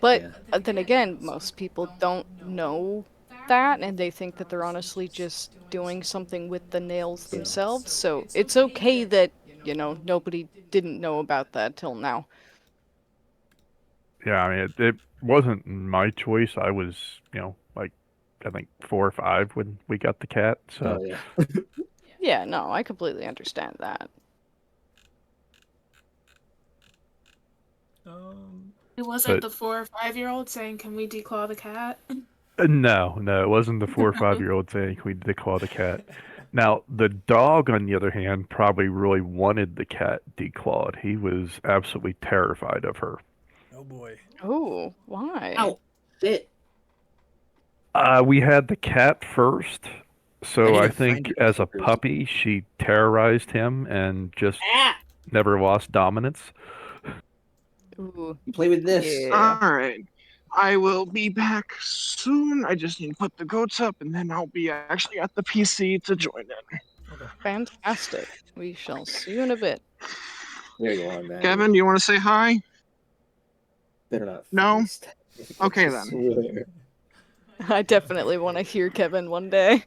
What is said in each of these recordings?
But Yeah. then again, most people don't know that, and they think that they're honestly just doing something with the nails Yeah. themselves. So it's okay that, nobody didn't know about that till now. Yeah, I mean, it wasn't my choice. I was, like, I think 4 or 5 when we got the cat. So, Oh yeah. Yeah, no, I completely understand that. It wasn't but the 4 or 5-year-old saying, "Can we declaw the cat?" no, it wasn't the 4 or 5 year old saying we declaw the cat. Now, the dog, on the other hand, probably really wanted the cat declawed. He was absolutely terrified of her. Oh boy. Oh, why? Ow. Shit. We had the cat first, I so need I to find think it as a first. puppy, she terrorized him and just Ah! never lost dominance. Ooh, You play with this. yeah. Alright. I will be back soon. I just need to put the goats up and then I'll be actually at the PC to join in. Okay. Fantastic. We shall see you in a bit. There you are, man. Kevin, do you want to say hi? Better not No? fucking stab me, I Okay just then. swear. I definitely want to hear Kevin one day.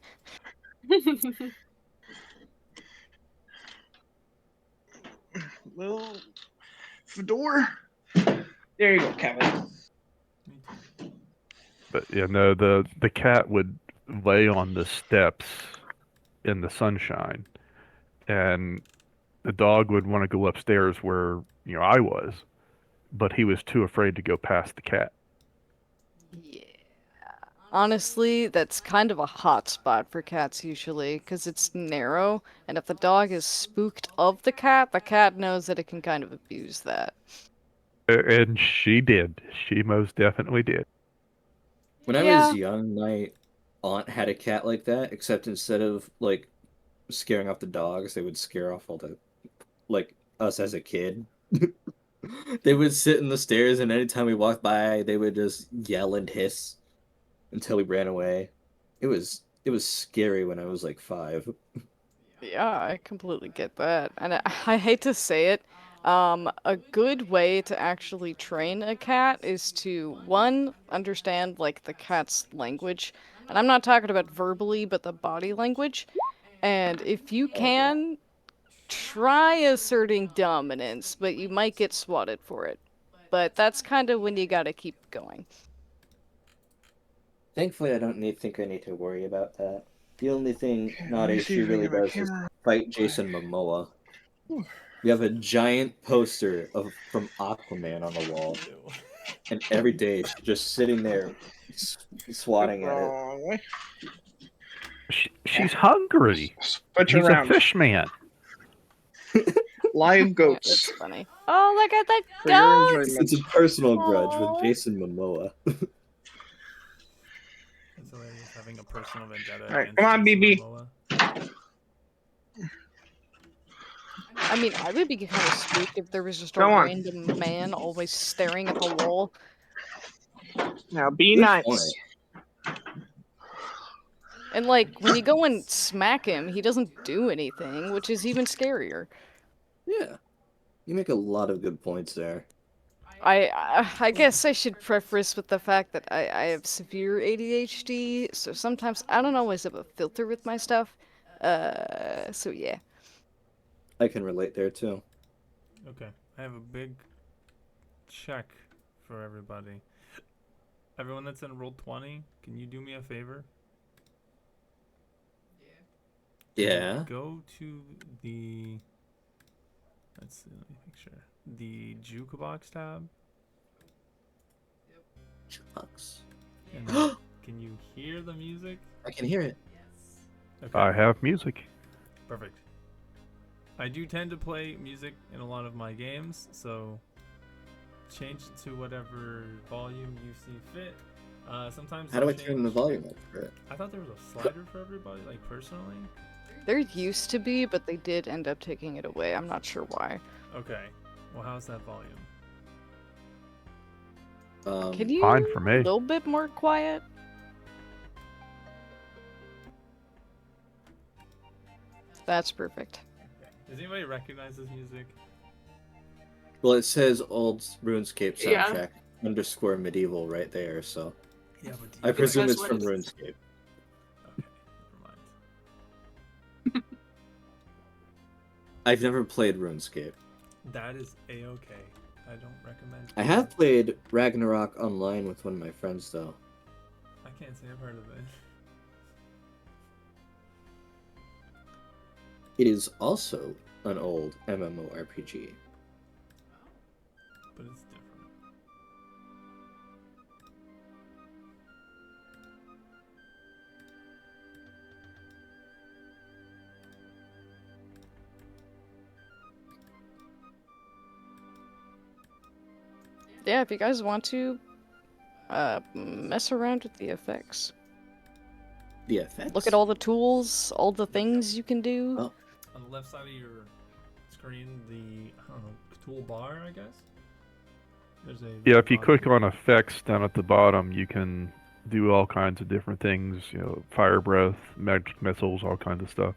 Well, Fedor. There you go, Kevin. Me too. But yeah, no, the cat would lay on the steps in the sunshine, and the dog would want to go upstairs where I was, but he was too afraid to go past the cat. Yeah. Honestly, that's kind of a hot spot for cats usually, because it's narrow, and if the dog is spooked of the cat knows that it can kind of abuse that. And she did. She most definitely did. When I was Yeah. young, my aunt had a cat like that, except instead of like scaring off the dogs, they would scare off all the like us as a kid. They would sit in the stairs, and anytime we walked by, they would just yell and hiss until we ran away. It was scary when I was like 5. Yeah, I completely get that. And I hate to say it, a good way to actually train a cat is to, one, understand like the cat's language. And I'm not talking about verbally, but the body language. And if you Oh yeah. can, try asserting dominance, but you might get swatted for it. But that's kind of when you gotta keep going. Thankfully, I don't think I need to worry about that. The only thing Okay, let me nowadays see she if I can really get my does is camera. fight Jason Momoa. We have a giant poster of from Aquaman on the wall, Ew. and every day she's just sitting there swatting at it. Wrong way. She's hungry. Switch He's a around. fish man. Live Yeah, goats that's funny. Oh, look at the for your goats! enjoyment. It's a personal grudge with Aww. Jason Momoa. That's hilarious. Having a personal vendetta Alright, against come on, Jason BB. Momoa. I mean, I would be kind of spooked if there was just a Go on. random man always staring at the wall. Now be Good point. nice. And like, when you go and smack him, he doesn't do anything, which is even scarier. Yeah, you make a lot of good points there. I guess I should preface with the fact that I have severe ADHD, so sometimes I don't always have a filter with my stuff. So yeah. I can relate there too. Okay, I have a big check for everybody. Everyone that's in roll 20, can you do me a favor? Yeah. Go to the. Let's see, let me make sure. The jukebox tab. Jukebox. And can you hear the music? I can hear it. Okay, I have music. perfect. I do tend to play music in a lot of my games, so change it to whatever volume you see fit. Sometimes How do I'll I turn the change- volume up for it? I thought there was a slider for everybody, like personally. There used to be, but they did end up taking it away. I'm not sure why. Okay, well, how's that volume? Can you Fine for me. a little bit more quiet? That's perfect. Okay. Does anybody recognize this music? Well, it says old RuneScape Yeah. soundtrack. underscore medieval right there, so Yeah, but do I you presume says it's what from it is. RuneScape. Okay, never mind. I've never played RuneScape. That is a-okay. I don't recommend. I have played Ragnarok online with one of my friends, though. I can't say I've heard of it. It is also an old MMORPG. But it's different. Yeah, if you guys want to mess around with the effects. The effects. Look at all the tools, all the things you can do. Oh. On the left side of your screen, the I don't know, toolbar, I guess. There's a Yeah, if you bottom. click on effects down at the bottom, you can do all kinds of different things. You know, fire breath, magic missiles, all kinds of stuff.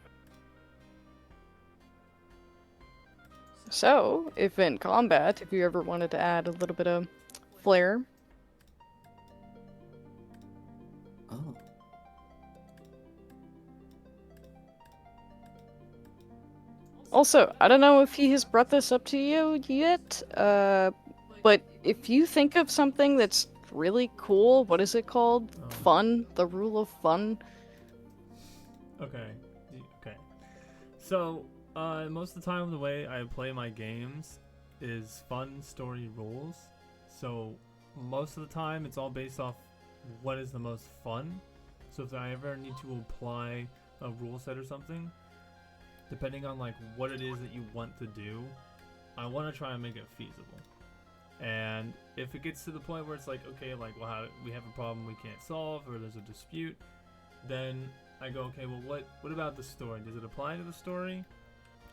So, if in combat, if you ever wanted to add a little bit of flair, Oh. Also, I don't know if he has brought this up to you yet, but if you think of something that's really cool, what is it called? Oh. Fun? The rule of fun? Okay. Okay. So, most of the time, the way I play my games is fun story rules. So, most of the time, it's all based off what is the most fun. So, if I ever need to apply a rule set or something, depending on like what it is that you want to do, I want to try and make it feasible. And if it gets to the point where it's like, okay, like, well, we have a problem we can't solve, or there's a dispute, then I go, okay, well, what about the story? Does it apply to the story?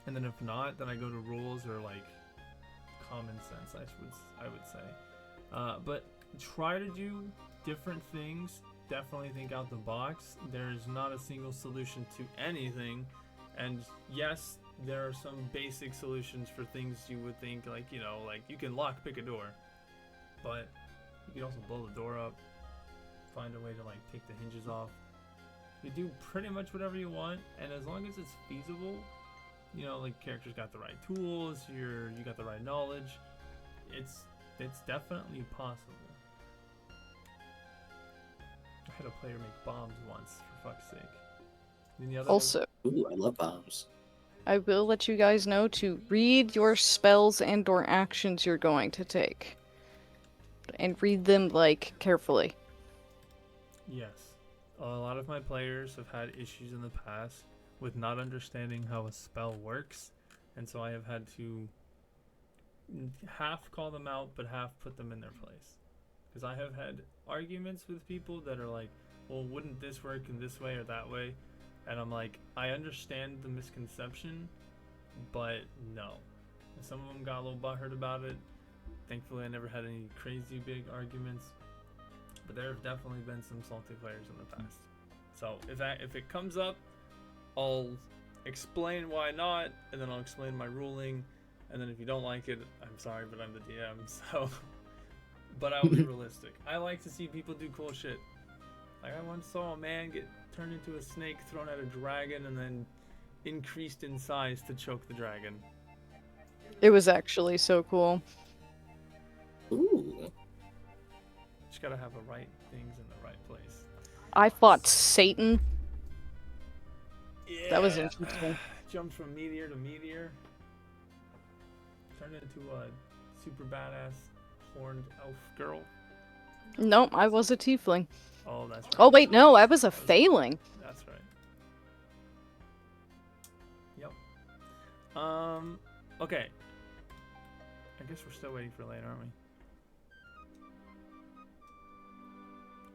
And then if not, then I go to rules or like common sense, I would say. But try to do different things. Definitely think out the box. There's not a single solution to anything. And yes, there are some basic solutions for things you would think, like, you know, like you can pick a door, but you can also blow the door up, find a way to like take the hinges off. You do pretty much whatever you want, and as long as it's feasible, you know, like characters got the right tools, you got the right knowledge, it's definitely possible. I had a player make bombs once, for fuck's sake. And the other Also, Ooh, I love bombs. I will let you guys know to read your spells and or actions you're going to take. And read them, like, carefully. Yes. A lot of my players have had issues in the past with not understanding how a spell works, and so I have had to half call them out, but half put them in their place. Because I have had arguments with people that are like, well, wouldn't this work in this way or that way? And I'm like, I understand the misconception, but no. And some of them got a little butthurt about it. Thankfully, I never had any crazy big arguments, but there have definitely been some salty players in the past. So if it comes up, I'll explain why not, and then I'll explain my ruling, and then if you don't like it, I'm sorry, but I'm the DM, so... But I'll be realistic. I like to see people do cool shit. Like, I once saw a man get turned into a snake, thrown at a dragon, and then increased in size to choke the dragon. It was actually so cool. Ooh. Just gotta have the right things in the right place. I fought Satan. Yeah. That was interesting. Jumped from meteor to meteor. Turned into a super badass horned elf girl. Nope, I was a tiefling. Oh, that's right. Oh wait, no, I was a failing. That's right. Yep. Okay. I guess we're still waiting for Lane, aren't we?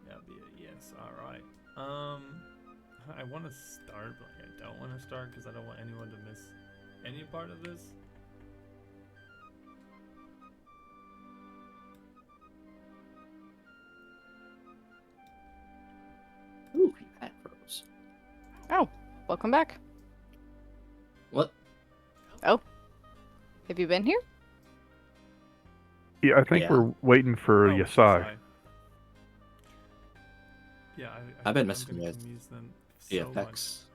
Yeah, be a yes. All right. I want to start, but like, I don't want to start because I don't want anyone to miss any part of this. Ooh, that froze. Oh, welcome back. What? Oh, have you been here? Yeah, I think Yeah. we're waiting for Oh, Yasai. Yeah, I've been I'm messing gonna with confuse them the so much. effects.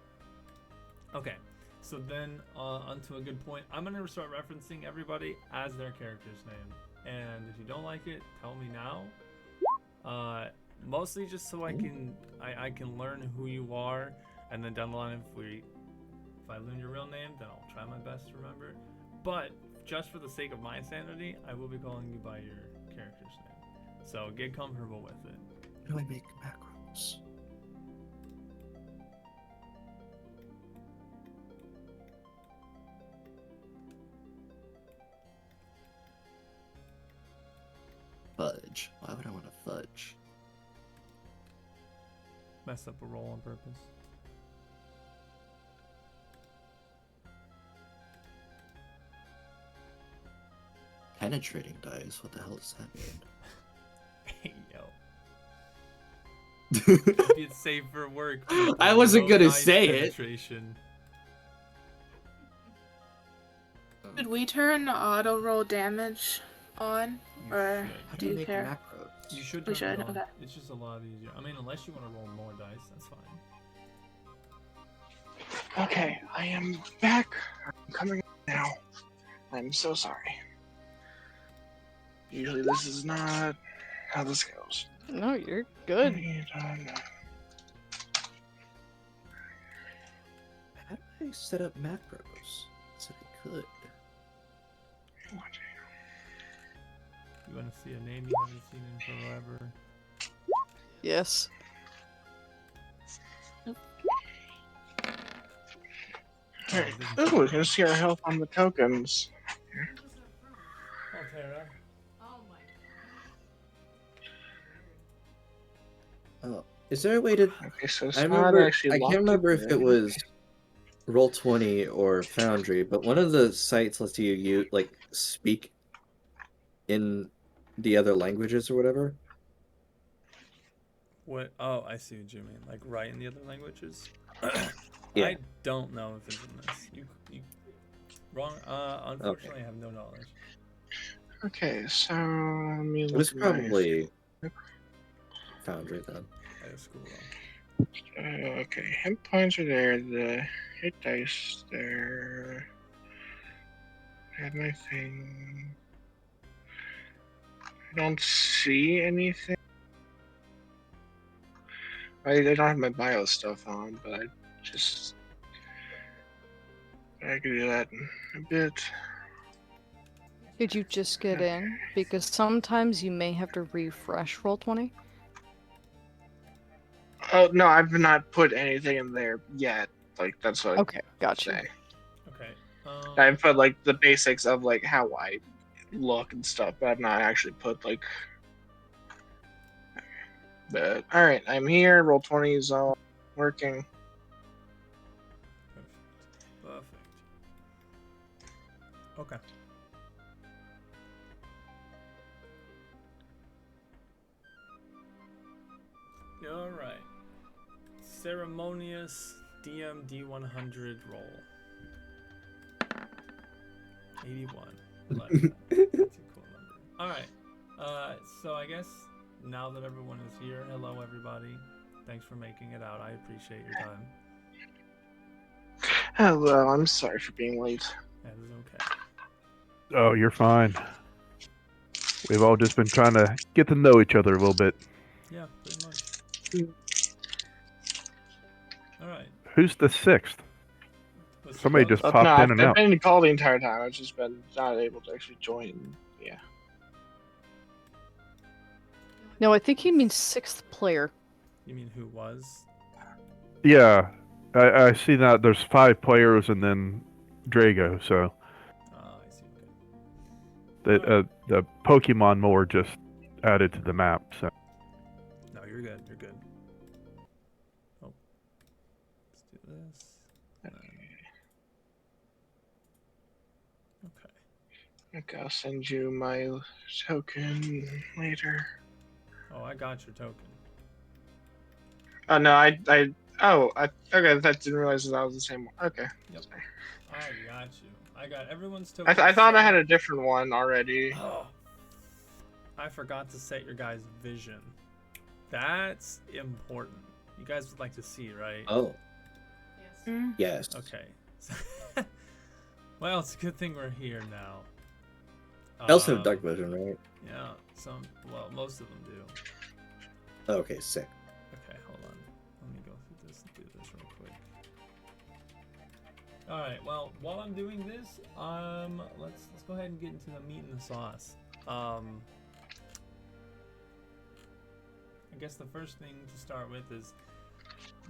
Okay, so then onto a good point. I'm gonna start referencing everybody as their character's name, and if you don't like it, tell me now. Mostly just so I can learn who you are, and then down the line, if I learn your real name, then I'll try my best to remember it. But just for the sake of my sanity, I will be calling you by your character's name. So get comfortable with it. How do I make macros? Fudge. Why would I want to fudge? Mess up a roll on purpose. Penetrating dice? What the hell does that mean? Hey yo. Hope it's safe for work. People. I wasn't No gonna dice say it. penetration. Should we turn auto roll damage on, You or How should. do do you you make care? macros? You should We turn should, it on. okay. It's just a lot easier. I mean, unless you want to roll more dice, that's fine. Okay, I am back. I'm coming now. I'm so sorry. Usually this is not how this goes. No, you're good. How do I set up macros? So I could. You want to see a name you haven't seen in forever? Yes. Alright. Oh, we can see our health on the tokens. Oh, Tara. Oh, is there a way to? Okay, so it's I not remember. actually I locked can't remember if in. it was Roll20 or Foundry, but one of the sites lets you like speak in the other languages or whatever. What? Oh, I see what you mean. Like write in the other languages. Yeah. I don't know if it's in this. You wrong. Unfortunately, I have no knowledge. Okay, so let me It look was at my. probably Foundry then. I just scroll down. Okay, hit points are there. The hit dice there. I have my thing. I don't see anything. I don't have my bio stuff on, but I could do that in a bit. Did you just get in? Because sometimes you may have to refresh Roll20. Oh no, I've not put anything in there yet. Like that's what Okay, I gotcha. say. Okay. I've put like the basics of like how I look and stuff, but I've not actually put like. But all right, I'm here. Roll20 is all working. Perfect. Okay. All right. Ceremonious DMD 100 roll. 81. Like that. That's a cool number. All right. So I guess now that everyone is here, hello everybody. Thanks for making it out. I appreciate your time. Hello, I'm sorry for being late. That is okay. Oh, you're fine. We've all just been trying to get to know each other a little bit. Yeah, pretty much. All right. Who's the sixth? Let's Somebody go. just No, popped in I've and out. been called the entire time. I've just been not able to actually join. Yeah. No, I think he means 6th player. You mean who was? Yeah, I see that there's 5 players and then Drago, so I see. Okay. the Pokemon lore just added to the map. So No, you're good. You're good. Oh, let's do this. Okay. Okay, I'll send you my token later. Oh, I got your token. Oh no, okay, I didn't realize that was the same one. Okay. Yep. I got you. I got everyone's token. I thought I set had up. a different one already. Oh, I forgot to set your guys' vision. That's important. You guys would like to see, right? Oh, Mm. yes. Okay. Well, it's a good thing we're here now. I also have dark Um, vision, right? Yeah, most of them do. Okay, sick. Okay, hold on. Let me go through this and do this real quick. Alright, well, while I'm doing this, let's go ahead and get into the meat and the sauce. I guess the first thing to start with is,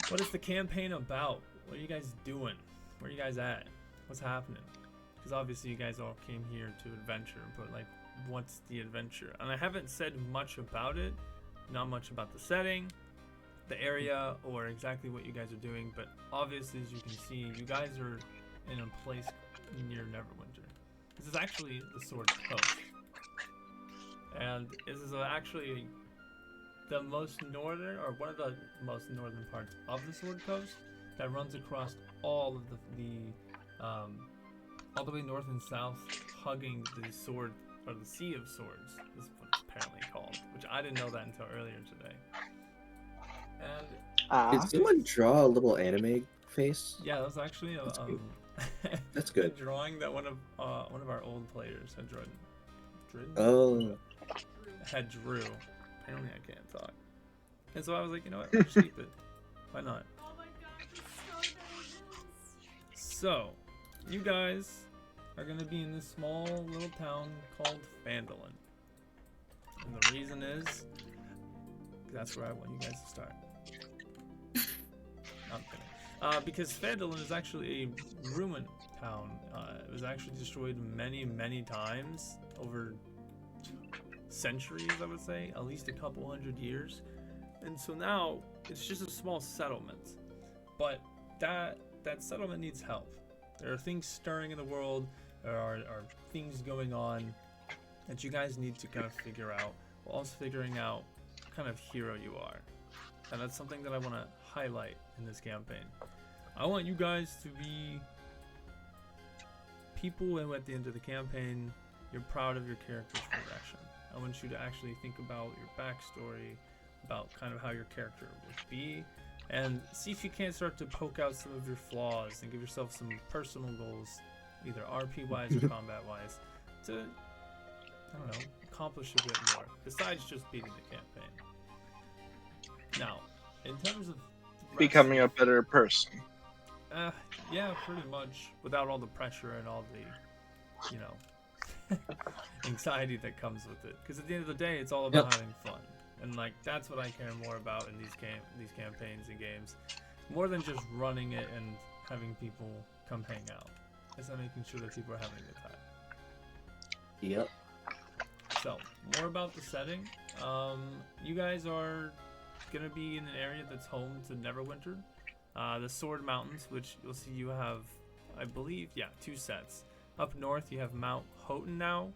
what is the campaign about? What are you guys doing? Where are you guys at? What's happening? Because obviously you guys all came here to adventure, but like, what's the adventure? And I haven't said much about it, not much about the setting, the area, or exactly what you guys are doing, but obviously, as you can see, you guys are in a place near Neverwinter. This is actually the Sword Coast. And this is actually the most northern, or one of the most northern parts of the Sword Coast that runs across all of all the way north and south, hugging the sword, or the Sea of Swords, is what it's apparently called, which I didn't know that until earlier today. And Did someone draw a little anime face? yeah, that was actually a That's good. That's a good. drawing that one of our old players had drawn. Oh, Had drew. Apparently I can't talk. And so I was like, you know what, I'll just keep it. Why not? Oh my god, there's so many rules. So, you guys are gonna be in this small little town called Phandalin. And the reason is, that's where I want you guys to start. I'm kidding. Because Phandalin is actually a ruined town. It was actually destroyed many, many times over centuries, I would say, at least a couple hundred years. And so now it's just a small settlement. But that settlement needs help. There are things stirring in the world, there are things going on that you guys need to kind of figure out, while also figuring out what kind of hero you are. And that's something that I want to highlight in this campaign. I want you guys to be people who at the end of the campaign, you're proud of your character's progression. I want you to actually think about your backstory, about kind of how your character would be, and see if you can't start to poke out some of your flaws and give yourself some personal goals, either RP-wise or combat-wise, to, I don't know, accomplish a bit more, besides just beating the campaign. Now, in terms of Becoming a better person. yeah, pretty much, without all the pressure and all the, you know, anxiety that comes with it. Because at the end of the day, it's all about having fun, and like that's what I care more about in these campaigns and games, more than just running it and having people come hang out. It's making sure that people are having a good time. yep. So, more about the setting. You guys are gonna be in an area that's home to Neverwinter. The Sword Mountains, which you'll see you have, I believe, yeah, 2 sets. Up north, you have Mount Hotenau.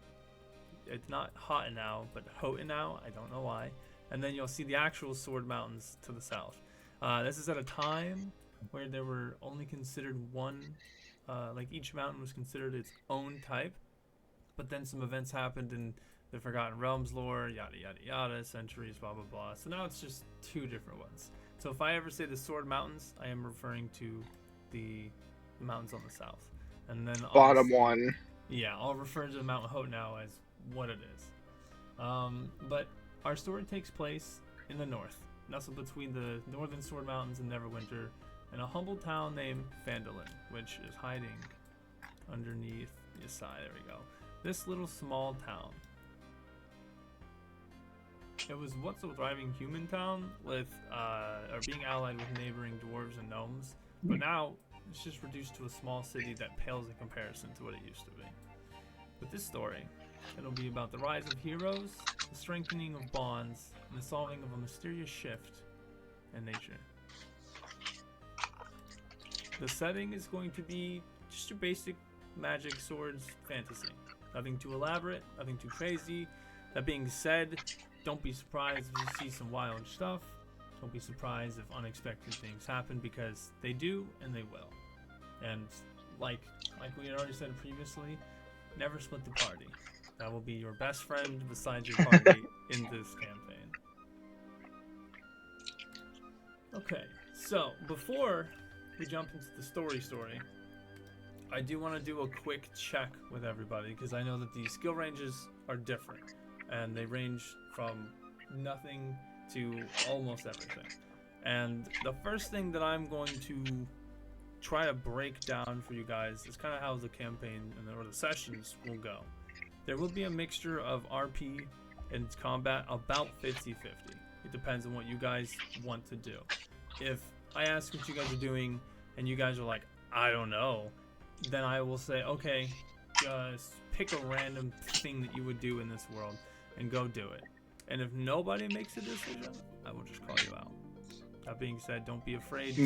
It's not Hotenau, but Hotenau. I don't know why. And then you'll see the actual Sword Mountains to the south. This is at a time where there were only considered one, like each mountain was considered its own type. But then some events happened in the Forgotten Realms lore, yada yada yada, centuries, blah blah blah. So now it's just 2 different ones. So if I ever say the Sword Mountains, I am referring to the mountains on the south. And then Bottom one. yeah, I'll refer to Mount Hotenau as what it is. But our story takes place in the north, nestled between the northern Sword Mountains and Neverwinter, in a humble town named Phandalin, which is hiding underneath the side. There we go. This little small town. It was once a thriving human town with, or being allied with neighboring dwarves and gnomes, but now it's just reduced to a small city that pales in comparison to what it used to be. With this story, it'll be about the rise of heroes, the strengthening of bonds, and the solving of a mysterious shift in nature. The setting is going to be just your basic magic swords fantasy. Nothing too elaborate, nothing too crazy. That being said, don't be surprised if you see some wild stuff. Don't be surprised if unexpected things happen, because they do and they will. And like we had already said previously, never split the party. That will be your best friend besides your party in this campaign. Okay, so before we jump into the story, I do want to do a quick check with everybody because I know that the skill ranges are different and they range from nothing to almost everything. And the first thing that I'm going to try to break down for you guys is kind of how the campaign or the sessions will go. There will be a mixture of RP and combat about 50-50. It depends on what you guys want to do. If I ask what you guys are doing and you guys are like, I don't know, then I will say, okay, just pick a random thing that you would do in this world and go do it. And if nobody makes a decision, I will just call you out. That being said, don't be afraid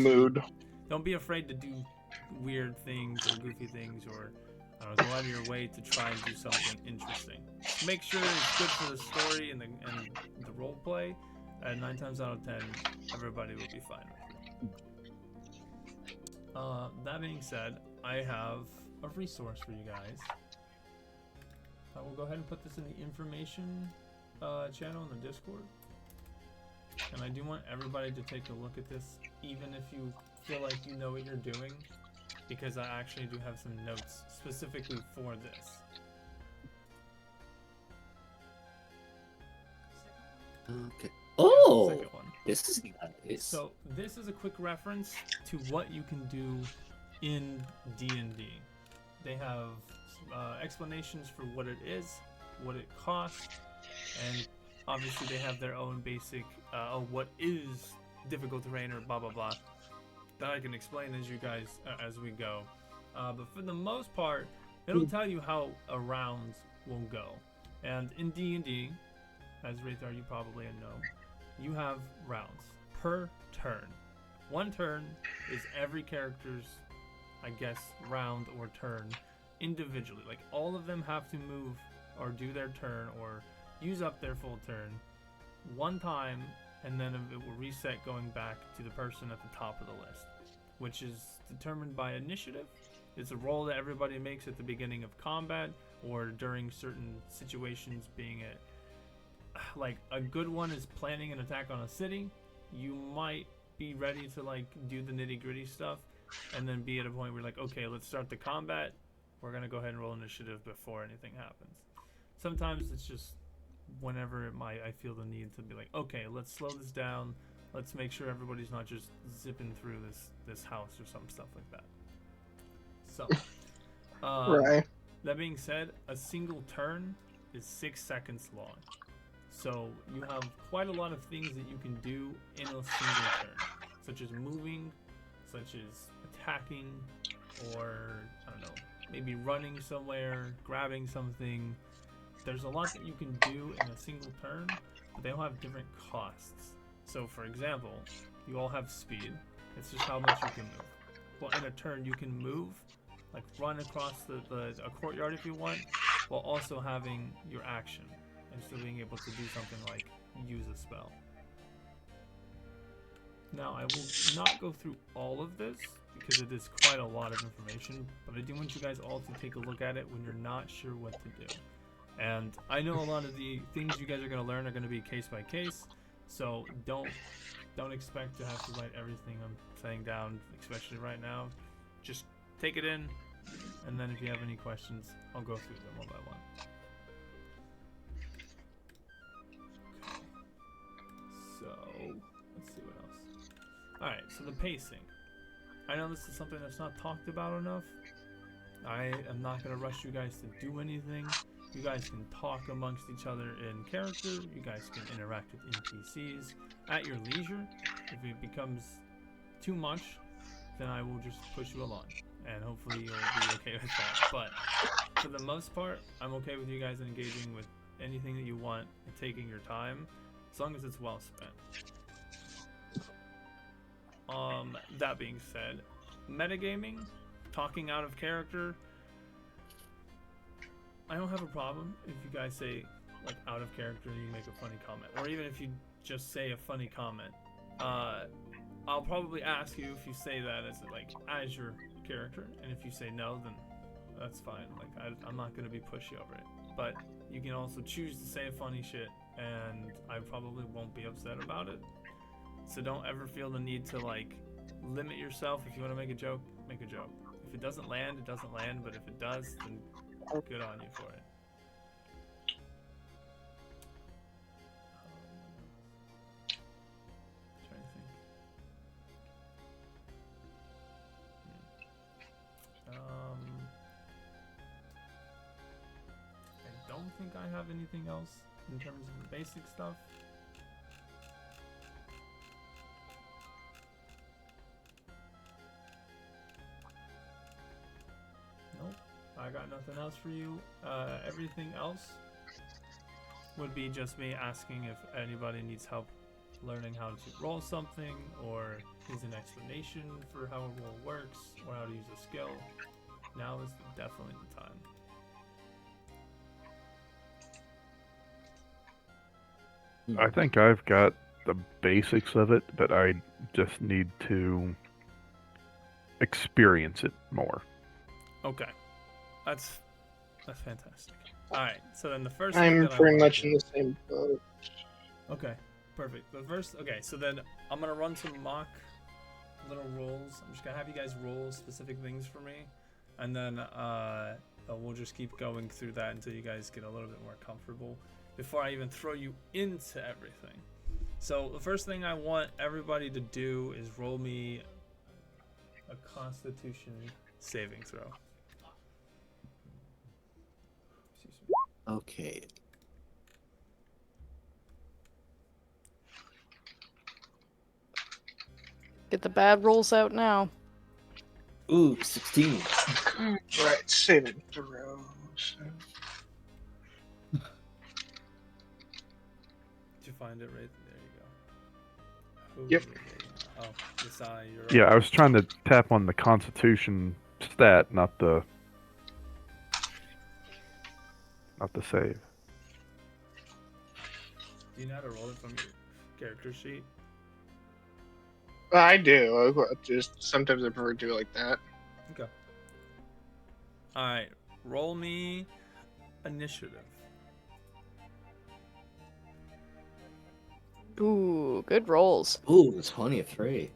don't be afraid to do weird things or goofy things or go out of your way to try and do something interesting. Make sure it's good for the story and the role play, and 9 times out of 10, everybody will be fine with it. That being said, I have a resource for you guys. I will go ahead and put this in the information channel in the Discord. And I do want everybody to take a look at this, even if you feel like you know what you're doing, because I actually do have some notes specifically for this. Okay. Yeah, Oh, second one. this is nice. So this is a quick reference to what you can do in D&D. They have explanations for what it is, what it costs, and obviously they have their own basic what is difficult terrain or blah blah blah that I can explain as you guys as we go. But for the most part, it'll tell you how a round will go. And in D&D, as Rathar you probably know, you have rounds per turn. One turn is every character's, I guess, round or turn individually. Like all of them have to move or do their turn or use up their full turn one time, and then it will reset going back to the person at the top of the list, which is determined by initiative. It's a roll that everybody makes at the beginning of combat or during certain situations, being it like a good one is planning an attack on a city. You might be ready to like do the nitty-gritty stuff and then be at a point where you're like, okay, let's start the combat. We're gonna go ahead and roll initiative before anything happens. Sometimes it's just whenever I feel the need to be like, okay, let's slow this down. Let's make sure everybody's not just zipping through this house or some stuff like that. So, Right. that being said, a single turn is 6 seconds long. So you have quite a lot of things that you can do in a single turn, such as moving, such as attacking, or I don't know, maybe running somewhere, grabbing something. There's a lot that you can do in a single turn, but they all have different costs. So for example, you all have speed. It's just how much you can move. Well, in a turn you can move, like run across a courtyard if you want, while also having your action and still being able to do something like use a spell. Now I will not go through all of this because it is quite a lot of information, but I do want you guys all to take a look at it when you're not sure what to do. And I know a lot of the things you guys are going to learn are going to be case by case, so don't expect to have to write everything I'm saying down, especially right now. Just take it in, and then if you have any questions, I'll go through them one by one. Okay. So, let's see what else. Alright, so the pacing. I know this is something that's not talked about enough. I am not going to rush you guys to do anything. You guys can talk amongst each other in character. You guys can interact with NPCs at your leisure. If it becomes too much, then I will just push you along, and hopefully you'll be okay with that. But for the most part, I'm okay with you guys engaging with anything that you want and taking your time, as long as it's well spent. That being said, metagaming, talking out of character, I don't have a problem if you guys say like out of character and you make a funny comment, or even if you just say a funny comment. I'll probably ask you if you say that as your character, and if you say no, then that's fine. Like I'm not gonna be pushy over it. But you can also choose to say funny shit, and I probably won't be upset about it. So don't ever feel the need to like limit yourself. If you want to make a joke, make a joke. If it doesn't land, it doesn't land. But if it does, then good on you for it. Trying to think. I don't think I have anything else in terms of the basic stuff. Nope, I got nothing else for you. Everything else would be just me asking if anybody needs help learning how to roll something, or needs an explanation for how a roll works, or how to use a skill. Now is definitely the time. I think I've got the basics of it, but I just need to experience it more. Okay, that's fantastic. All right, so then the first thing I'm that I pretty want much to in do. the same boat. Okay, perfect. The first, okay, so then I'm gonna run some mock little rolls. I'm just gonna have you guys roll specific things for me, and then we'll just keep going through that until you guys get a little bit more comfortable before I even throw you into everything. So the first thing I want everybody to do is roll me a Constitution saving throw. Excuse me. Okay. Get the bad rolls out now. Ooh, 16. Right, saving throws. Did you find it right there? You go. Yep. Oh, Yesai, you're Yeah, up. I was trying to tap on the Constitution stat, not the save. Do you know how to roll it from your character sheet? I do. Just sometimes I prefer to do it like that. Okay. Alright, roll me initiative. Ooh, good rolls. Ooh, it's 23.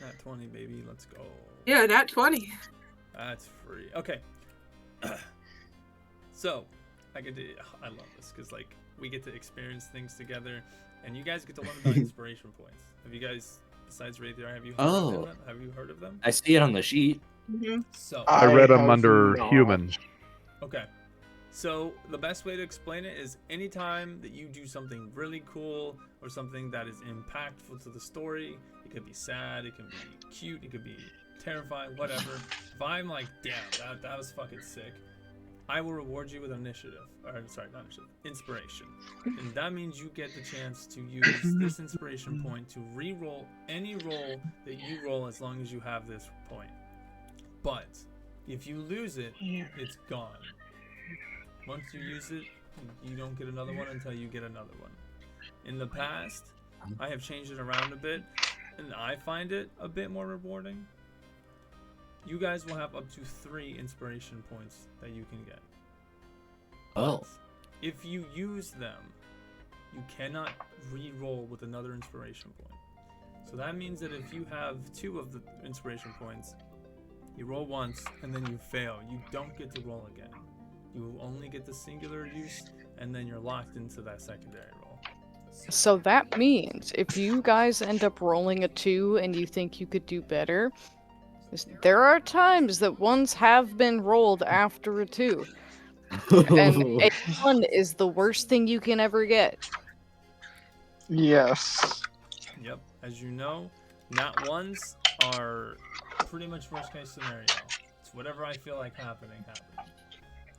Nat 20, baby, let's go. Yeah, nat 20. That's free. Okay. So, I love this, because, like, we get to experience things together, and you guys get to learn about inspiration points. Have you guys, besides Raytheon, have you heard of them? Have you heard of them? I see it on the sheet. Mm-hmm. So, I read them have under not. human. okay. So the best way to explain it is anytime that you do something really cool or something that is impactful to the story, it could be sad, it can be cute, it could be terrifying, whatever. If I'm like, damn, that was fucking sick, I will reward you with initiative. Or sorry, not initiative, inspiration. And that means you get the chance to use this inspiration point to re-roll any roll that you roll as long as you have this point. But if you lose it, it's gone. Once you use it, you don't get another one until you get another one. In the past, I have changed it around a bit, and I find it a bit more rewarding. You guys will have up to 3 inspiration points that you can get. Oh. But if you use them, you cannot re-roll with another inspiration point. So that means that if you have 2 of the inspiration points, you roll once and then you fail. You don't get to roll again. You only get the singular use, and then you're locked into that secondary roll. So that means if you guys end up rolling a 2 and you think you could do better, there are times that ones have been rolled after a 2. And a 1 is the worst thing you can ever get. Yes. Yep, as you know, nat 1s are pretty much worst case scenario. It's whatever I feel like happening.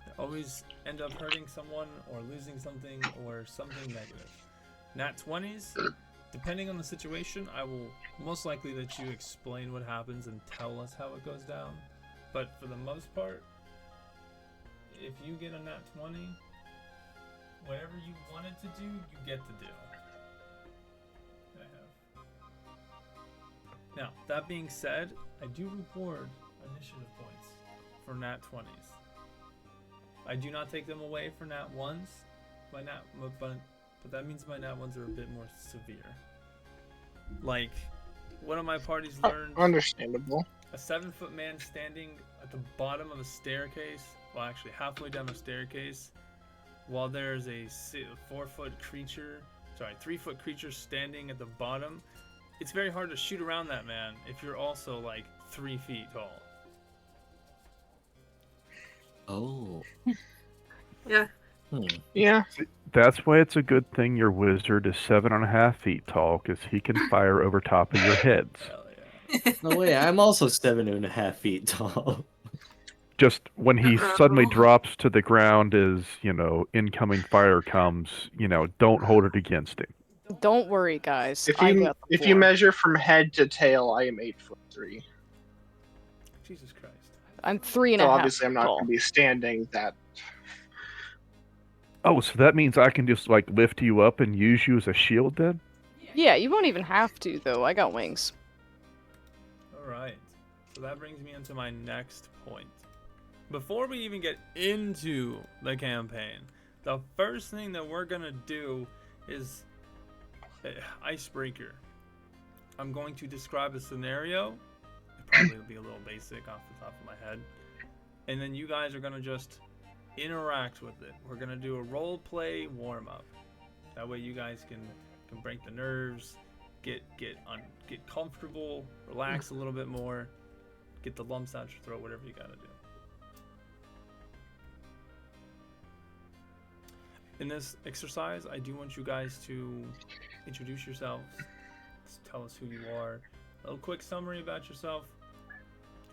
They always end up hurting someone or losing something or something negative. Nat 20s, depending on the situation, I will most likely let you explain what happens and tell us how it goes down. But for the most part, if you get a nat 20, whatever you wanted to do, you get to do. Now, that being said, I do reward initiative points for nat 20s. I do not take them away for nat ones. But that means my nat ones are a bit more severe. Like, one of my parties learned Understandable. a 7-foot man standing at the bottom of a staircase, well, actually halfway down a staircase, while there's a 4-foot creature, 3-foot creature standing at the bottom. It's very hard to shoot around that man if you're also like 3 feet tall. Oh. Yeah. Yeah. That's why it's a good thing your wizard is 7.5 feet tall, because he can fire over top of your heads. Hell yeah. No way, I'm also 7.5 feet tall. Just when he Uh-oh. suddenly drops to the ground as, incoming fire comes, don't hold it against him. Don't worry, guys. If I you got the if you floor. measure from head to tail, I am 8'3". Jesus Christ. I'm 3.5 So obviously I'm not tall. going to be standing that. Oh, so that means I can just, lift you up and use you as a shield then? Yeah, you won't even have to, though. I got wings. Alright. So that brings me into my next point. Before we even get into the campaign, the first thing that we're going to do is icebreaker. I'm going to describe a scenario. It probably will be a little basic off the top of my head. And then you guys are going to just interact with it. We're going to do a role play warm up. That way you guys can break the nerves, get comfortable, relax a little bit more, get the lumps out your throat, whatever you got to do. In this exercise, I do want you guys to introduce yourselves, tell us who you are, a little quick summary about yourself,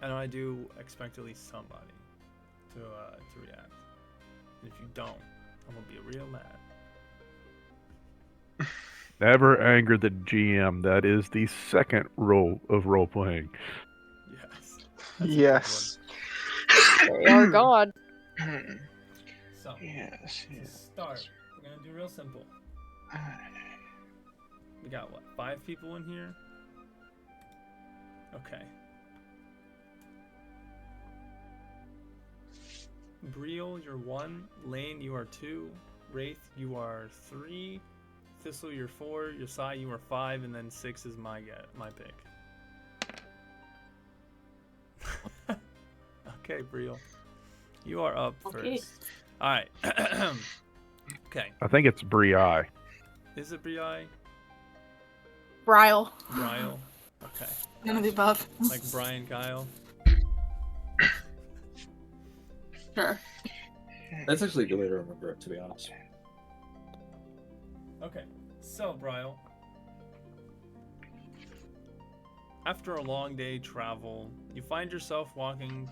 and I do expect at least somebody to react. And if you don't, I'm gonna be real mad. Never anger the GM. That is the second rule of role playing. Yes. That's a good Yes. They are God. one. So, Yes. to start, we're gonna do real simple. We got what, 5 people in here? Okay. Briel, you're 1. Lane, you are 2. Wraith, you are 3. Thistle, you're 4. Yosai, you are 5. And then 6 is my pick. Okay, Briel. You are up Okay. first. Alright. Okay. I think it's Bri. Is it Bri? Brial. Briel? Okay. None of the above. Like Brian Kyle? Sure. That's actually a good way to remember it, to be honest. Okay, so Briel, after a long day travel, you find yourself walking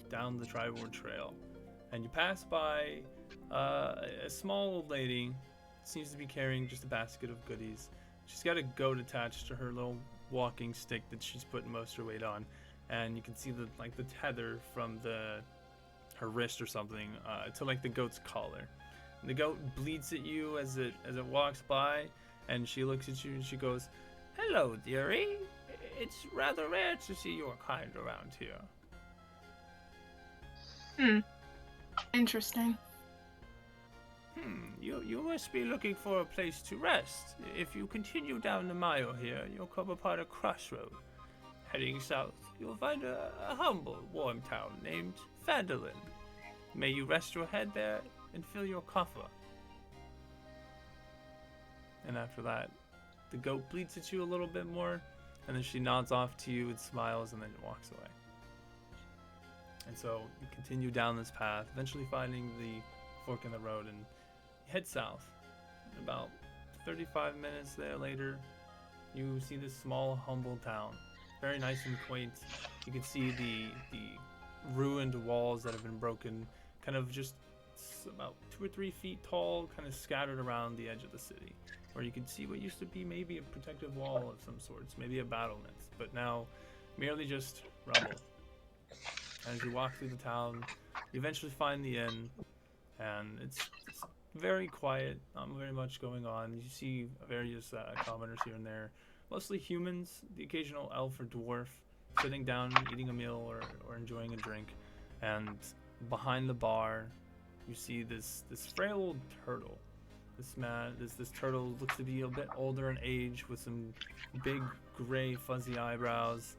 down the Triboard Trail, and you pass by a small old lady. Seems to be carrying just a basket of goodies. She's got a goat attached to her little walking stick that she's putting most of her weight on, and you can see the tether from her wrist or something to the goat's collar. The goat bleats at you as it walks by, and she looks at you and she goes, "Hello, dearie. It's rather rare to see your kind around here." Interesting. You must be looking for a place to rest. If you continue down the mile here, you'll come upon a crossroad. Heading south, you'll find a humble, warm town named Phandalin. May you rest your head there and fill your coffer. And after that, the goat bleats at you a little bit more, and then she nods off to you and smiles and then walks away. And so you continue down this path, eventually finding the fork in the road, and you head south. And about 35 minutes there later, you see this small, humble town. Very nice and quaint. You can see the ruined walls that have been broken, kind of just about 2 or 3 feet tall, kind of scattered around the edge of the city, where you can see what used to be maybe a protective wall of some sorts, maybe a battlement, but now merely just rubble. As you walk through the town, you eventually find the inn, and it's very quiet, not very much going on. You see various commoners here and there, mostly humans, the occasional elf or dwarf, sitting down, eating a meal or enjoying a drink. And behind the bar, you see this frail old turtle. This turtle looks to be a bit older in age, with some big gray fuzzy eyebrows.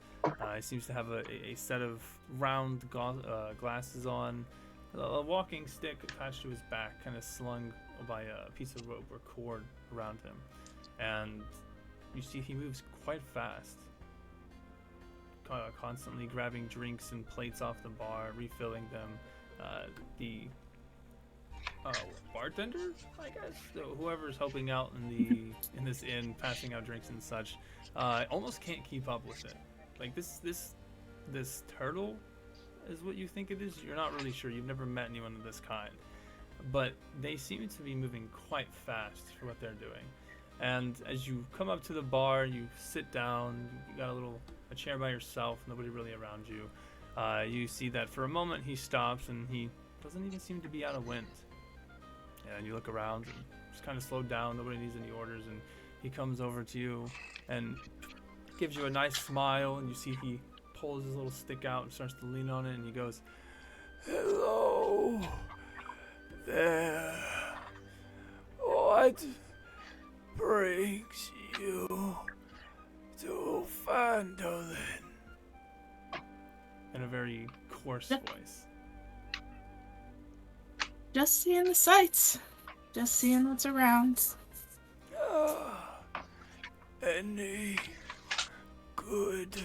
He seems to have a set of round glasses on, a walking stick attached to his back, kind of slung by a piece of rope or cord around him. And you see he moves quite fast, constantly grabbing drinks and plates off the bar, refilling them. The bartender, I guess, so whoever's helping out in this inn, passing out drinks and such, almost can't keep up with it. Like this turtle is what you think it is. You're not really sure. You've never met anyone of this kind, but they seem to be moving quite fast for what they're doing. And as you come up to the bar, you sit down. You got a chair by yourself. Nobody really around you. You see that for a moment he stops and he doesn't even seem to be out of wind. And you look around and just kind of slowed down. Nobody needs any orders, and he comes over to you and gives you a nice smile. And you see he pulls his little stick out and starts to lean on it, and he goes, "Hello there. What brings you to Fandolin?" In a very coarse voice. Just seeing the sights. Just seeing what's around. Any good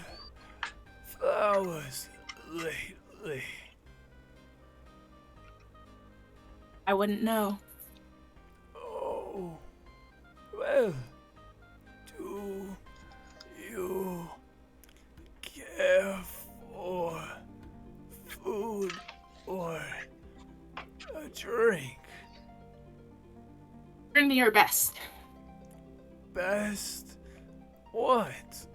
flowers lately? I wouldn't know. Oh, well, do you care for food or a drink? Bring me your best. Best what?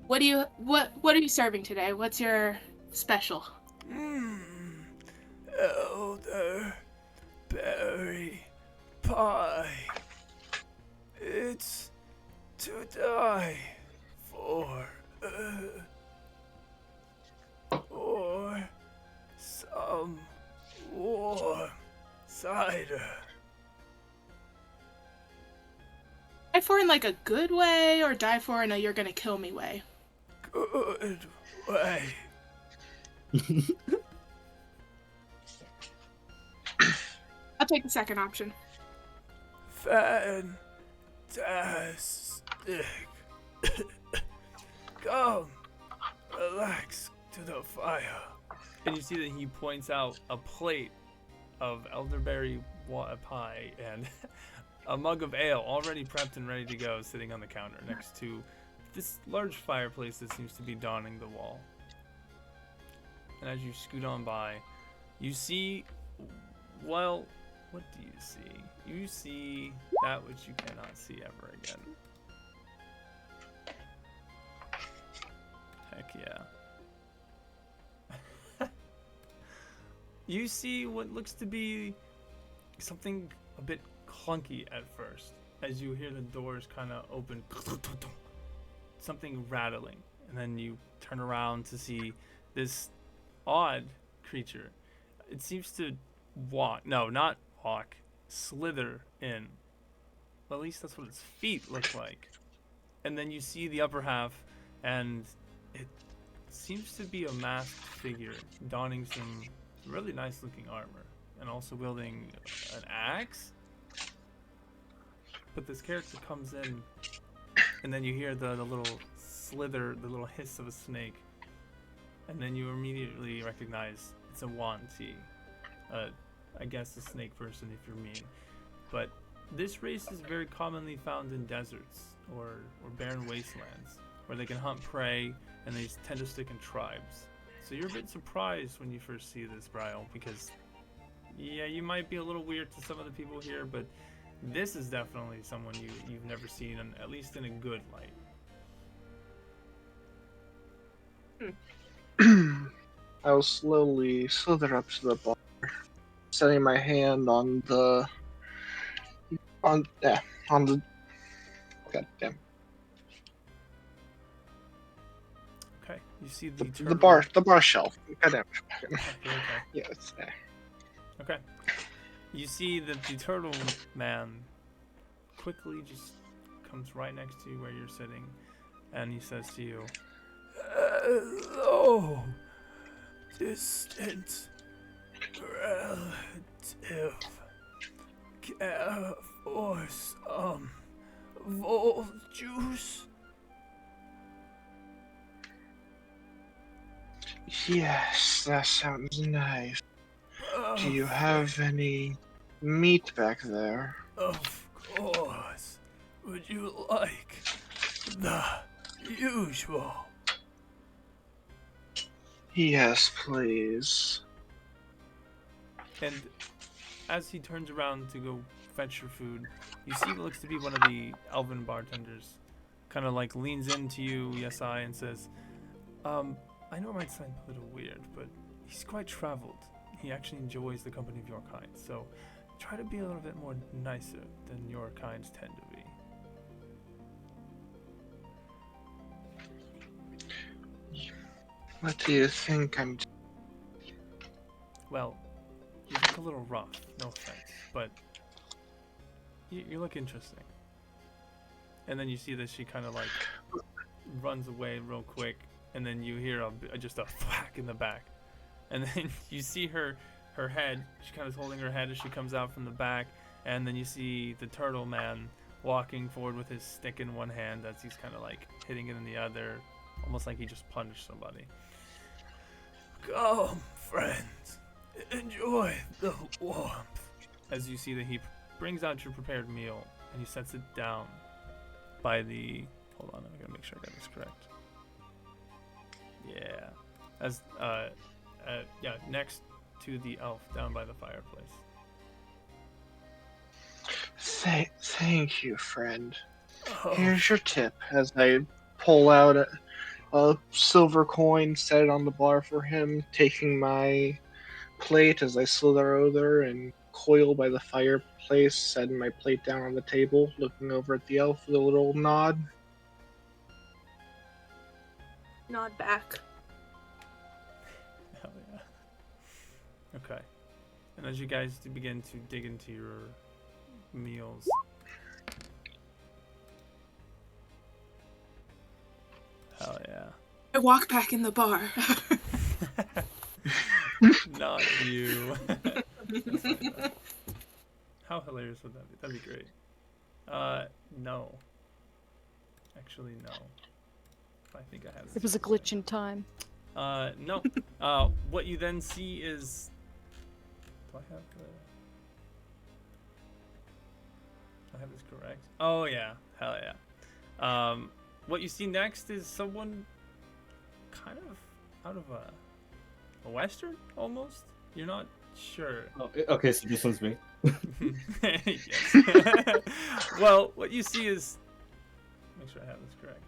What are you serving today? What's your special? Elderberry pie. It's to die for. Or some warm cider. Die for in like a good way, or die for in a you're gonna kill me way? Good way. I'll take the second option. Fantastic. Come, relax to the fire. And you see that he points out a plate of elderberry pie and a mug of ale already prepped and ready to go, sitting on the counter next to this large fireplace that seems to be dawning the wall. And as you scoot on by, you see, well, what do you see? You see that which you cannot see ever again. Heck yeah. You see what looks to be something a bit clunky at first, as you hear the doors kind of open, something rattling, and then you turn around to see this odd creature. It seems to slither in. Well, at least that's what its feet look like. And then you see the upper half, and it seems to be a masked figure donning some really nice looking armor and also wielding an axe. But this character comes in, and then you hear the little slither, the little hiss of a snake, and then you immediately recognize it's a Wanti. I guess a snake person if you're mean. But this race is very commonly found in deserts or barren wastelands, where they can hunt prey, and they tend to stick in tribes. So you're a bit surprised when you first see this, Bryle, because yeah, you might be a little weird to some of the people here, but this is definitely someone you've never seen, at least in a good light. I'll slowly slither up to the bar, setting my hand on the goddamn. Okay, You see the turtle. The bar shelf. Goddamn. Okay. Yeah, it's there. Okay. You see that the turtle man quickly just comes right next to you where you're sitting, and he says to you, "Hello, distant relative. Care for some volt juice?" Yes, that sounds nice. Do you Of have any meat back there? Of course. Would you like the usual? Yes, please. And as he turns around to go fetch your food, you see what looks to be one of the elven bartenders. Kind of like leans into you, yes I, and says, I know it might sound a little weird, but he's quite traveled. He actually enjoys the company of your kind, so try to be a little bit more nicer than your kinds tend to be. What do you think I'm... Well, you look a little rough, no offense, but you look interesting. And then you see that she kind of like runs away real quick, and then you hear just a thwack in the back, and then you see her head. She kind of holding her head as she comes out from the back, and then you see the turtle man walking forward with his stick in one hand as he's kind of like hitting it in the other, almost like he just punched somebody. Come, friends, enjoy the warmth. As you see that he brings out your prepared meal and he sets it down by the. Hold on, I gotta make sure I got this correct. Yeah, as yeah, next to the elf down by the fireplace. Thank you, friend. Oh, Here's your tip. As I pull out a silver coin, set it on the bar for him, taking my plate as I slither over and coil by the fireplace, setting my plate down on the table, looking over at the elf with a little nod. Nod back. hell yeah. Okay, and as you guys begin to dig into your meals. Hell yeah. I walk back in the bar. Not you. How hilarious would that be? That'd be great. No. Actually, no. I think I have this. It was a glitch in time. No. What you then see is. Do I have the. Do I have this correct? Oh, yeah. Hell yeah. What you see next is someone kind of out of a western, almost? You're not sure. Oh, okay, so this one's me. Yes. Well, what you see is. Make sure I have this correct.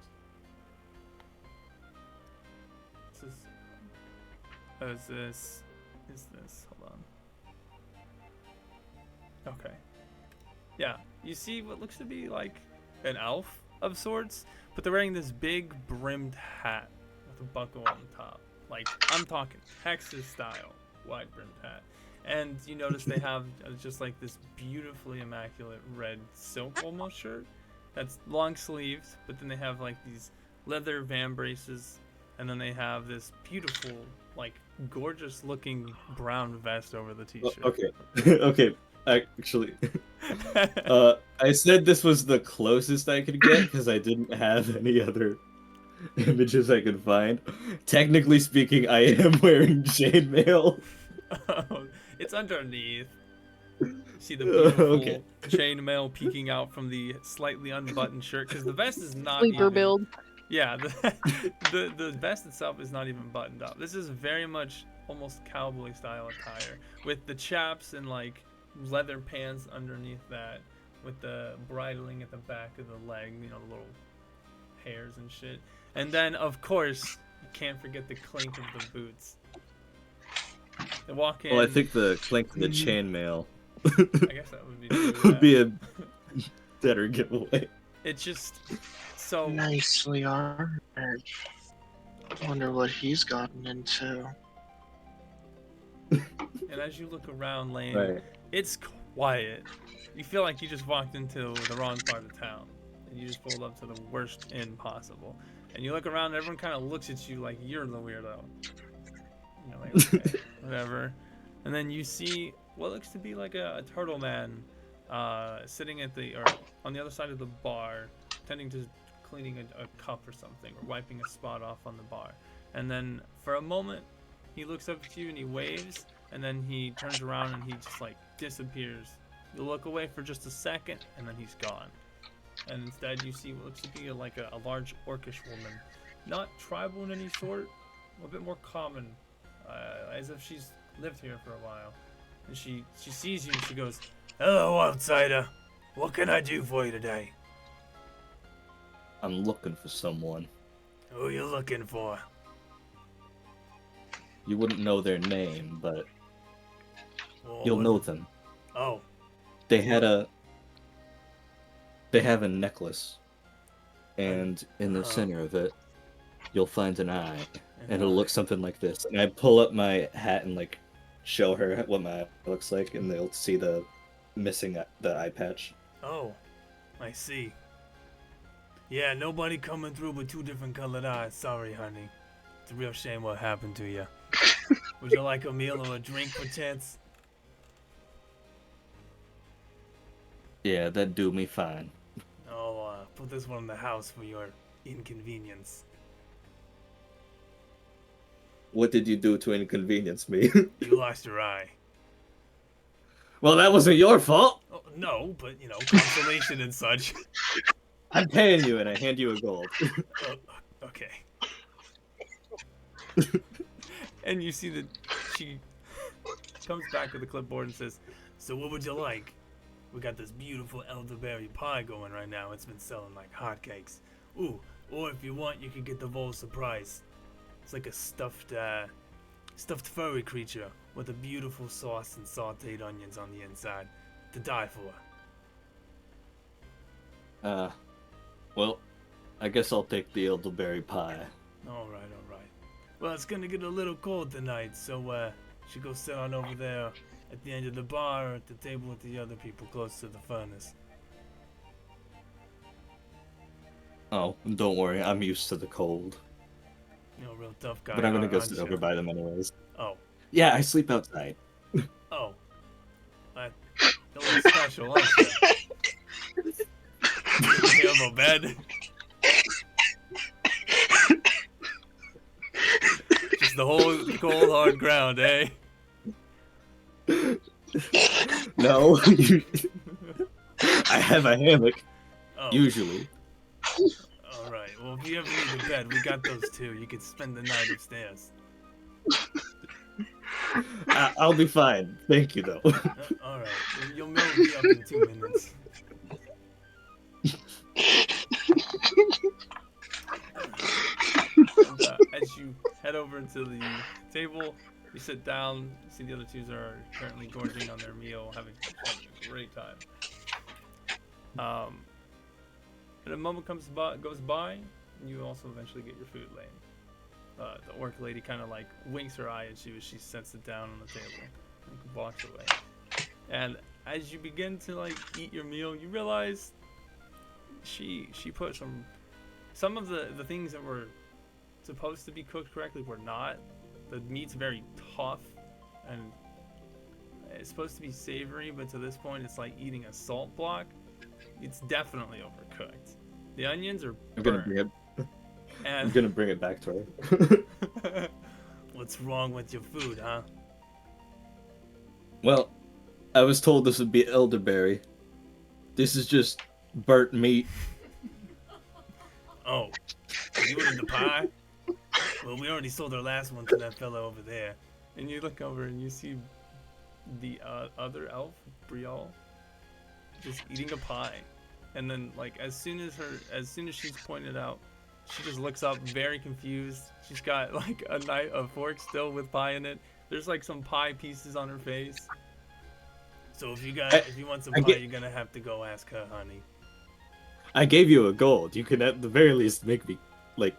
Is this? Hold on. Okay. Yeah, you see what looks to be like an elf of sorts, but they're wearing this big brimmed hat with a buckle on the top. Like, I'm talking Texas style wide brimmed hat. And you notice they have just like this beautifully immaculate red silk almost shirt that's long sleeved, but then they have like these leather van braces, and then they have this beautiful, like, gorgeous looking brown vest over the t-shirt. Okay. Okay. Actually, I said this was the closest I could get because I didn't have any other images I could find. Technically speaking, I am wearing chainmail. Oh, it's underneath. See the beautiful Okay. chainmail peeking out from the slightly unbuttoned shirt, because the vest is not Sleeper even, build. yeah, the vest itself is not even buttoned up. This is very much almost cowboy style attire, with the chaps and like leather pants underneath that, with the bridling at the back of the leg, you know, the little hairs and shit. And then, of course, you can't forget the clink of the boots. They walk in. Well, I think the clink of the chainmail I guess that would be true, would yeah. be a better giveaway. It's just so. Nicely armored. Wonder what he's gotten into. And as you look around, Lane, Right. it's quiet. You feel like you just walked into the wrong part of town, and you just pulled up to the worst inn possible. And you look around, and everyone kind of looks at you like you're the weirdo. You're like, okay, whatever. And then you see what looks to be like a turtle man, sitting or on the other side of the bar, tending to cleaning a cup or something, or wiping a spot off on the bar. And then for a moment, he looks up at you and he waves, and then he turns around and he just like disappears. You look away for just a second, and then he's gone. And instead, you see what looks to be like a large orcish woman, not tribal in any sort, a bit more common, as if she's lived here for a while. And she sees you and she goes, "Hello, outsider. What can I do for you today?" I'm looking for someone. Who you looking for? You wouldn't know their name, but Well, you'll know them. Oh, They have a necklace, and in the center of it, you'll find an eye, and it'll look something like this. And I pull up my hat and like show her what my eye looks like, and they'll see the eye patch. Oh, I see. Yeah, nobody coming through with two different colored eyes. Sorry, honey. It's a real shame what happened to you. Would you like a meal or a drink, perchance? Yeah, that'd do me fine. Oh, put this one in the house for your inconvenience. What did you do to inconvenience me? You lost your eye. Well, that wasn't your fault. Oh, no, but, you know, consolation and such. I'm paying you, and I hand you a gold. Okay. And you see that she comes back with a clipboard and says, "So what would you like? We got this beautiful elderberry pie going right now. It's been selling like hotcakes. Ooh, or if you want, you can get the Vol Surprise. It's like a stuffed furry creature with a beautiful sauce and sauteed onions on the inside. To die for." Well, I guess I'll take the elderberry pie. All right. Well, it's gonna get a little cold tonight, so should go sit on over there at the end of the bar, at the table with the other people close to the furnace. Oh, don't worry, I'm used to the cold. You're a real tough guy. But I'm gonna go aren't sit you? over by them anyways. Oh, Yeah, I sleep outside. oh, you're a little special, aren't you? You have a bed. Just the whole cold, hard ground, eh? No, I have a hammock, Oh, usually. all right. Well, if you ever need a bed, we got those too. You can spend the night upstairs. I'll be fine. Thank you, though. All right. You'll mail me up in 2 minutes. And, as you head over to the table, you sit down. You see the other two are currently gorging on their meal, having a great time. And a moment goes by, and you also eventually get your food, Lane. The orc lady kind of like winks her eye at you as she sets it down on the table and walks away. And as you begin to like eat your meal, you realize she put some of the things that were supposed to be cooked correctly were not. The meat's very tough and it's supposed to be savory, but to this point it's like eating a salt block. It's definitely overcooked. The onions are burnt. I'm gonna bring it back to her. What's wrong with your food, huh? Well, I was told this would be elderberry. This is just burnt meat. Oh, you wanted the pie? Well, we already sold our last one to that fellow over there. And you look over and you see the other elf, Brielle, just eating a pie. And then, like, as soon as she's pointed out, she just looks up, very confused. She's got like a fork still with pie in it. There's like some pie pieces on her face. So if you want some pie, you're gonna have to go ask her, honey. I gave you a gold. You could at the very least make me, like,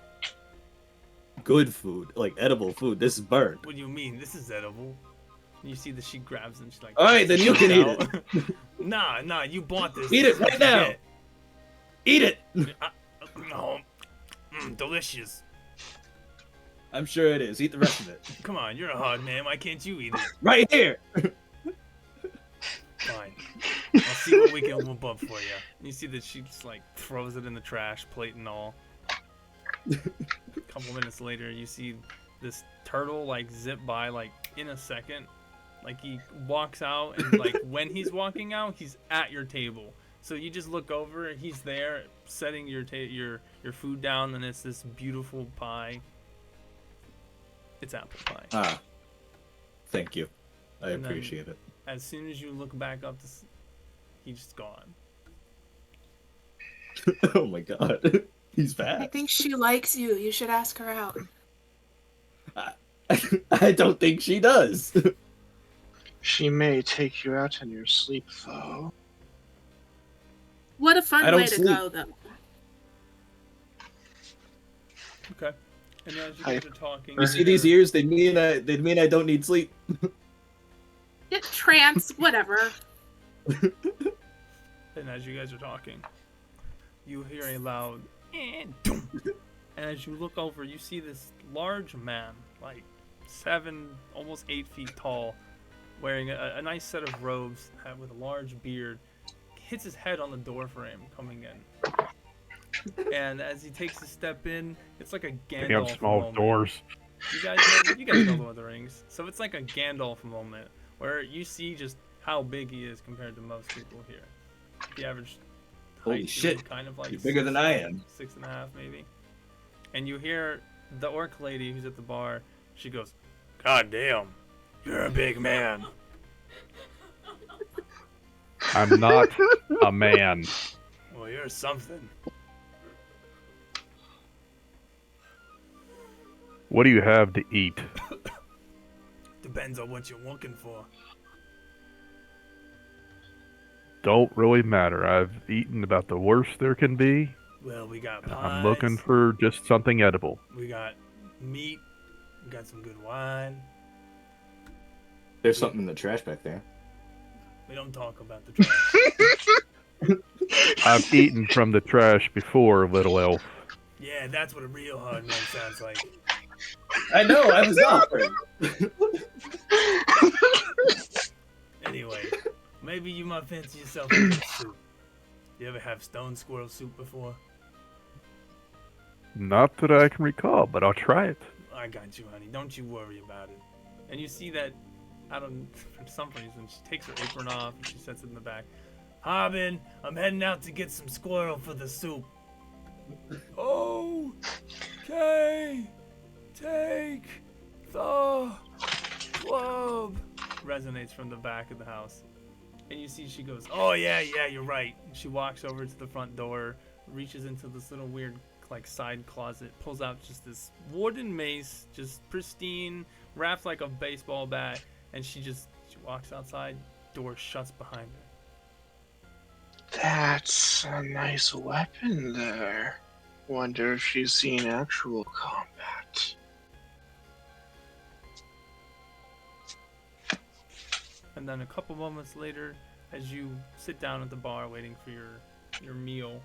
good food, like edible food. This is burnt. What do you mean? This is edible. You see that she grabs and she like. All right, then you can eat it. Nah, you bought this. Eat This it is what right you now. get. Eat it. No. Delicious. I'm sure it is. Eat the rest of it. Come on, you're a hard man. Why can't you eat it? Right here. Fine. I'll see what we can whoop up for you. You see that she just like throws it in the trash, plate and all. A couple minutes later, you see this turtle like zip by like in a second. Like he walks out and like when he's walking out, he's at your table. So you just look over, he's there setting your food down, and it's this beautiful pie. It's apple pie. Ah, thank you. I And then- appreciate it. As soon as you look back up, he's just gone. Oh my god, he's I fat. think she likes you. You should ask her out. I don't think she does. She may take you out in your sleep, though. What a fun I don't way to sleep. go, though. Okay. And as you Hi. guys are talking, You see these ears? They mean I don't need sleep. Get trance, whatever. and as you guys are talking, you hear a loud and doom. And as you look over, you see this large man, like 7, almost 8 feet tall, wearing a nice set of robes with a large beard, hits his head on the door frame coming in. And as he takes a step in, it's like a Damn Gandalf small moment. doors. You guys know Lord of the Rings. So it's like a Gandalf moment where you see just how big he is compared to most people here. The average Holy height is shit, kind of like you're bigger than I am. 6.5 maybe. And you hear the orc lady who's at the bar. She goes, "God damn, you're a big man." I'm not a man. Well, you're something. What do you have to eat? Depends on what you're looking for. Don't really matter. I've eaten about the worst there can be. Well, we got And pies. I'm looking for just something edible. We got meat. We got some good wine. There's something in the trash back there. We don't talk about the trash. I've eaten from the trash before, little elf. Yeah, that's what a real hard man sounds like. I know. I was offering. Anyway, maybe you might fancy yourself a good soup. You ever have stone squirrel soup before? Not that I can recall, but I'll try it. I got you, honey. Don't you worry about it. And you see that, for some reason, she takes her apron off and she sets it in the back. Harbin, I'm heading out to get some squirrel for the soup. Okay, take the club. Resonates from the back of the house. And you see she goes, "Oh yeah, you're right." And she walks over to the front door, reaches into this little weird like side closet, pulls out just this wooden mace, just pristine, wrapped like a baseball bat, and she walks outside, door shuts behind her. That's a nice weapon there. Wonder if she's seen actual combat. And then a couple moments later, as you sit down at the bar waiting for your meal,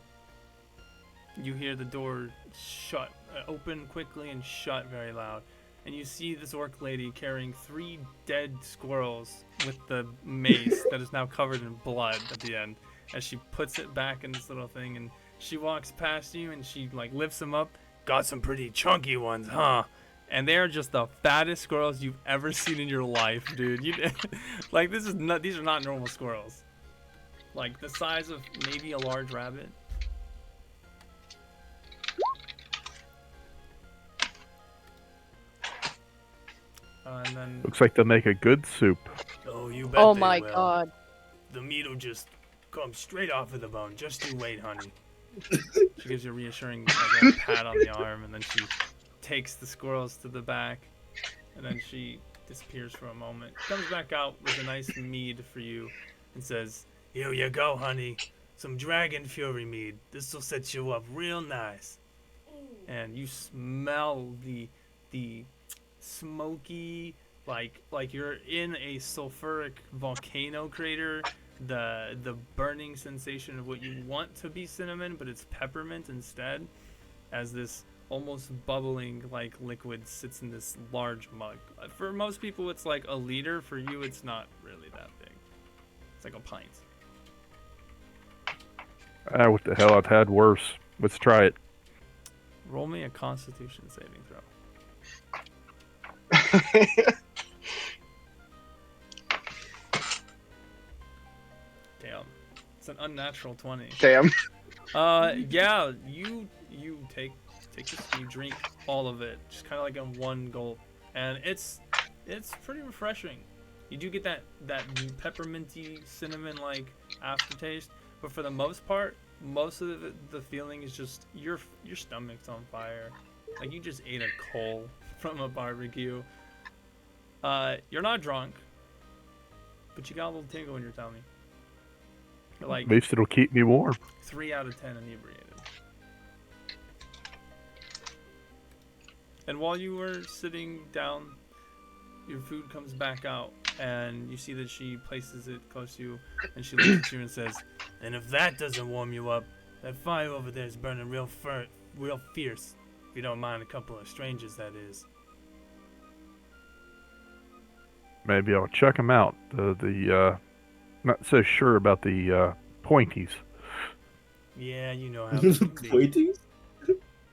you hear the door shut, open quickly and shut very loud. And you see this orc lady carrying 3 dead squirrels with the mace that is now covered in blood at the end. As she puts it back in this little thing, and she walks past you and she like lifts them up. "Got some pretty chunky ones, huh?" And they're just the fattest squirrels you've ever seen in your life, dude. Like these are not normal squirrels. Like the size of maybe a large rabbit. And then, Looks like they'll make a good soup. oh, you bet Oh they my will. god. The meat'll just come straight off of the bone. Just you wait, honey. She gives you a reassuring like, pat on the arm, and then she takes the squirrels to the back, and then she disappears for a moment. Comes back out with a nice mead for you, and says, "Here you go, honey. Some dragon fury mead. This'll set you up real nice." And you smell the the smoky, like you're in a sulfuric volcano crater. The burning sensation of what you want to be cinnamon, but it's peppermint instead, as this almost bubbling like liquid sits in this large mug. For most people, it's like a liter. For you, it's not really that big. It's like a pint. Ah, what the hell? I've had worse. Let's try it. Roll me a Constitution saving throw. Damn, it's an unnatural 20. Damn. Yeah, you take this, you drink all of it, just kind of like in one gulp, and it's pretty refreshing. You do get that pepperminty cinnamon like aftertaste, but for the most part, most of the feeling is just your stomach's on fire, like you just ate a coal from a barbecue. You're not drunk, but you got a little tingle in your tummy. You're like At least it'll keep me warm. 3 out of 10 inebriated. And while you were sitting down, your food comes back out, and you see that she places it close to you, and she looks at you and says, "And if that doesn't warm you up, that fire over there is burning real fierce. If you don't mind a couple of strangers, that is." Maybe I'll check them out. Not so sure about the pointies. Yeah, you know how it can be. Pointies?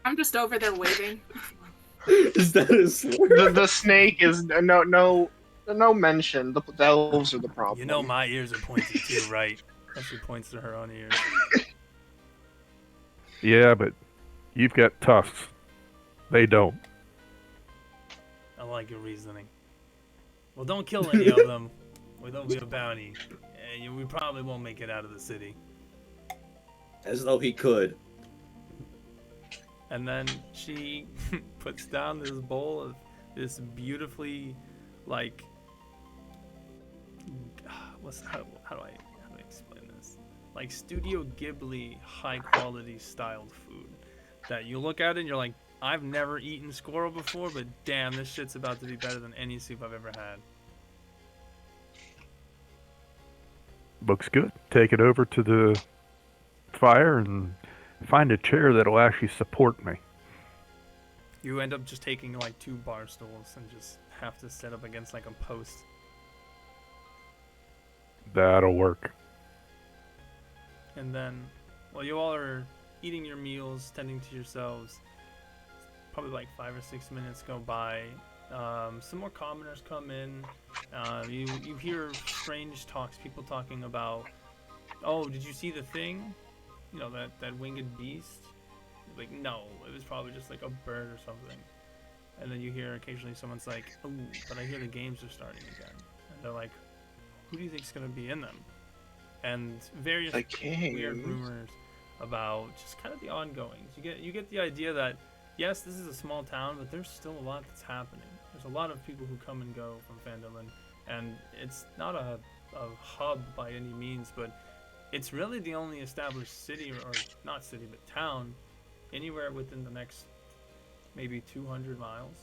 I'm just over there waiting. Is that a slur? The snake is no mention. The elves are the problem. You know my ears are pointy too, right? And she points to her own ears. Yeah, but you've got tusks. They don't. I like your reasoning. Well, don't kill any of them, or there'll be a bounty, and we probably won't make it out of the city. As though he could. And then she puts down this bowl of this beautifully, like, how do I explain this? Like Studio Ghibli high quality styled food that you look at it and you're like, I've never eaten squirrel before, but damn, this shit's about to be better than any soup I've ever had. Looks good. Take it over to the fire and find a chair that'll actually support me. You end up just taking like 2 bar stools and just have to set up against like a post. That'll work. And then, while you all are eating your meals, tending to yourselves, probably like 5 or 6 minutes go by. Some more commoners come in. You hear strange talks, people talking about, oh, did you see the thing? You know, that winged beast? Like, no, it was probably just like a bird or something. And then you hear occasionally someone's like, oh, but I hear the games are starting again. And they're like, who do you think's gonna be in them? And various weird rumors about just kind of the ongoings. You get the idea that yes, this is a small town, but there's still a lot that's happening. There's a lot of people who come and go from Phandalin, and it's not a hub by any means, but it's really the only established city, or not city, but town, anywhere within the next maybe 200 miles.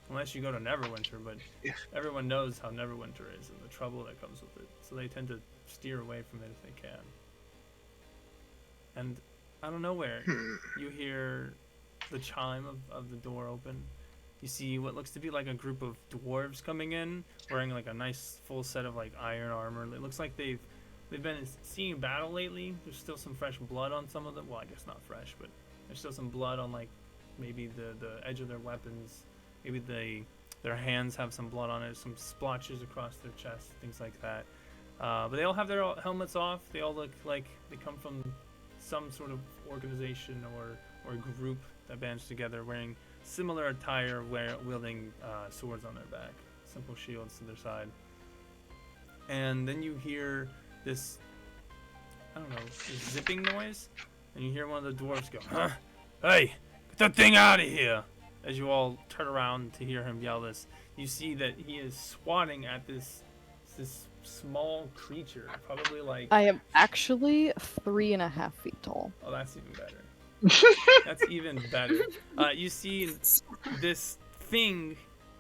Unless you go to Neverwinter, but everyone knows how Neverwinter is and the trouble that comes with it. So they tend to steer away from it if they can. And out of nowhere, you hear the chime of the door open. You see what looks to be like a group of dwarves coming in, wearing like a nice full set of like iron armor. It looks like they've been seeing battle lately. There's still some fresh blood on some of them. Well, I guess not fresh, but there's still some blood on like maybe the edge of their weapons. Maybe their hands have some blood on it, some splotches across their chest, things like that. But they all have their helmets off. They all look like they come from some sort of organization or group that bands together, wearing similar attire, wielding swords on their back, simple shields to their side. And then you hear this, I don't know, this zipping noise, and you hear one of the dwarves go, "Huh? Hey, get that thing out of here!" As you all turn around to hear him yell this, you see that he is swatting at this small creature, probably like... I am actually 3.5 feet tall. Oh, that's even better. That's even better. You see this thing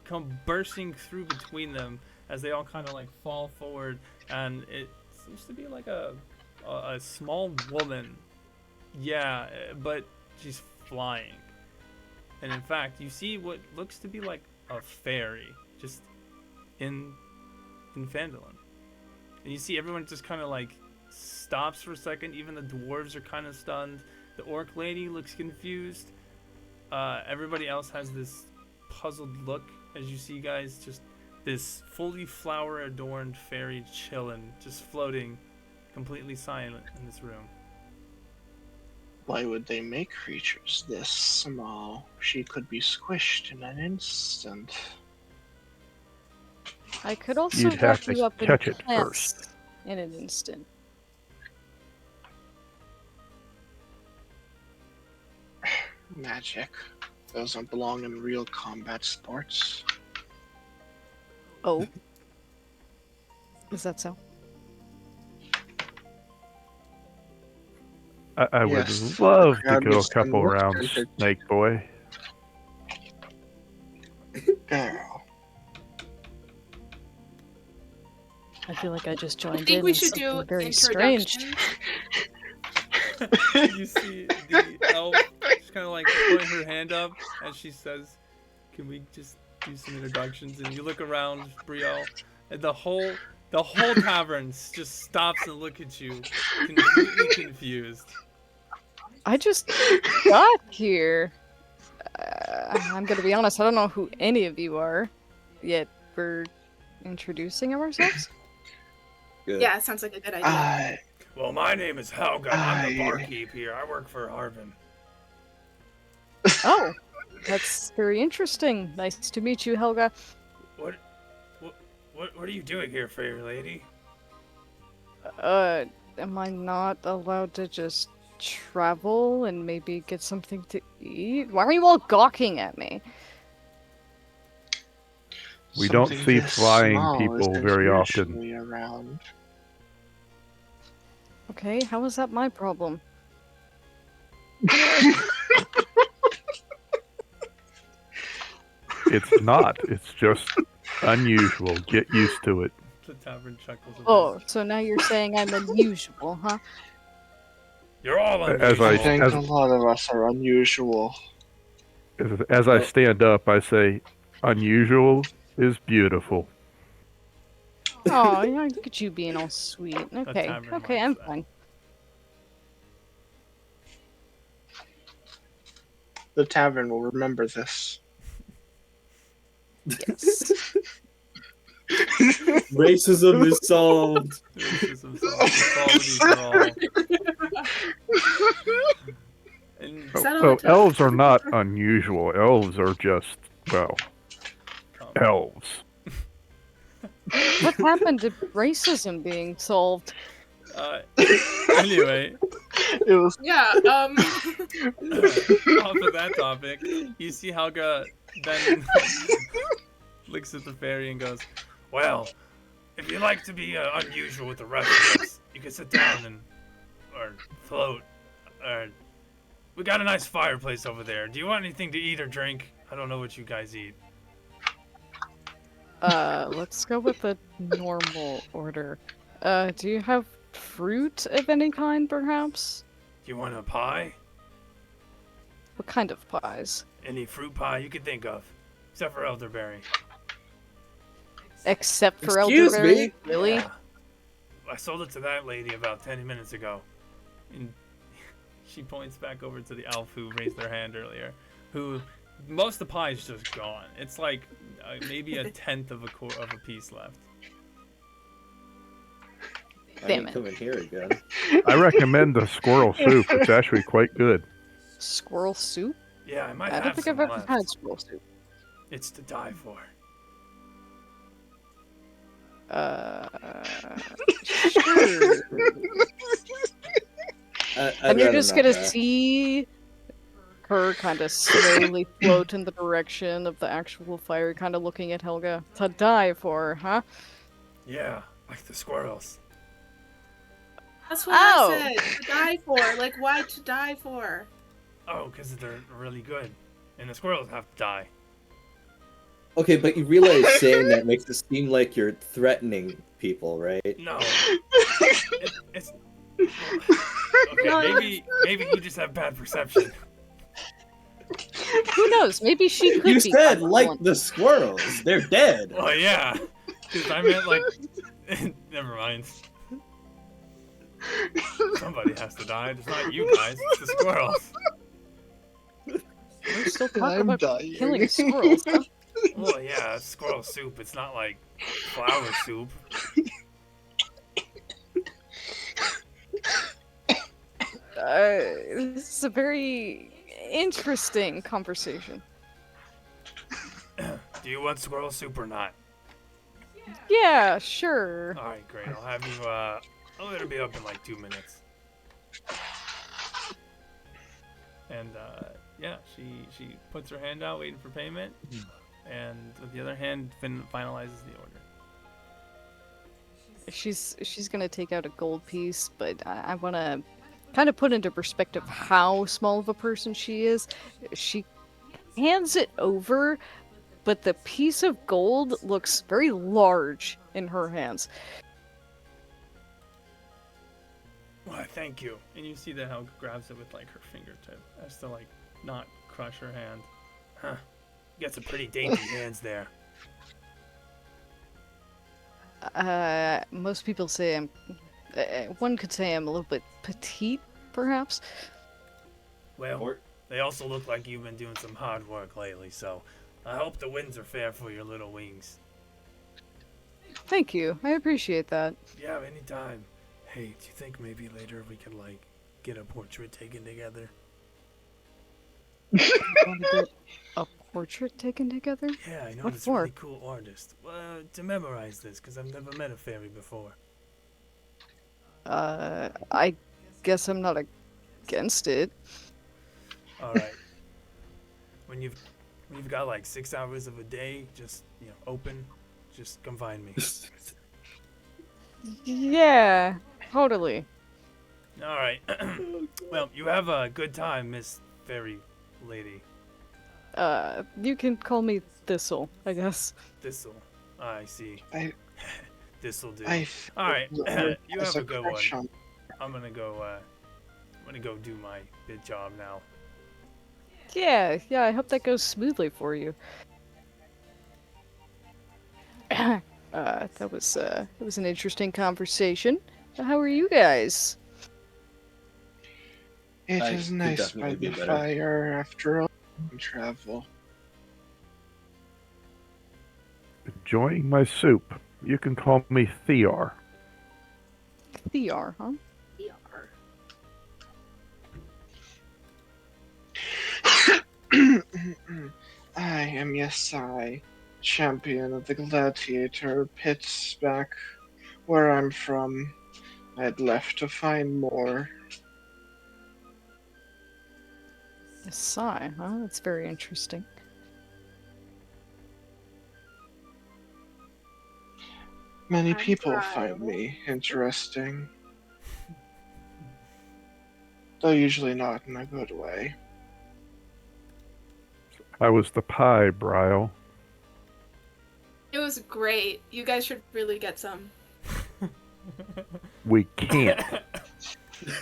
come bursting through between them as they all kind of like fall forward, and it seems to be like a small woman. Yeah, but she's flying. And in fact, you see what looks to be like a fairy just in Phandalin. And you see everyone just kind of like stops for a second. Even the dwarves are kind of stunned. The orc lady looks confused. Everybody else has this puzzled look as you see guys just this fully flower adorned fairy chillin', just floating completely silent in this room. Why would they make creatures this small? She could be squished in an instant. I could also You'd have wrap to you up in catch it plants first. in an instant. Magic. Doesn't belong in real combat sports. Oh. Is that so? I would Yes, love to crowd go a was couple somewhat rounds, tempted. Snake Boy. Girl. I feel like I just joined I think in we in should do something very strange. introductions. You see the elf just kind of like putting her hand up as she says, "Can we just do some introductions?" And you look around, Brielle, and the whole tavern just stops and look at you, completely confused. I just got here. I'm gonna be honest, I don't know who any of you are, yet we're introducing ourselves? Good. Yeah, it sounds like a good idea. Well, my name is Helga. I'm the I- barkeep here. I work for Harvin. Oh, that's very interesting. Nice to meet you, Helga. What are you doing here, fair lady? Am I not allowed to just travel and maybe get something to eat? Why are you all gawking at me? We don't Something see this flying small people isn't very often. usually around. Okay, how is that my problem? It's not. It's just unusual. Get used to it. The tavern chuckles. a bit. Oh, so now you're saying I'm unusual, huh? You're all As unusual. I think as- a lot of us are unusual. As I stand up, I say, unusual is beautiful. Oh, yeah, look at you being all sweet. Okay, tavern okay, likes I'm that. fine. The tavern will remember this. Yes. Racism is solved. Racism solved. Equality for all. And Is that Oh, all it elves are not unusual. Elves are just, well, elves. What happened to racism being solved? anyway, It was Yeah, off of that topic, you see Helga then looks at the fairy and goes, "Well, if you like to be unusual with the rest of us, you can sit down or float. Or we got a nice fireplace over there. Do you want anything to eat or drink? I don't know what you guys eat." Let's go with the normal order. Do you have fruit of any kind, perhaps? Do you want a pie? What kind of pies? Any fruit pie you can think of, except for elderberry. Except for Excuse elderberry? me? Really? Yeah. I sold it to that lady about 10 minutes ago. And she points back over to the elf who raised their hand earlier, who most of the pie is just gone. It's like maybe a tenth of a piece left. I Damn ain't it. coming here again. I recommend the squirrel soup. It's actually quite good. Squirrel soup? Yeah, I might I don't have think some I've ever left. had squirrel soup. It's to die for. Sure. And you're just gonna see her kind of slowly float in the direction of the actual fire, kind of looking at Helga. To die for, huh? Yeah, like the squirrels. that's what Oh. I said. To die for. Like, why to die for? Oh, because they're really good. And the squirrels have to die. Okay, but you realize saying that makes it seem like you're threatening people, right? No, it's okay. No, Maybe you just have bad perception. Who knows? Maybe she You could be said kind of like violent. the squirrels. They're dead. Well, yeah, because I meant like. Never mind. Somebody has to die. It's not you guys. It's the squirrels. We're still talking I'm about dying. killing squirrels. Huh? Well, yeah, it's squirrel soup. It's not like flour soup. This is a very interesting conversation. Do you want squirrel soup or not? Yeah, sure. All right, great. I'll have you. It'll be up in like 2 minutes. And yeah, she puts her hand out, waiting for payment, and with the other hand, finalizes the order. She's gonna take out a gold piece, but I want to kind of put into perspective how small of a person she is. She hands it over, but the piece of gold looks very large in her hands. Why, thank you. And you see that Helga grabs it with like her fingertip, as to like not crush her hand. Huh? You got some pretty dainty hands there. Most people say I'm. One could say I'm a little bit petite, perhaps. Well, Or- they also look like you've been doing some hard work lately, so I hope the winds are fair for your little wings. Thank you. I appreciate that. Yeah, anytime. Hey, do you think maybe later we could like get a portrait taken together? Want to get a portrait taken together? Yeah, I know What this for? really cool artist. Well, to memorize this, because I've never met a fairy before. I guess I'm not against it. All right. When you've got like 6 hours of a day, just open, just come find me. Yeah, totally. All right. Well, you have a good time, Miss Fairy Lady. You can call me Thistle, I guess. Thistle. I see. I- This'll do. I All right. feel You there's have a a good one. crush on- I'm gonna go do my bid job now. Yeah, I hope that goes smoothly for you. That was an interesting conversation. How are you guys? It I is could nice by definitely be the better. fire after all travel. Enjoying my soup. You can call me Thear. Thear, huh? I am Yesai, champion of the gladiator pits back where I'm from. I'd left to find more. A sigh, huh? That's very interesting. Many I'm people Drago. find me interesting. Though usually not in a good way. I was the pie, Brile. It was great. You guys should really get some. We can't.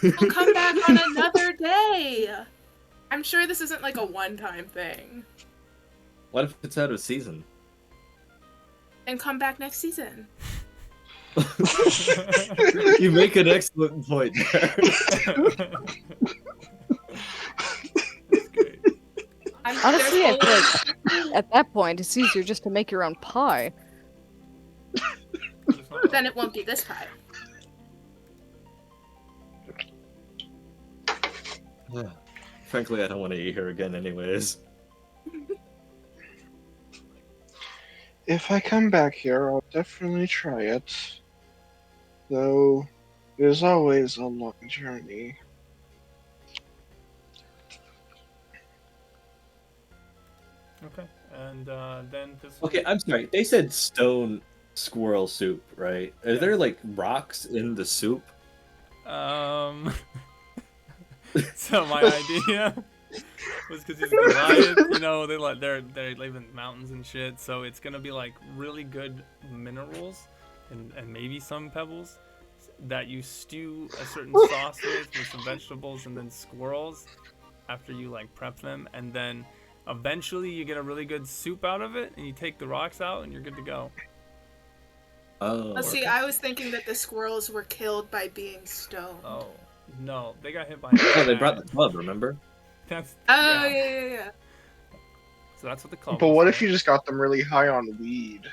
We'll come back on another day. I'm sure this isn't like a one-time thing. What if it's out of season? And come back next season. You make an excellent point there. That's great. Honestly, I there's feel like at that point it's easier just to make your own pie. It's not then it won't be this pie. Frankly, I don't want to eat her again anyways. If I come back here, I'll definitely try it. Though, it is always a long journey. Okay. And then this. Okay, I'm sorry. They said stone squirrel soup, right? Are there like rocks in the soup? So my idea was because he's a Goliath. You know, they live in mountains and shit. So it's gonna be like really good minerals and maybe some pebbles that you stew a certain sauce with some vegetables and then squirrels after you like prep them, and then eventually you get a really good soup out of it, and you take the rocks out, and you're good to go. Oh, Well, see, okay. I was thinking that the squirrels were killed by being stoned. Oh no, they got hit by. Oh, they brought the club, remember? That's Oh, yeah. yeah. So that's what the club But was what if for. you just got them really high on weed?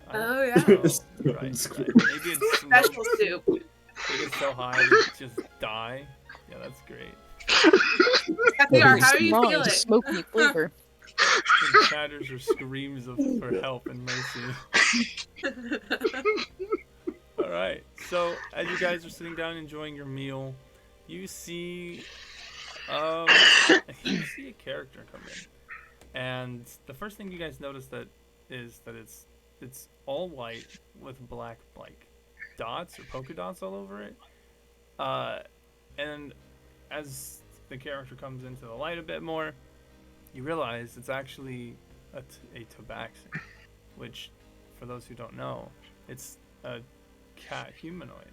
I don't Oh, yeah. know. Stone Right. squirrel. Maybe it's smoke. Special soup. They get so high they just die. Yeah, that's great. FDR, how are you Strong, feeling? smoky flavor. And chatters or screams for help and mercy. All right. So as you guys are sitting down enjoying your meal, you see, you see a character come in, and the first thing you guys notice is that it's all white with black like dots or polka dots all over it. And as the character comes into the light a bit more, you realize it's actually a tabaxi, which, for those who don't know, it's a cat humanoid.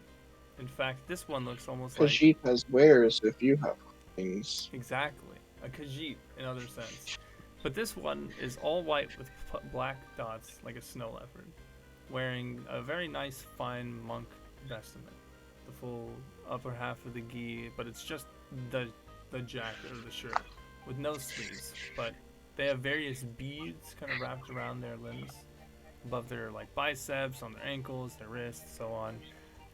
In fact, this one looks almost like Khajiit has wares if you have things. exactly a Khajiit in other sense, but this one is all white with black dots like a snow leopard, wearing a very nice fine monk vestment, the full upper half of the gi, but it's just the jacket or the shirt with no sleeves, but they have various beads kind of wrapped around their limbs, above their like biceps, on their ankles, their wrists, so on.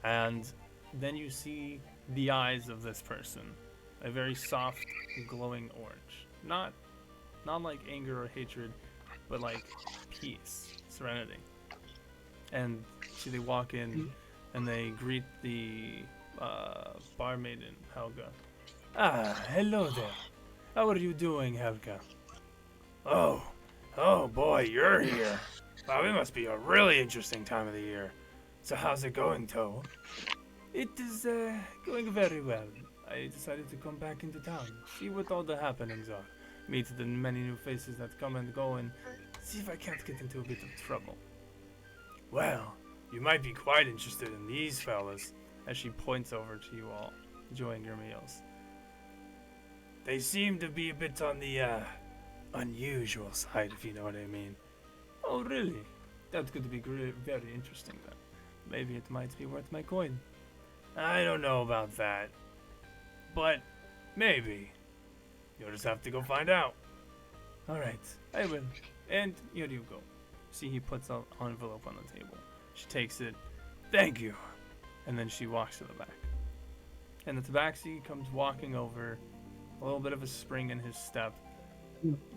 And then you see the eyes of this person, a very soft, glowing orange, not like anger or hatred, but like peace, serenity. And see, they walk in and they greet the bar maiden Helga. Ah, hello there. How are you doing, Helga? Oh boy, you're here. Wow, it must be a really interesting time of the year. So how's it going, Toe? It is going very well. I decided to come back into town, see what all the happenings are, meet the many new faces that come and go, and see if I can't get into a bit of trouble. Well, you might be quite interested in these fellas, as she points over to you all, enjoying your meals. They seem to be a bit on the unusual side, if you know what I mean. Oh, really? That could be very interesting then. Maybe it might be worth my coin. I don't know about that. But maybe. You'll just have to go find out. Alright, I will. And here you go. See, he puts an envelope on the table. She takes it. Thank you. And then she walks to the back. And the tabaxi comes walking over, a little bit of a spring in his step.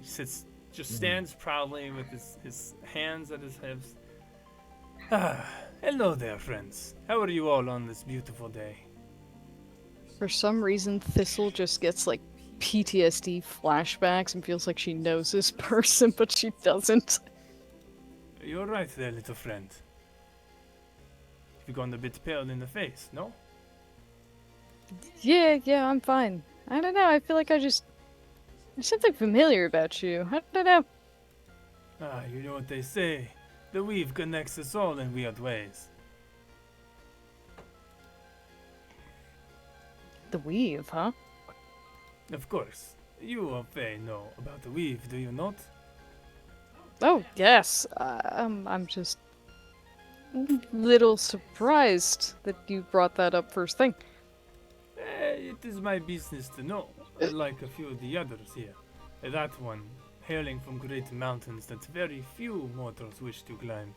He stands proudly with his hands at his hips. Ah, hello there, friends. How are you all on this beautiful day? For some reason, Thistle just gets like PTSD flashbacks and feels like she knows this person, but she doesn't. You're right there, little friend. You've gone a bit pale in the face, no? Yeah, I'm fine. I don't know, I feel like there's something familiar about you. I don't know. Ah, you know what they say. The weave connects us all in weird ways. The weave, huh? Of course. You, Faye, know about the weave, do you not? Oh, yes. I'm just a little surprised that you brought that up first thing. It is my business to know, like a few of the others here. That one, hailing from great mountains that very few mortals wish to climb.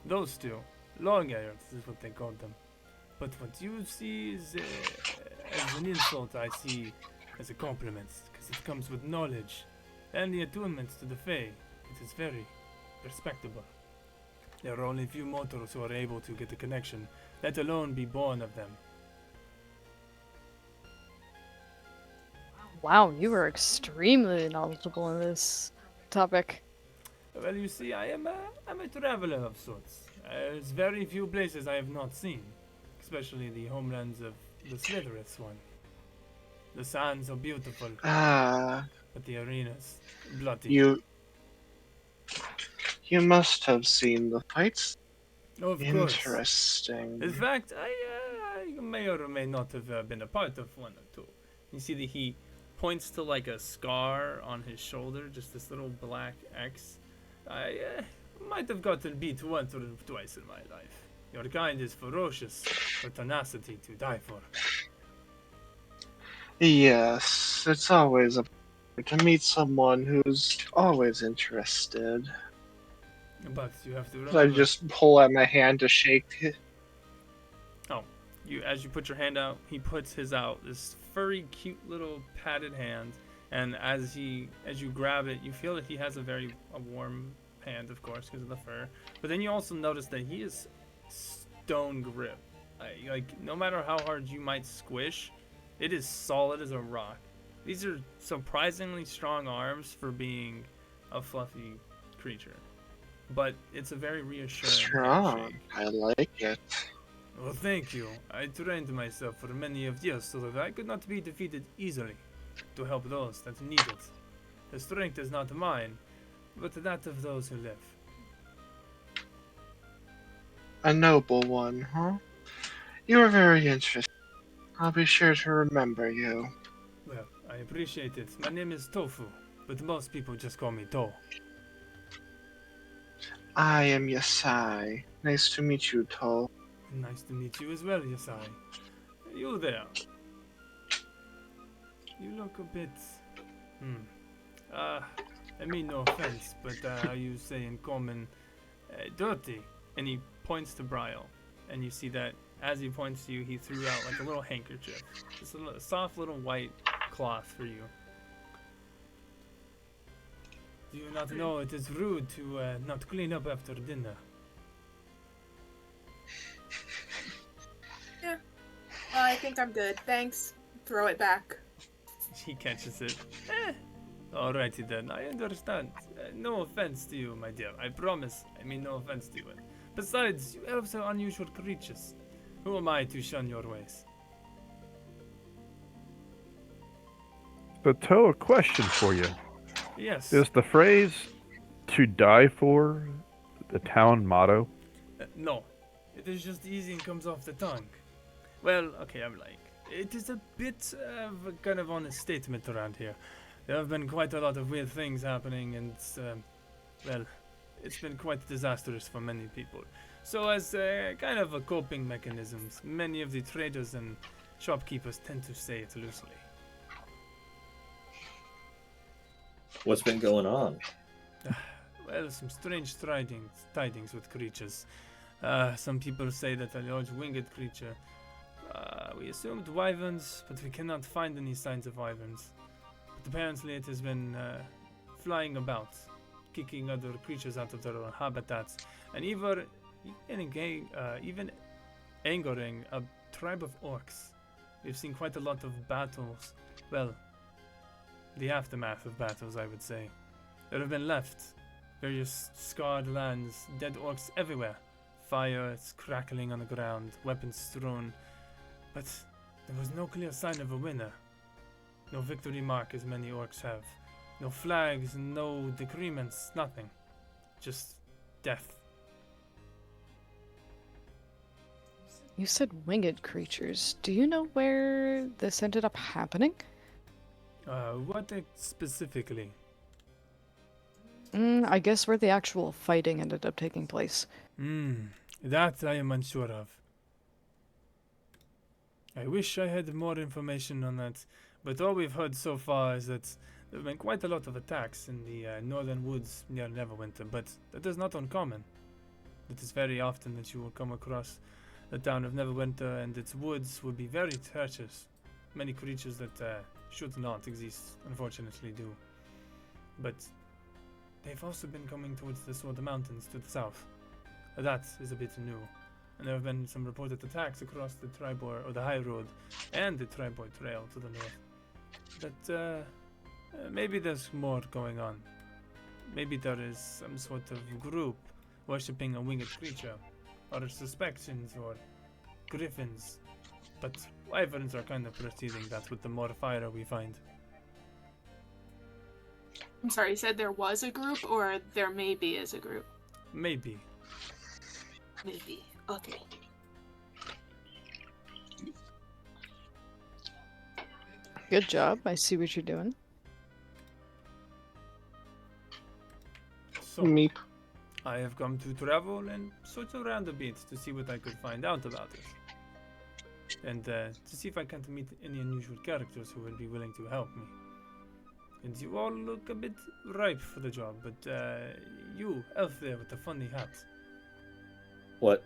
Those two, long-eared is what they call them. But what you see is as an insult, I see as a compliment, because it comes with knowledge and the attunements to the Fae. It is very respectable. There are only few mortals who are able to get the connection, let alone be born of them. Wow, you are extremely knowledgeable in this topic. Well, you see, I'm a traveler of sorts. There's very few places I have not seen, especially the homelands of the Slitherous one. The sands are beautiful, Ah, but the arena's bloody. you you must have seen the fights. Of course. In Interesting. fact, I may or may not have been a part of one or two. You see that he points to like a scar on his shoulder, just this little black X. I might have gotten beat once or twice in my life. Your kind is ferocious, for tenacity to die for. Yes, it's always a pleasure to meet someone who's always interested. But you have to I remember, just pull out my hand to shake it. as you put your hand out, he puts his out, this furry, cute little padded hand, and as you grab it, you feel that he has a warm hand, of course, because of the fur. But then you also notice that he is stone grip. Like no matter how hard you might squish, it is solid as a rock. These are surprisingly strong arms for being a fluffy creature, but it's a very reassuring Strong. handshake. I like it. Well, thank you. I trained myself for many of years so that I could not be defeated easily, to help those that need it. The strength is not mine, but that of those who live. A noble one, huh? You are very interesting. I'll be sure to remember you. Well, I appreciate it. My name is Tofu, but most people just call me To. I am Yasai. Nice to meet you, To. Nice to meet you as well, Yasai. You there. You look a bit... I mean no offense, but how you say in common, dirty. And he points to Bryle. And you see that as he points to you, he threw out like a little handkerchief. Just a soft little white cloth for you. Do you not know it is rude to not clean up after dinner? I think I'm good. Thanks. Throw it back. He catches it. Alrighty then, I understand. No offense to you, my dear. I promise. I mean no offense to you. Besides, you elves are unusual creatures. Who am I to shun your ways? So, Toe, a question for you. Yes. Is the phrase "to die for" the town motto? No. It is just easy and comes off the tongue. Well, okay, I'm like, it is a bit of a kind of honest statement around here. There have been quite a lot of weird things happening, and well, it's been quite disastrous for many people. So, as kind of a coping mechanism, many of the traders and shopkeepers tend to say it loosely. What's been going on? Well, some strange tidings with creatures. Some people say that a large winged creature. We assumed wyverns, but we cannot find any signs of wyverns. But apparently it has been flying about, kicking other creatures out of their own habitats, and even angering a tribe of orcs. We've seen quite a lot of battles. Well, the aftermath of battles, I would say. There have been left various scarred lands, dead orcs everywhere. Fire is crackling on the ground, weapons strewn. But there was no clear sign of a winner. No victory mark as many orcs have. No flags, no decrements, nothing. Just death. You said winged creatures. Do you know where this ended up happening? What specifically? I guess where the actual fighting ended up taking place. That I am unsure of. I wish I had more information on that, but all we've heard so far is that there have been quite a lot of attacks in the northern woods near Neverwinter, but that is not uncommon. It is very often that you will come across the town of Neverwinter, and its woods will be very treacherous. Many creatures that should not exist, unfortunately, do. But they've also been coming towards the Sword Mountains to the south. That is a bit new. And there have been some reported attacks across the Tribor, or the High Road, and the Tribor Trail to the north. But maybe there's more going on. Maybe there is some sort of group worshipping a winged creature, or suspections, or griffins. But wyverns are kind of proceeding that with the more fire we find. I'm sorry, you said there was a group, or there maybe is a group? Maybe. Maybe. Okay. Good job. I see what you're doing. So, Meep. I have come to travel and search around a bit to see what I could find out about it. And to see if I can't meet any unusual characters who would be willing to help me. And you all look a bit ripe for the job, but you, elf there with the funny hat, What?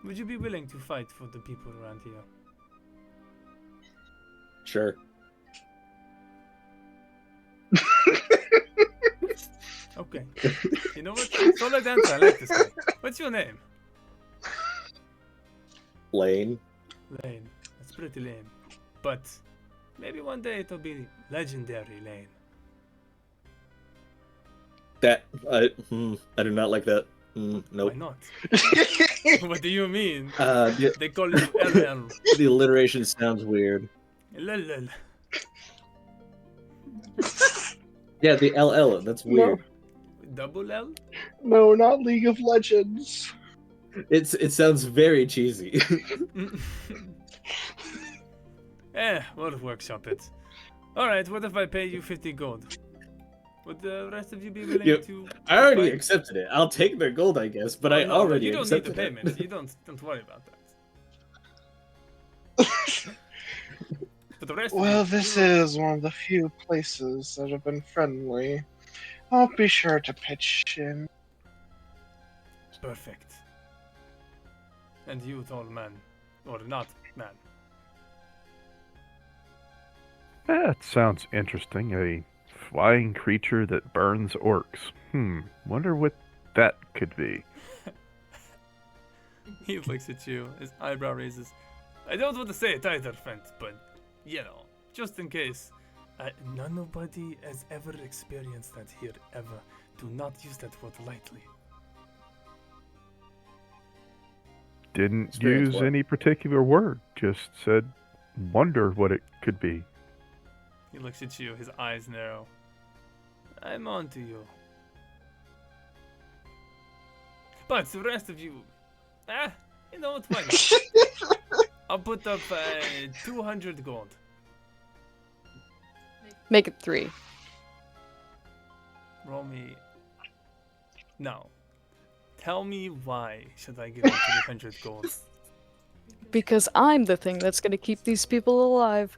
would you be willing to fight for the people around here? Sure. Okay. You know what? Solid answer. I like this guy. What's your name? Lane. Lane. That's pretty lame. But maybe one day it'll be legendary Lane. That I do not like that. Why Nope. not? What do you mean? The, They call you LL. the alliteration sounds weird. LL. Yeah, the LL. That's No. weird. Double L? No, not League of Legends. It sounds very cheesy. We'll workshop it. Alright, what if I pay you 50 gold? Would the rest of you be willing You- to I already fight? accepted it. I'll take their gold, I guess, but Oh, I no, already you don't need the accepted payment. it. You don't worry about that. But the rest Well, of you, this is one of the few places that have been friendly. I'll be sure to pitch in. perfect. And you, tall man, or not man. That sounds interesting. A flying creature that burns orcs. Wonder what that could be. He looks at you, his eyebrow raises. I don't want to say it either, friend, but, you know, just in case. Nobody has ever experienced that here, ever. Do not use that word lightly. Didn't Experience use what? any particular word. Just said, wonder what it could be. He looks at you, his eyes narrow. I'm on to you. But the rest of you, you know what, why not? I'll put up 200 gold. Make it 3. Roll me. No. Tell me why should I give you 300 gold? Because I'm the thing that's gonna keep these people alive.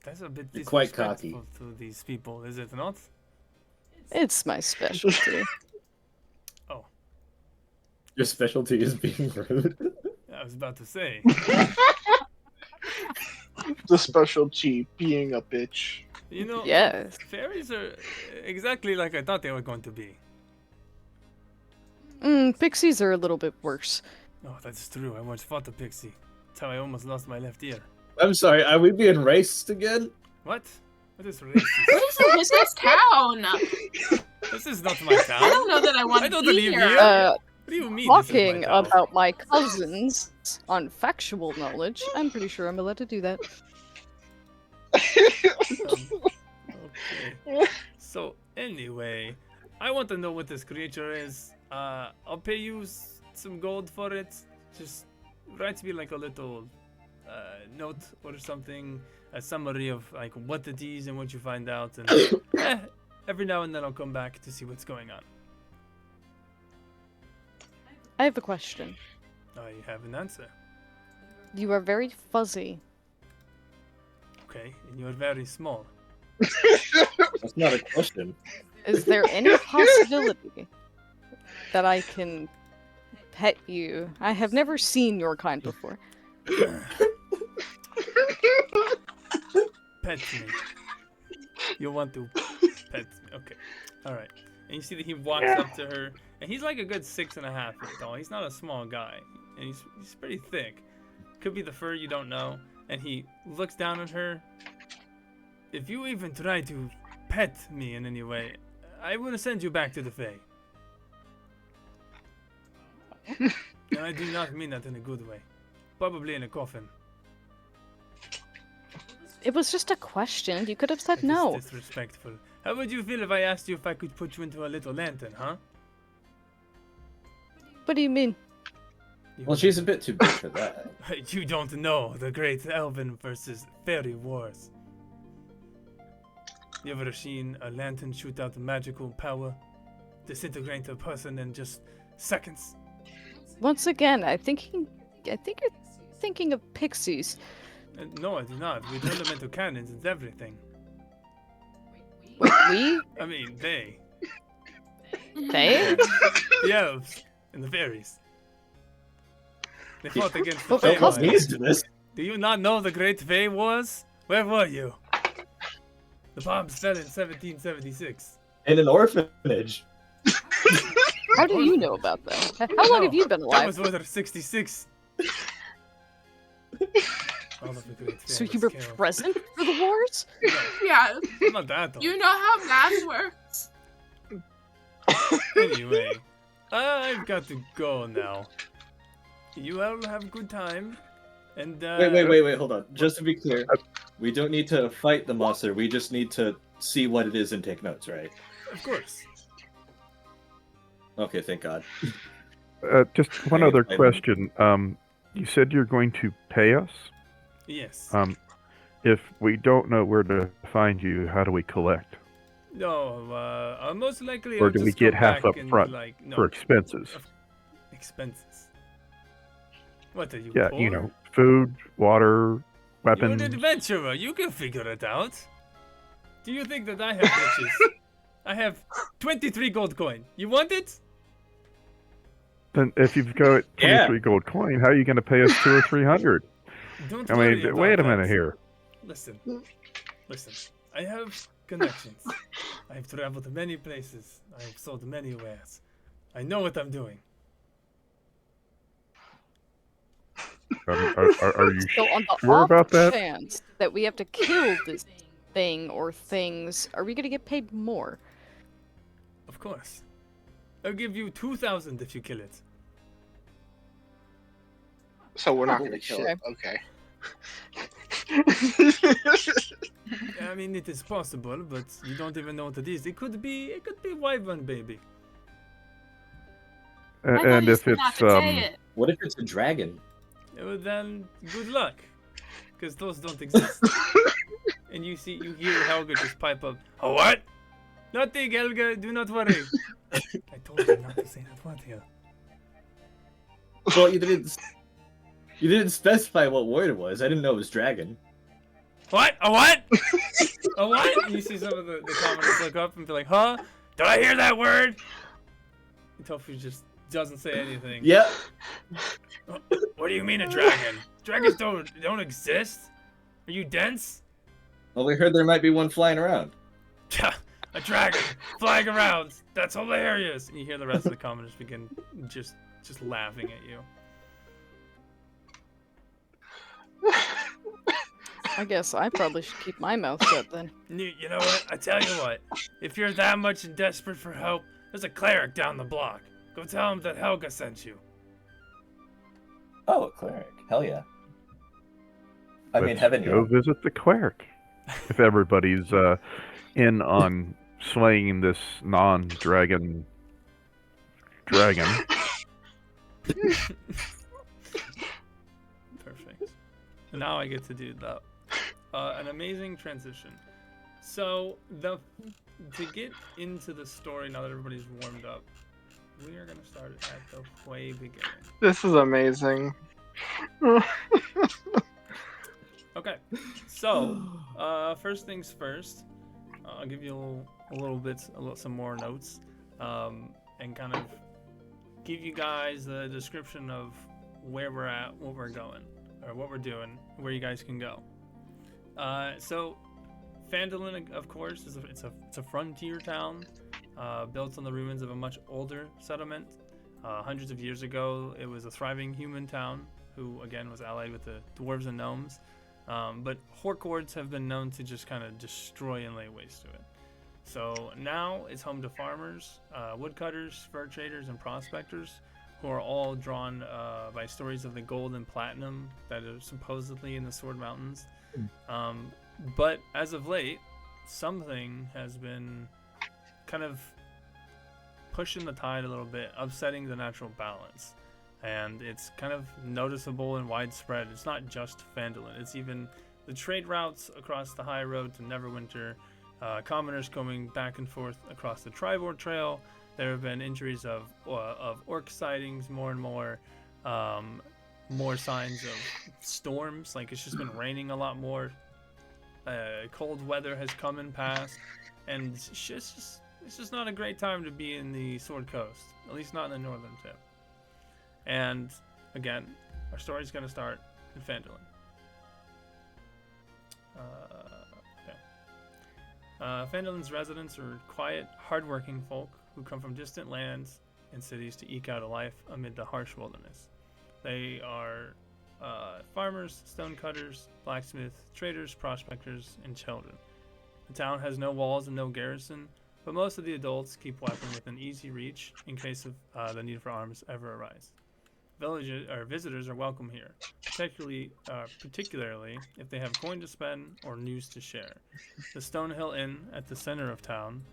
That's a bit You're quite disrespectful to these people, is it not? It's my specialty. Your specialty is being rude. I was about to say. The specialty being a bitch. You know, Yes. fairies are exactly like I thought they were going to be. Pixies are a little bit worse. Oh, that's true. I once fought a pixie. That's how I almost lost my left ear. I'm sorry, are we being racist again? What? What is racist? What is this town? This is not my town. I don't know that I want I to don't be live here. here. What do you mean this is Talking my town? about my cousins on factual knowledge, I'm pretty sure I'm allowed to do that. Okay. So anyway, I want to know what this creature is. I'll pay you some gold for it. Just write me like a little note or something, a summary of like what it is and what you find out, and every now and then I'll come back to see what's going on. I have a question. I have an answer. You are very fuzzy. Okay, and you're very small. That's not a question. Is there any possibility that I can pet you? I have never seen your kind before. Pet me. You want to pet me? Okay. Alright. And you see that he walks up to her, and he's like a good 6.5 feet tall. He's not a small guy, and he's pretty thick. Could be the fur, you don't know. And he looks down at her. If you even try to pet me in any way, I will send you back to the Fae. And I do not mean that in a good way. Probably in a coffin. It was just a question. You could have said That is no. disrespectful. How would you feel if I asked you if I could put you into a little lantern, huh? What do you mean? You Well, she's a bit too big for that. You don't know the great elven versus fairy wars. You ever seen a lantern shoot out magical power, disintegrate a person in just seconds? Once again, I think you're thinking of pixies. No, I do not. We turn them into cannons and everything. Wait, we? I mean, they. They? The elves and the fairies. They fought against the Well, Fey because- Wars. to this. Do you not know the Great Fey Wars? Where were you? The bombs fell in 1776. In an orphanage. How do you know about that? How long have you been That alive? was Order 66. All of the Great Fey So you was were killed. present for the wars? Yeah, I'm not that old. you know how math works. Anyway, I've got to go now. You all have a good time. And Wait, hold on. Just to be clear, we don't need to fight the monster. We just need to see what it is and take notes, right? Of course. Okay, thank God. Just one I- other I- question. You said you're going to pay us. Yes. If we don't know where to find you, how do we collect No, most likely Or I'll do we just get come half back up and, front like, no, for expenses? expenses. What are you, Yeah, poor? you know, food, water, You're weapons. an adventurer. You can figure it out. Do you think that I have riches? I have 23 gold coin. You want it? Then if you've got 23 gold coin, how are you going to pay us 200 or 300? Don't I worry mean, about wait a that. minute here. Listen. I have connections. I've traveled to many places. I've sold many wares. I know what I'm doing. Are you So on the sure off about that? chance that we have to kill this thing or things, are we gonna get paid more? Of course. I'll give you 2,000 if you kill it. So we're not Holy going to kill shit. it. Okay. I mean, it is possible, but you don't even know what it is. It could be wyvern baby. And if it's What if it's a dragon? Well, then good luck, because those don't exist. And you hear Helga just pipe up. Oh, what? Nothing, Helga. Do not worry. I told you not to say that word here. Well, you didn't specify what word it was. I didn't know it was dragon. What? A what? A what? And you see some of the commoners look up and be like, huh? Did I hear that word? And Tofu just doesn't say anything. Yep. What do you mean a dragon? Dragons don't exist? Are you dense? Well, we heard there might be one flying around. A dragon flying around. That's hilarious. And you hear the rest of the commoners begin just laughing at you. I guess I probably should keep my mouth shut then. You know what? I tell you what. If you're that much desperate for help, there's a cleric down the block. Go tell him that Helga sent you. Oh, a cleric. Hell yeah. I mean, let's heaven go yeah. visit the cleric. If everybody's in on slaying this non-dragon dragon. Perfect. And now I get to do an amazing transition. So to get into the story now that everybody's warmed up, we are gonna start at the way beginning. This is amazing. Okay. So first things first. I'll give you some more notes, and kind of give you guys a description of where we're at, what we're going, or what we're doing, where you guys can go. So, Phandalin, of course, it's a frontier town, built on the ruins of a much older settlement. Hundreds of years ago, it was a thriving human town, who again was allied with the dwarves and gnomes. But Horkhords have been known to just kind of destroy and lay waste to it. So now it's home to farmers, woodcutters, fur traders, and prospectors, who are all drawn by stories of the gold and platinum that are supposedly in the Sword Mountains. But as of late, something has been kind of pushing the tide a little bit, upsetting the natural balance. And it's kind of noticeable and widespread. It's not just Phandalin, it's even the trade routes across the high road to Neverwinter, commoners going back and forth across the Tribord Trail. There have been injuries of orc sightings, more and more signs of storms. Like, it's just been raining a lot more. Cold weather has come and passed, and it's just not a great time to be in the Sword Coast, at least not in the northern tip. And again, our story's going to start in Phandalin. Phandalin's residents are quiet, hardworking folk who come from distant lands and cities to eke out a life amid the harsh wilderness. They are farmers, stonecutters, blacksmiths, traders, prospectors, and children. The town has no walls and no garrison, but most of the adults keep weapons within easy reach in case of the need for arms ever arise. Visitors are welcome here, particularly if they have coin to spend or news to share. The Stonehill Inn at the center of town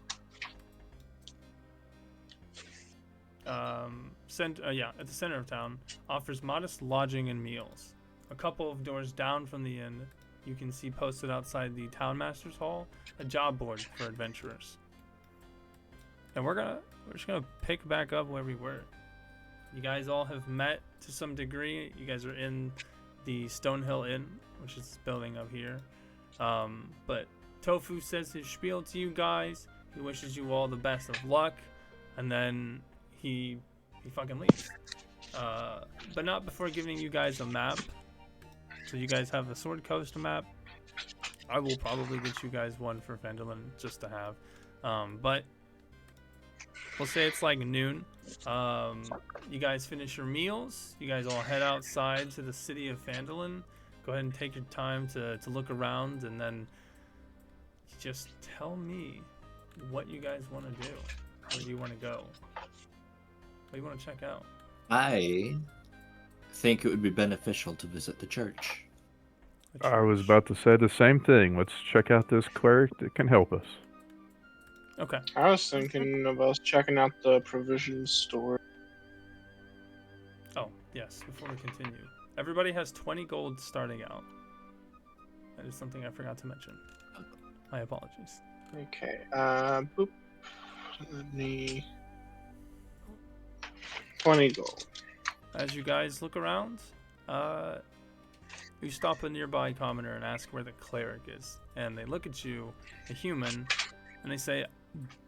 offers modest lodging and meals. A couple of doors down from the inn, you can see posted outside the Townmaster's Hall a job board for adventurers. And we're just gonna pick back up where we were. You guys all have met to some degree. You guys are in the Stonehill Inn, which is this building up here. But Tofu says his spiel to you guys. He wishes you all the best of luck, and then he fucking leaves. But not before giving you guys a map. So you guys have the Sword Coast map. I will probably get you guys one for Phandalin just to have. But we'll say it's like noon. You guys finish your meals. You guys all head outside to the city of Phandalin. Go ahead and take your time to look around, and then just tell me what you guys want to do. Where do you want to go? What do you want to check out? I think it would be beneficial to visit the church. I was about to say the same thing. Let's check out this cleric that can help us. Okay. I was thinking of us checking out the provision store. Oh, yes, before we continue. Everybody has 20 gold starting out. That is something I forgot to mention. My apologies. Okay, boop. Let me... 20 gold. As you guys look around, you stop a nearby commoner and ask where the cleric is. And they look at you, a human, and they say,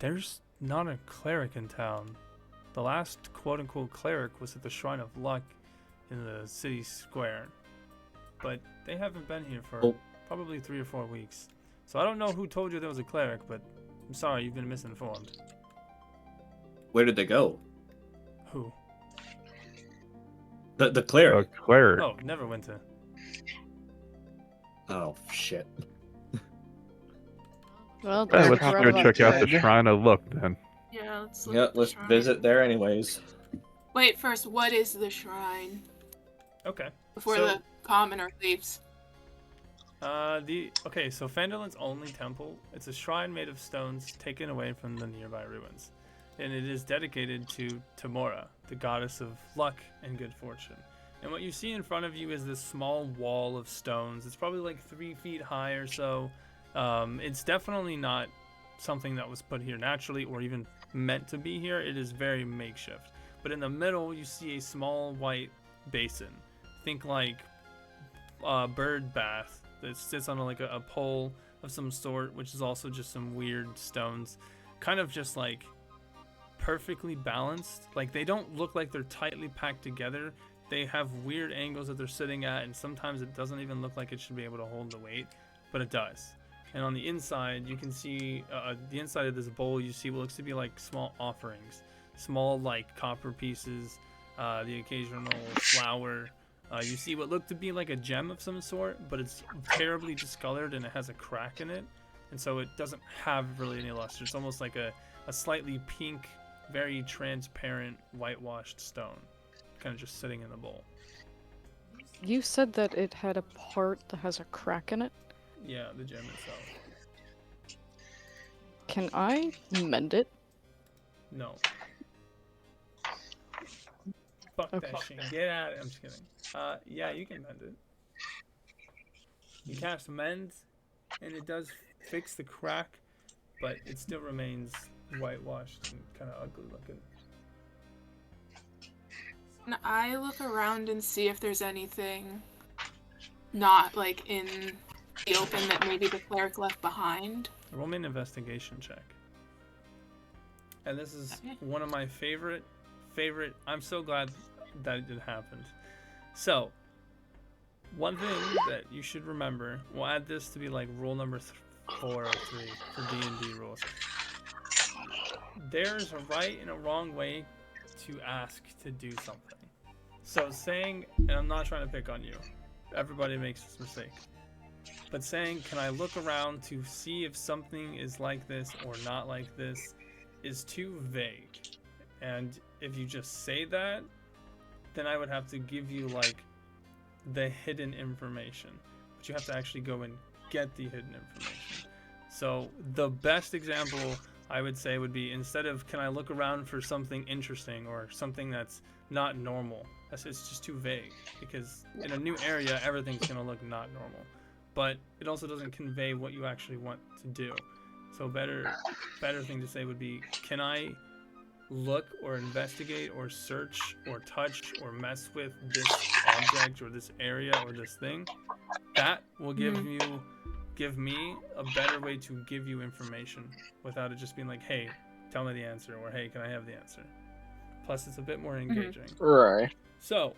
"There's not a cleric in town. The last quote-unquote cleric was at the Shrine of Luck in the city square. But they haven't been here for probably 3 or 4 weeks. So I don't know who told you there was a cleric, but I'm sorry, you've been misinformed." Where did they go? Who? The cleric. A cleric. Oh, Neverwinter. Oh, shit. Well, Yeah, they're let's probably go check out the dead. Shrine of Luck then. Yeah, let's look Yeah, at the let's shrine. visit there anyways. Wait, first, what is the shrine? Okay. Before So- the commoner leaves. So Phandalin's only temple, it's a shrine made of stones taken away from the nearby ruins. And it is dedicated to Tamora, the goddess of luck and good fortune. And what you see in front of you is this small wall of stones. It's probably like 3 feet high or so. It's definitely not something that was put here naturally or even meant to be here. It is very makeshift. But in the middle, you see a small white basin. Think like a bird bath that sits on a pole of some sort, which is also just some weird stones, kind of just like perfectly balanced. Like, they don't look like they're tightly packed together. They have weird angles that they're sitting at, and sometimes it doesn't even look like it should be able to hold the weight, but it does. And on the inside, you can see the inside of this bowl. You see what looks to be like small offerings, small like copper pieces, the occasional flower. You see what looked to be like a gem of some sort, but it's terribly discolored and it has a crack in it, and so it doesn't have really any luster. It's almost like a slightly pink, very transparent, whitewashed stone. kind of just sitting in the bowl. You said that it had a part that has a crack in it. Yeah, the gem itself. Can I mend it? No. Fuck Okay. that shit. Get out of it. I'm just kidding. Yeah, you can mend it. You cast mend, and it does fix the crack, but it still remains whitewashed and kind of ugly looking. And I look around and see if there's anything not like in the open that maybe the cleric left behind. Roll me an investigation check. And this is one of my favorite. I'm so glad that it happened. So, one thing that you should remember, we'll add this to be like rule number 4 or 3 for D&D rules. There's a right and a wrong way to ask to do something. So saying, and I'm not trying to pick on you, everybody makes this mistake, but saying, can I look around to see if something is like this or not like this, is too vague. And if you just say that, then I would have to give you like the hidden information, but you have to actually go and get the hidden information. So the best example I would say would be, instead of can I look around for something interesting or something that's not normal, it's just too vague, because in a new area everything's gonna look not normal, but it also doesn't convey what you actually want to do. So better thing to say would be, can I look or investigate or search or touch or mess with this object or this area or this thing? That will give me a better way to give you information without it just being like, hey, tell me the answer, or hey, can I have the answer? Plus it's a bit more engaging. Right. So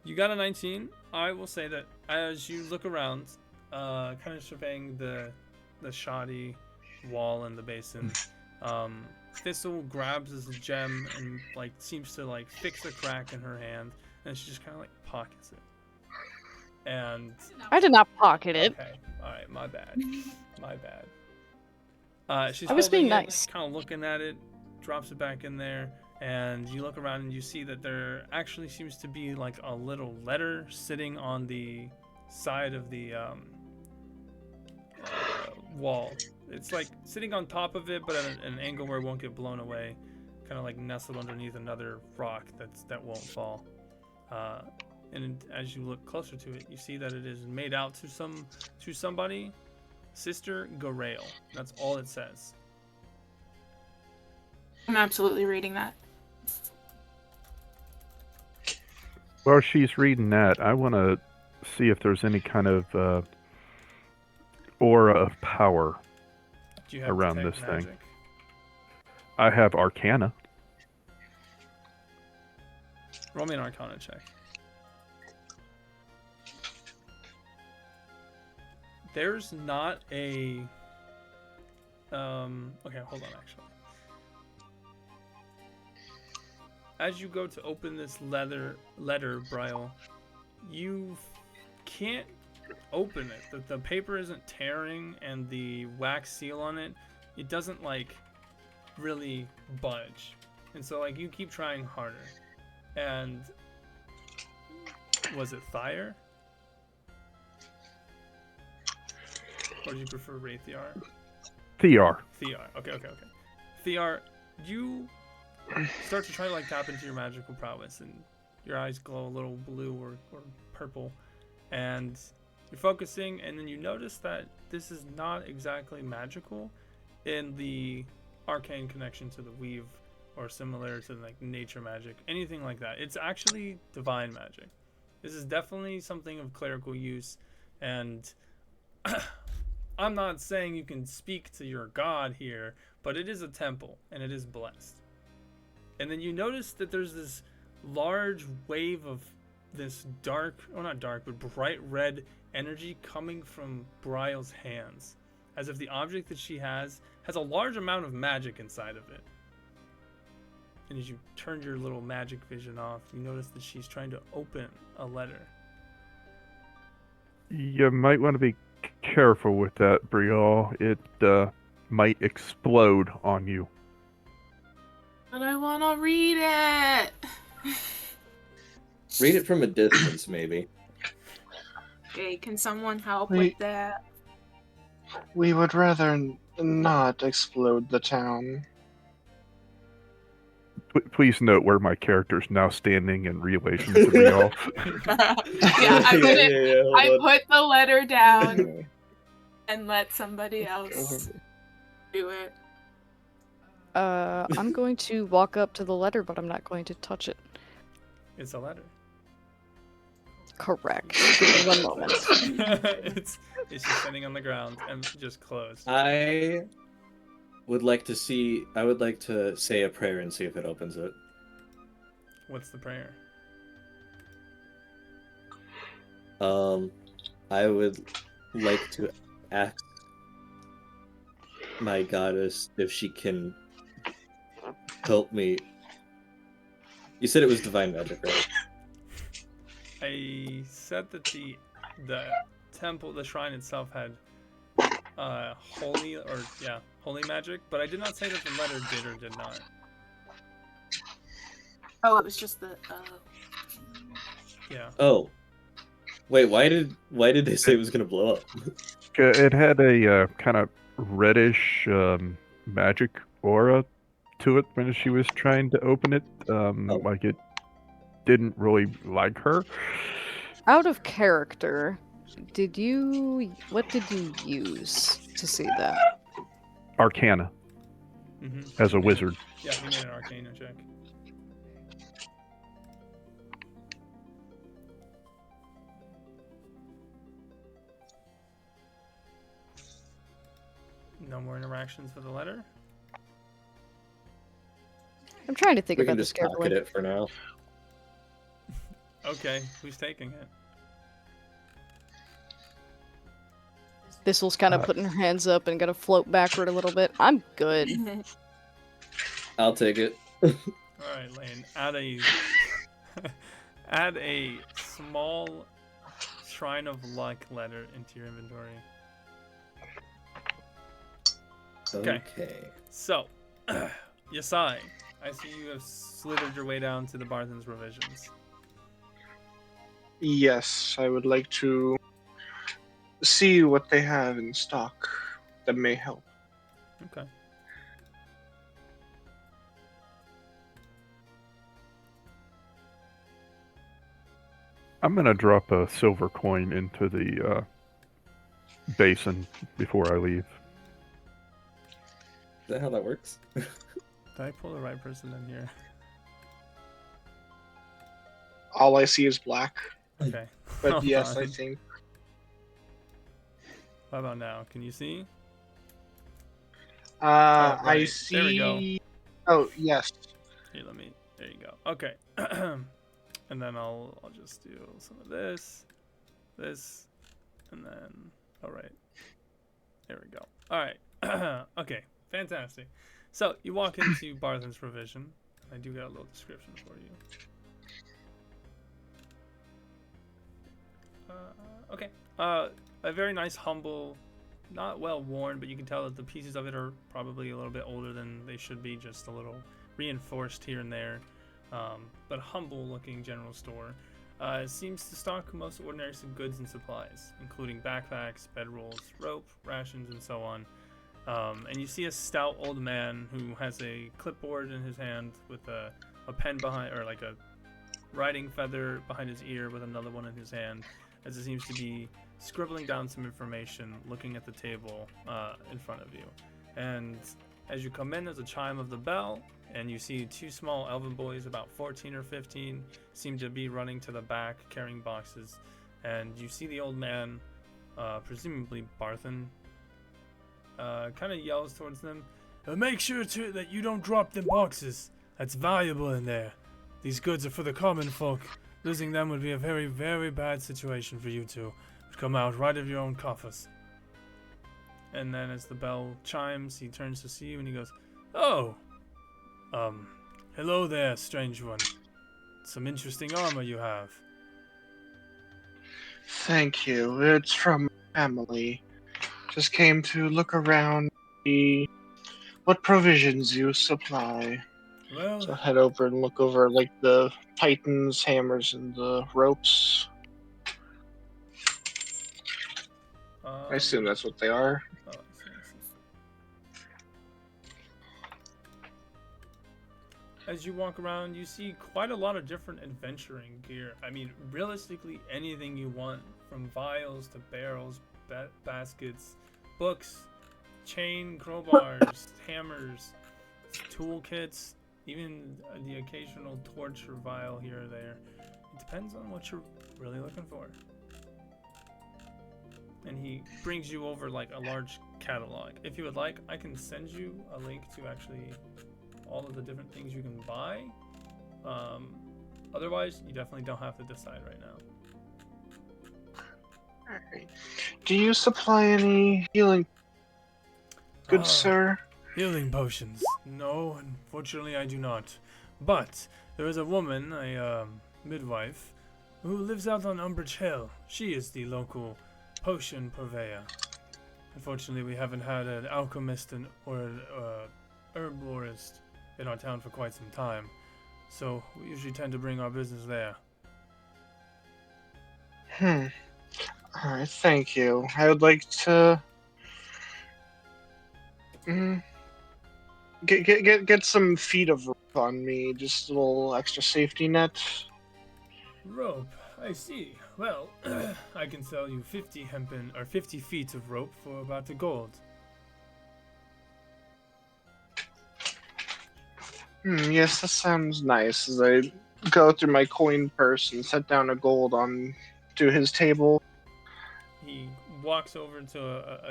you got a 19. I will say that as you look around, kind of surveying the shoddy wall and the basin, Thistle grabs this gem and like seems to like fix a crack in her hand, and she just kind of like pockets it. And I did not pocket it. okay, all right, my bad. She's I was being holding it, nice. kind of looking at it, drops it back in there, and you look around and you see that there actually seems to be like a little letter sitting on the side of the wall. It's like sitting on top of it, but at an angle where it won't get blown away, kind of like nestled underneath another rock that won't fall. And as you look closer to it, you see that it is made out to somebody, Sister Garail. That's all it says. I'm absolutely reading that. While she's reading that, I want to see if there's any kind of aura of power Do you have around detect this thing. magic? I have Arcana. Roll me an Arcana check. There's not a okay, hold on actually. As you go to open this letter, Brial, you can't open it. The paper isn't tearing, and the wax seal on it, it doesn't like really budge. And so like you keep trying harder. And was it Thyre? Or do you prefer Raythear? Thear. Thear. Okay. Thear, you start to try to like tap into your magical prowess, and your eyes glow a little blue or purple, and you're focusing, and then you notice that this is not exactly magical in the arcane connection to the weave, or similar to like nature magic, anything like that. It's actually divine magic. This is definitely something of clerical use, and I'm not saying you can speak to your god here, but it is a temple, and it is blessed. And then you notice that there's this large wave of this dark, well not dark, but bright red energy coming from Brial's hands, as if the object that she has a large amount of magic inside of it. And as you turn your little magic vision off, you notice that she's trying to open a letter. You might want to be careful with that, Brial. It might explode on you. But I want to read it. Read it from a distance, maybe. Okay, can someone help We with that? we would rather not explode the town. Please note where my character is now standing in relation to Riolf. Yeah, I put it. yeah. Hold I on. put the letter down and let somebody else do it. I'm going to walk up to the letter, but I'm not going to touch it. It's a letter. Correct. Give me one moment. it's just sitting on the ground and just closed. I would like to say a prayer and see if it opens it. What's the prayer? I would like to ask my goddess if she can help me. You said it was divine magic, right? I said that the temple, the shrine itself had holy magic, but I did not say that the letter did or did not. Oh, it was just the. Yeah. Oh. Wait, why did they say it was gonna blow up? It had a kind of reddish magic aura to it when she was trying to open it. Like it didn't really like her. Out of character, what did you use to see that? Arcana Mm-hmm. as a wizard. Yeah, he made an Arcana check. No more interactions with the letter? I'm trying to think We about can this just pocket carefully. it for now. Okay, who's taking it? Thistle's kind of putting her hands up and gonna float backward a little bit. I'm good. I'll take it. Alright, Lane, add a small Shrine of Luck letter into your inventory. Okay. So, Yasai, I see you have slithered your way down to the Barthen's Revisions. Yes, I would like to see what they have in stock that may help. Okay. I'm gonna drop a silver coin into the basin before I leave. Is that how that works? Did I pull the right person in here? All I see is black, Okay. but Hold yes, I on. think. How about now? Can you see? I right. see. There we go. Oh yes. Here, there you go. Okay. And then I'll just do some of this, and then, all right. There we go. All right. Okay. Fantastic. So you walk into Barthen's Revision. I do got a little description for you. Okay. A very nice, humble, not well worn, but you can tell that the pieces of it are probably a little bit older than they should be, just a little reinforced here and there. But humble looking general store. It seems to stock most ordinary goods and supplies, including backpacks, bedrolls, rope, rations, and so on. And you see a stout old man who has a clipboard in his hand with a pen behind, or like a writing feather behind his ear with another one in his hand, as it seems to be scribbling down some information, looking at the table in front of you. And as you come in, there's a chime of the bell, and you see two small elven boys, about 14 or 15, seem to be running to the back, carrying boxes. And you see the old man, presumably Barthen, kind of yells towards them, "Make sure that you don't drop them boxes. That's valuable in there. These goods are for the common folk. Losing them would be a very, very bad situation for you two. It would come out right of your own coffers." And then as the bell chimes, he turns to see you and he goes, "Oh, hello there, strange one. Some interesting armor you have." Thank you. It's from family. Just came to look around, see what provisions you supply. Well, So I'll head over and look over like the titans, hammers, and the ropes. I assume that's what they are. Oh, I see. As you walk around, you see quite a lot of different adventuring gear. I mean, realistically, anything you want, from vials to barrels, baskets, books, chain, crowbars, hammers, toolkits, even the occasional torch or vial here or there. It depends on what you're really looking for. And he brings you over like a large catalog. If you would like, I can send you a link to actually all of the different things you can buy. Otherwise, you definitely don't have to decide right now. Alright. Do you supply any healing, good sir? Healing potions. No, unfortunately I do not. But there is a woman, a midwife, who lives out on Umbridge Hill. She is the local potion purveyor. Unfortunately, we haven't had an alchemist or an herbalist in our town for quite some time, so we usually tend to bring our business there. Alright, thank you. I would like to get some feet of rope on me, just a little extra safety net. Rope, I see. Well, I can sell you 50 hempen or 50 feet of rope for about a gold. Yes, that sounds nice. As I go through my coin purse and set down a gold on to his table. He walks over to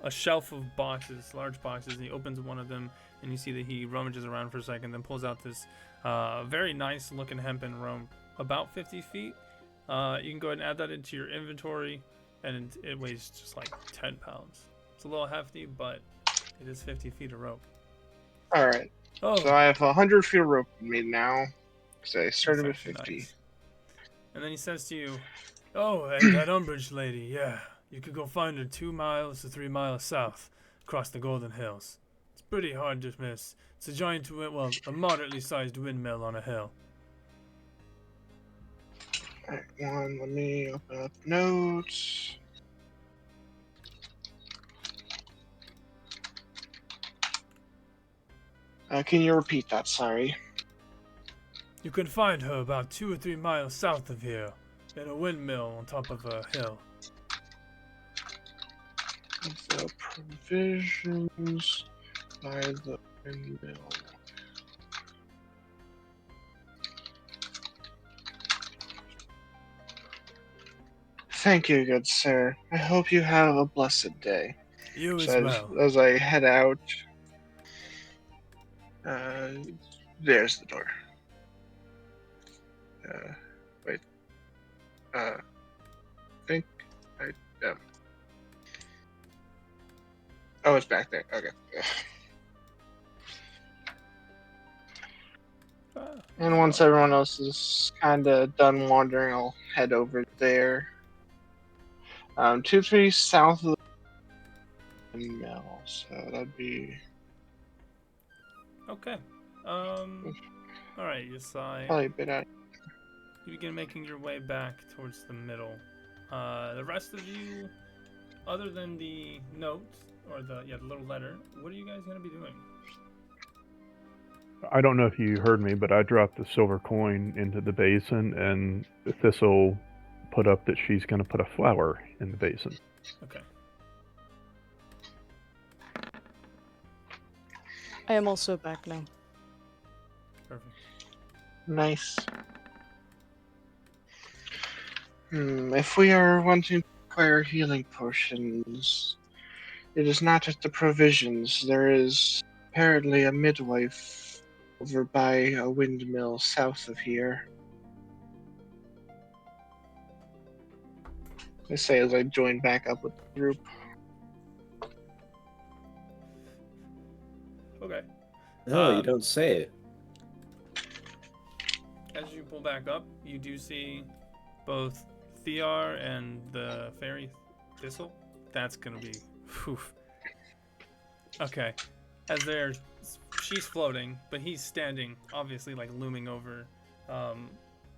a shelf of boxes, large boxes, and he opens one of them, and you see that he rummages around for a second, then pulls out this very nice looking hempen rope, about 50 feet. You can go ahead and add that into your inventory, and it weighs just like 10 pounds. It's a little hefty, but it is 50 feet of rope. Alright. Oh, So I have 100 feet of rope on me now. Because I started with that's actually 50. nice. And then he says to you, "Oh, and that Umbridge lady, yeah, you could go find her 2 miles to 3 miles south, across the Golden Hills. It's pretty hard to miss. It's a giant, a moderately sized windmill on a hill." Alright, let me open up notes. Can you repeat that? Sorry. You can find her about 2 or 3 miles south of here, in a windmill on top of a hill. The provisions by the windmill. Thank you, good sir. I hope you have a blessed day. You as So well. as I head out, there's the door. Wait. I think I. Oh, it's back there. Okay. And once everyone else is kind of done wandering, I'll head over there. 2-3 south of the windmill, so that'd be Okay. Alright, Yasai. probably a bit out. You begin making your way back towards the middle. The rest of you, other than the note, or the little letter, what are you guys going to be doing? I don't know if you heard me, but I dropped the silver coin into the basin, and Thistle put up that she's going to put a flower in the basin. Okay. I am also back now. Perfect. Nice. If we are wanting to acquire healing potions, it is not at the provisions. There is apparently a midwife over by a windmill south of here. I say as I join back up with the group. Okay. No, you don't say it. As you pull back up, you do see both Thear and the fairy Thistle. That's gonna be, whew. Okay. As they're she's floating, but he's standing, obviously, like looming over.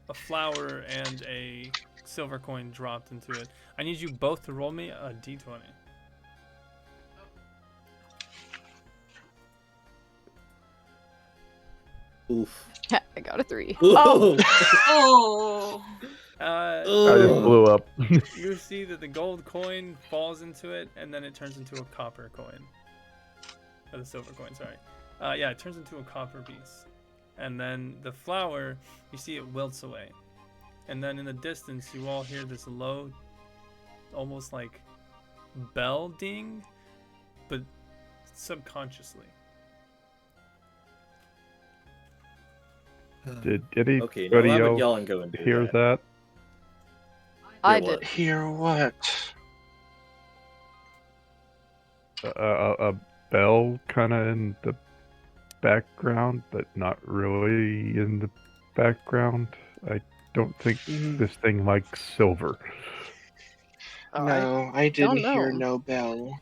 A flower and a silver coin dropped into it. I need you both to roll me a d20. Oof. I got a 3. Ooh. Oh, Oh. I just Ooh. blew up. You see that the gold coin falls into it, and then it turns into a copper coin. Or the silver coin, sorry. Yeah, it turns into a copper piece. And then the flower, you see it wilts away. And then in the distance, you all hear this low, almost like bell ding, but subconsciously. Did Okay, now anybody how about else y'all and go and do hear that? that? I what? did. Hear what? A bell kind of in the background, but not really in the background. I don't think this thing likes silver. No, I don't didn't hear know. no bell.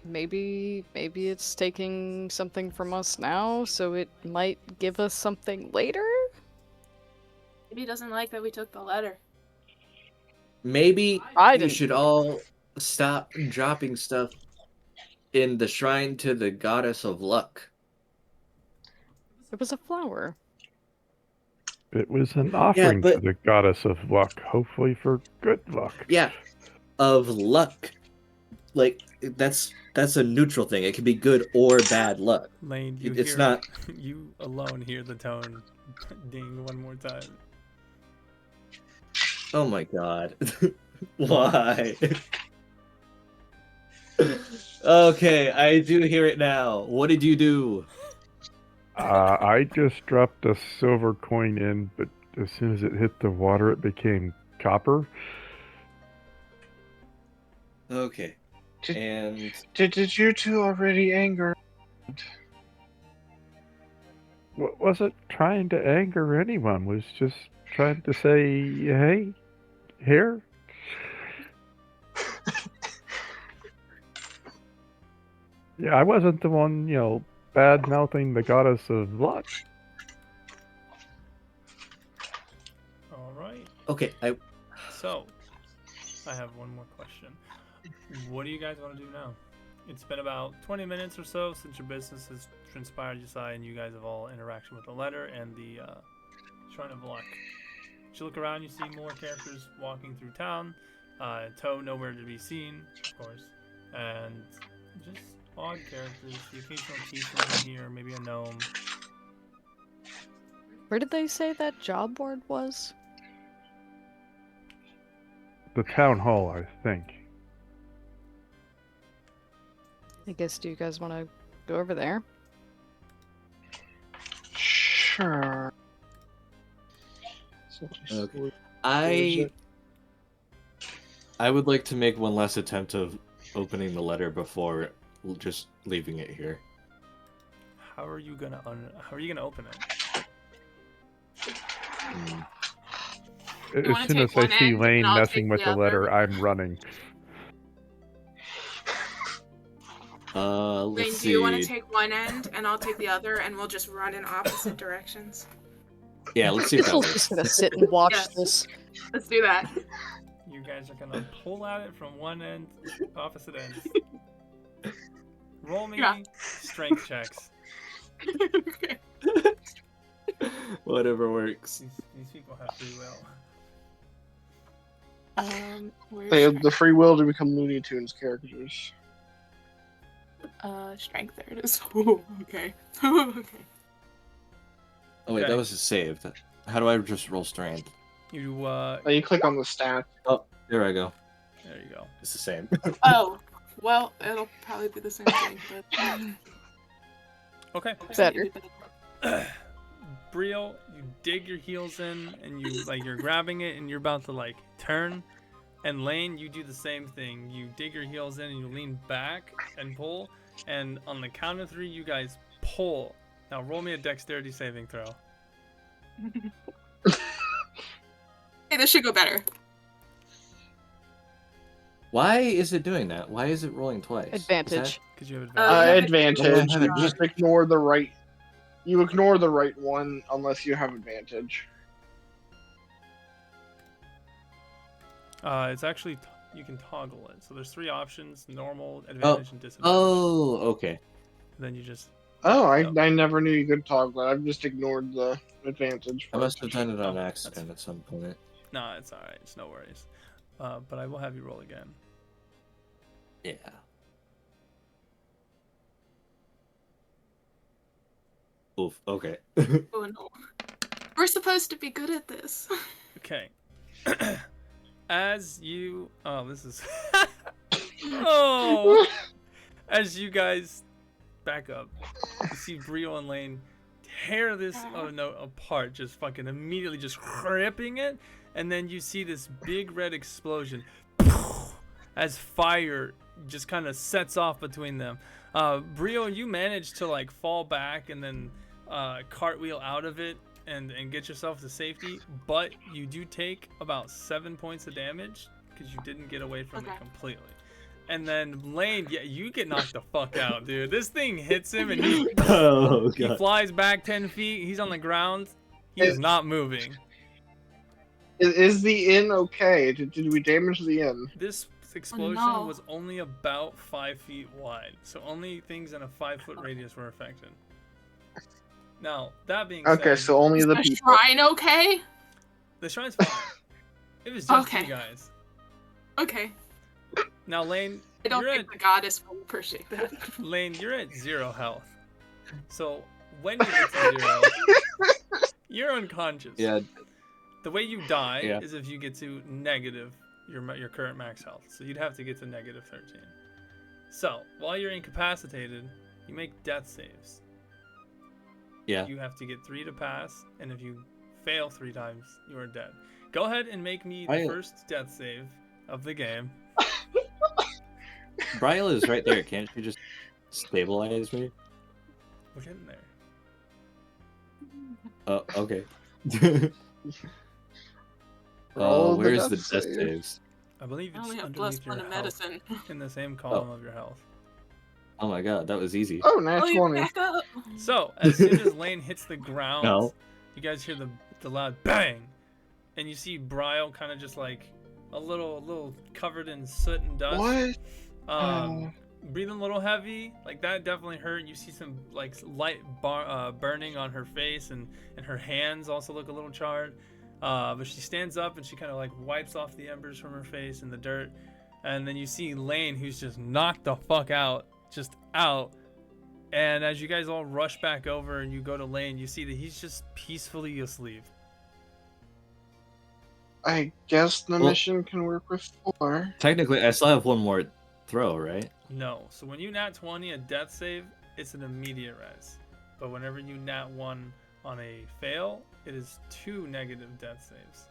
Maybe it's taking something from us now, so it might give us something later? Maybe he doesn't like that we took the letter. Maybe I you didn't. should all stop dropping stuff in the shrine to the goddess of luck. It was a flower. It was an offering to but- the goddess of luck, hopefully for good luck. Yeah, of luck. Like that's a neutral thing. It can be good or bad luck. Lane, you It's hear, not. you alone hear the tone ding one more time. Oh my god. Why? Okay, I do hear it now. What did you do? I just dropped a silver coin in, but as soon as it hit the water, it became copper. Okay. Did- And Did you two already anger? Wasn't trying to anger anyone. Was just trying to say, hey, here. Yeah, I wasn't the one, bad mouthing the goddess of luck. All right. okay, So, I have one more question. What do you guys want to do now? It's been about 20 minutes or so since your business has transpired, Josiah, and you guys have all interaction with the letter and the Shrine of Luck. As you look around, you see more characters walking through town. Toe nowhere to be seen, of course. And just odd characters. The occasional tiefling here, maybe a gnome. Where did they say that job board was? The town hall, I think. I guess, do you guys want to go over there? Sure. Okay. I would like to make one last attempt of opening the letter before just leaving it here. How are you gonna open it? As wanna soon take as I one see end, Lane and I'll messing take with the the letter, other? I'm running. Let's Lane, see. do you want to take one end and I'll take the other, and we'll just run in opposite directions? Yeah, let's see if that Crystal's works. just gonna sit and watch Yes. this. Let's do that. You guys are gonna pull at it from one end, opposite ends. Roll me Yeah. strength checks. Okay. Whatever works. These people have free will. Where's They have the free will to become Looney Tunes characters. strength? There it is. Ooh, okay. Okay. Oh wait, Okay. that was a save. How do I just roll strength? You You click on the stat. Oh, there I go. there you go. It's the same. Oh, well, it'll probably be the same thing, but Okay. Better. Brielle, you dig your heels in and you're grabbing it and you're about to turn. And Lane, you do the same thing. You dig your heels in and you lean back and pull. And on the count of 3, you guys pull. Now roll me a dexterity saving throw. hey, this should go better. Why is it doing that? Why is it rolling twice? Advantage. Because you have Oh, advantage. yeah. Advantage. Oh, I have Just ignore the right You ignore the right one unless you have advantage. It's actually you can toggle it. So there's 3 options: normal, Oh. advantage, and disadvantage. Oh, okay. Then you just Oh, I Yep. never knew you could toggle it. I've just ignored the advantage. I must have part. done it on Oh, accident at some point. nah, it's alright. It's no worries. But I will have you roll again. Yeah. Oof. Okay. Oh no. We're supposed to be good at this. Okay. As you this is oh as you guys back up, you see Brio and Lane tear this note apart, just fucking immediately just ripping it, and then you see this big red explosion as fire just kind of sets off between them. Brio, you manage to like fall back and then cartwheel out of it and get yourself to safety, but you do take about 7 points of damage because you didn't get away from it completely. And then Lane, yeah, you get knocked the fuck out, dude. This thing hits him and he Oh he god. flies back 10 feet. He's on the ground. He is not moving. Is the inn okay? Did we damage the inn? This explosion no. was only about 5 feet wide, so only things in a 5-foot radius were affected. Now, that being Okay, said, so only the The people. shrine okay? the shrine's fine. It was just Okay. you guys. Okay. Now, Lane, I don't you're think the goddess will appreciate that. Lane, you're at 0 health. So when you get to 0, you're unconscious. Yeah. The way you die Yeah. is if you get to negative your current max health. So you'd have to get to negative 13. So while you're incapacitated, you make death saves. Yeah. You have to get 3 to pass, and if you fail 3 times, you are dead. Go ahead and make me the first death save of the game. Brile is right there. Can't you just stabilize me? We're getting there. Oh, okay. Roll the where's the death death save. saves? I believe I it's only have plus underneath your 1 in health, medicine. in the same column of your health. Oh my god, that was easy. Oh, nat Oh, you 20. back up. So as soon as Lane hits the ground, No. you guys hear the loud bang, and you see Brile kind of just like a little covered in soot and dust. What? Breathing a little heavy, like that definitely hurt. You see some like light burning on her face, and her hands also look a little charred. But she stands up and she kind of like wipes off the embers from her face and the dirt, and then you see Lane, who's just knocked the fuck out, just out. And as you guys all rush back over and you go to Lane, you see that he's just peacefully asleep. I guess the Well- mission can work with 4. Technically, I still have one more throw, right? No. So when you nat 20 a death save, it's an immediate res. But whenever you nat 1 on a fail, it is 2 negative death saves.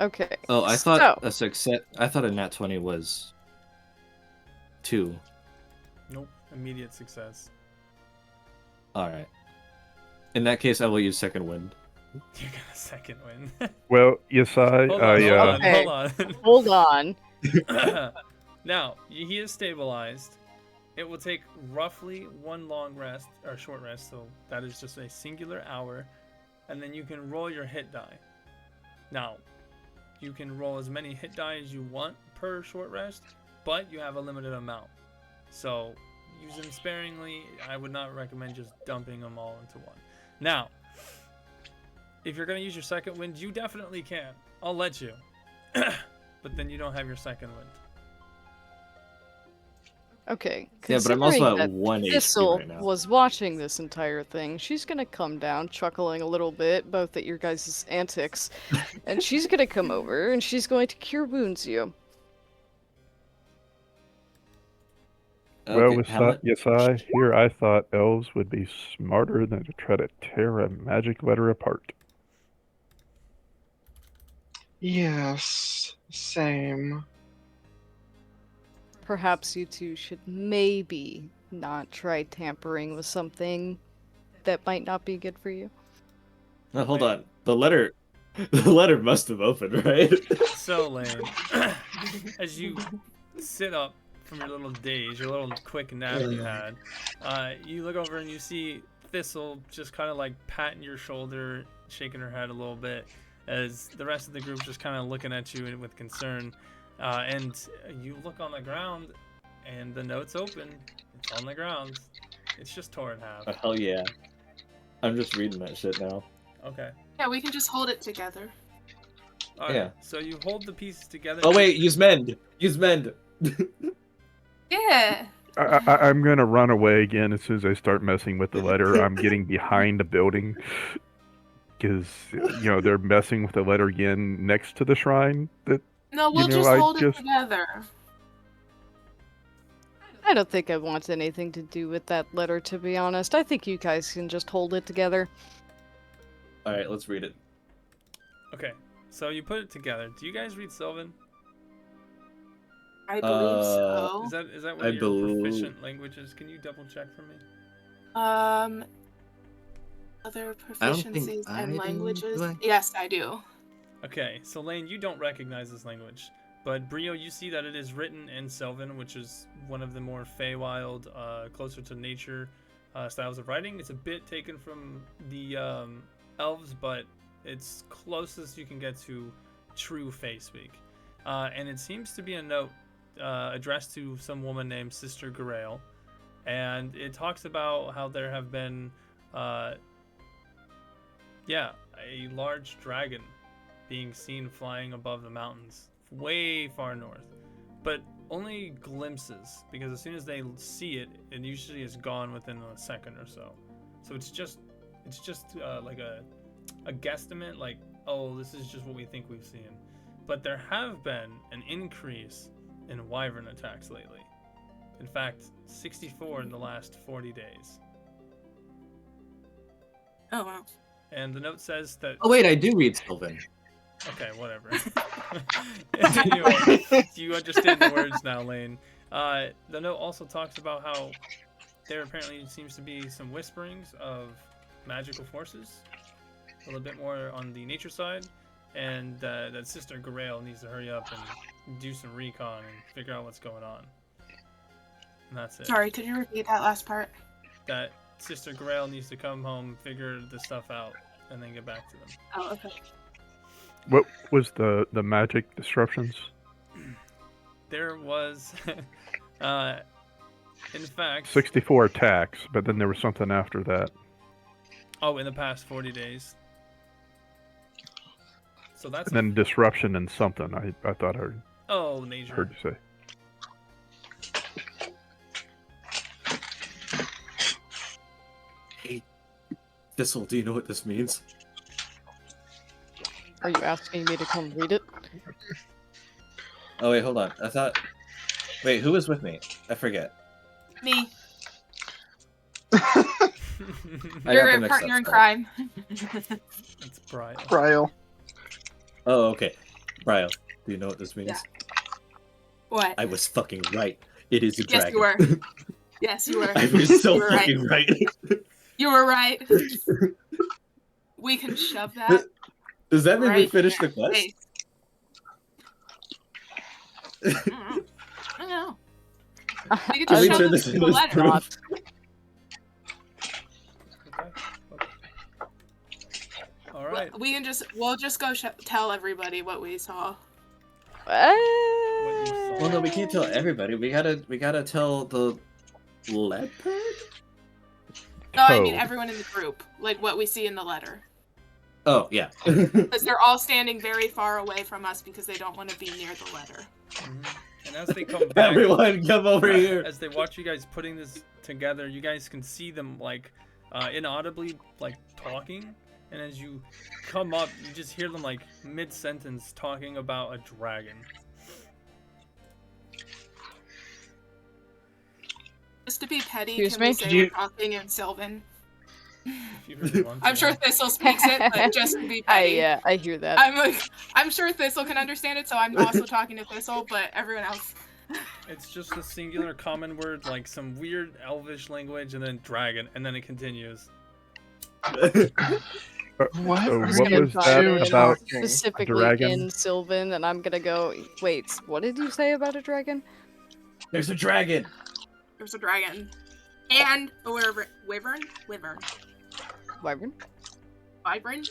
Okay. Oh, I so, thought a success. I thought a nat 20 was 2. Nope. Immediate success. All right. In that case, I will use second wind. You got a second win. Well, yes, hold on, Okay. hold on. hold on. Now, he is stabilized. It will take roughly 1 long rest, or short rest, so that is just a singular hour. And then you can roll your hit die. Now, you can roll as many hit die as you want per short rest, but you have a limited amount. So, use them sparingly. I would not recommend just dumping them all into one. Now, if you're going to use your second wind, you definitely can. I'll let you. But then you don't have your second wind. Okay. Yeah, but I'm also considering at that 1 HP Thistle right now. was watching this entire thing. She's gonna come down, chuckling a little bit, both at your guys' antics, and she's gonna come over and she's going to cure wounds you. Well, Okay, how much- here I thought elves would be smarter than to try to tear a magic letter apart. Yes, same. Perhaps you two should maybe not try tampering with something that might not be good for you. No, hold on. The letter must have opened, right? So, Lane, as you sit up from your little daze, your little quick nap you had, you look over and you see Thistle just kind of like patting your shoulder, shaking her head a little bit, as the rest of the group just kind of looking at you with concern. And you look on the ground, and the note's open. It's on the ground. It's just torn in half. Oh, hell yeah. I'm just reading that shit now. Okay. Yeah, we can just hold it together. All right. Yeah. So you hold the pieces together. Oh wait, use mend. Use mend. Yeah. I'm gonna run away again as soon as I start messing with the letter. I'm getting behind a building because they're messing with the letter again next to the shrine. That No, we'll know, just I hold it just- together. I don't think I want anything to do with that letter, to be honest. I think you guys can just hold it together. All right, let's read it. Okay. So you put it together. Do you guys read Sylvan? I believe so. Is that one I of your believe- proficient languages? Can you double check for me? Other I don't think proficiencies I and do, languages. do I? Yes, I do. Okay, so Lane, you don't recognize this language, but Brio, you see that it is written in Sylvan, which is one of the more Feywild, closer to nature styles of writing. It's a bit taken from the elves, but it's closest you can get to true Fey speak. And it seems to be a note addressed to some woman named Sister Garael, and it talks about how there have been, a large dragon being seen flying above the mountains, way far north, but only glimpses, because as soon as they see it, it usually is gone within a second or so. So it's just like a guesstimate, like, oh, this is just what we think we've seen. But there have been an increase in wyvern attacks lately. In fact, 64 in the last 40 days. Oh wow. And the note says that... Oh wait, I do read Sylvan. Okay, whatever. Anyway, you understand the words now, Lane. The note also talks about how there apparently seems to be some whisperings of magical forces, a little bit more on the nature side, and that Sister Garael needs to hurry up and do some recon and figure out what's going on. And that's it. Sorry, could you repeat that last part? That Sister Garael needs to come home, figure the stuff out, and then get back to them. Oh, okay. What was the magic disruptions? There was, in fact... 64 attacks, but then there was something after that. Oh, in the past 40 days. So that's... And then disruption and something. I thought I Oh, major. heard you say. Hey, Thistle, do you know what this means? Are you asking me to come read it? Oh wait, hold on. I thought. Wait, who was with me? I forget. Me. I You're got a them mixed partner up, in sorry. crime. It's Brian. Bryle. Oh, okay. Brian, do you know what this means? Yeah. What? I was fucking right. It is a Yes, dragon. you were. Yes, you were. I was so You were right. fucking right. You were right. We can shove that. Does that mean we right finished the in quest? face. I don't know. We could Can just we shove turn it this in into the a letter. proof? All right. We'll just go tell everybody what we saw. Well, no, we can't tell everybody. We gotta tell the leopard. No, I mean Oh. everyone in the group, like what we see in the letter. Oh yeah. Because they're all standing very far away from us because they don't want to be near the letter. And as they come back, Everyone, come over here. as they watch you guys putting this together, you guys can see them like inaudibly like talking. And as you come up, you just hear them like mid-sentence talking about a dragon. Just to be petty, Excuse can me? we say Did you- we're talking in Sylvan? If you really want I'm to. sure Thistle speaks it, but just to be petty. I hear that. I'm sure Thistle can understand it, so I'm also talking to Thistle, but everyone else. It's just a singular common word, like some weird elvish language, and then dragon, and then it continues. What? So I'm just what gonna was try that to about specifically dragon? in Sylvan, and I'm gonna go. Wait, what did you say about a dragon? There's a dragon. There's a dragon. And a wyvern? Wyvern. Wyvern? Wyvern? Wyvern?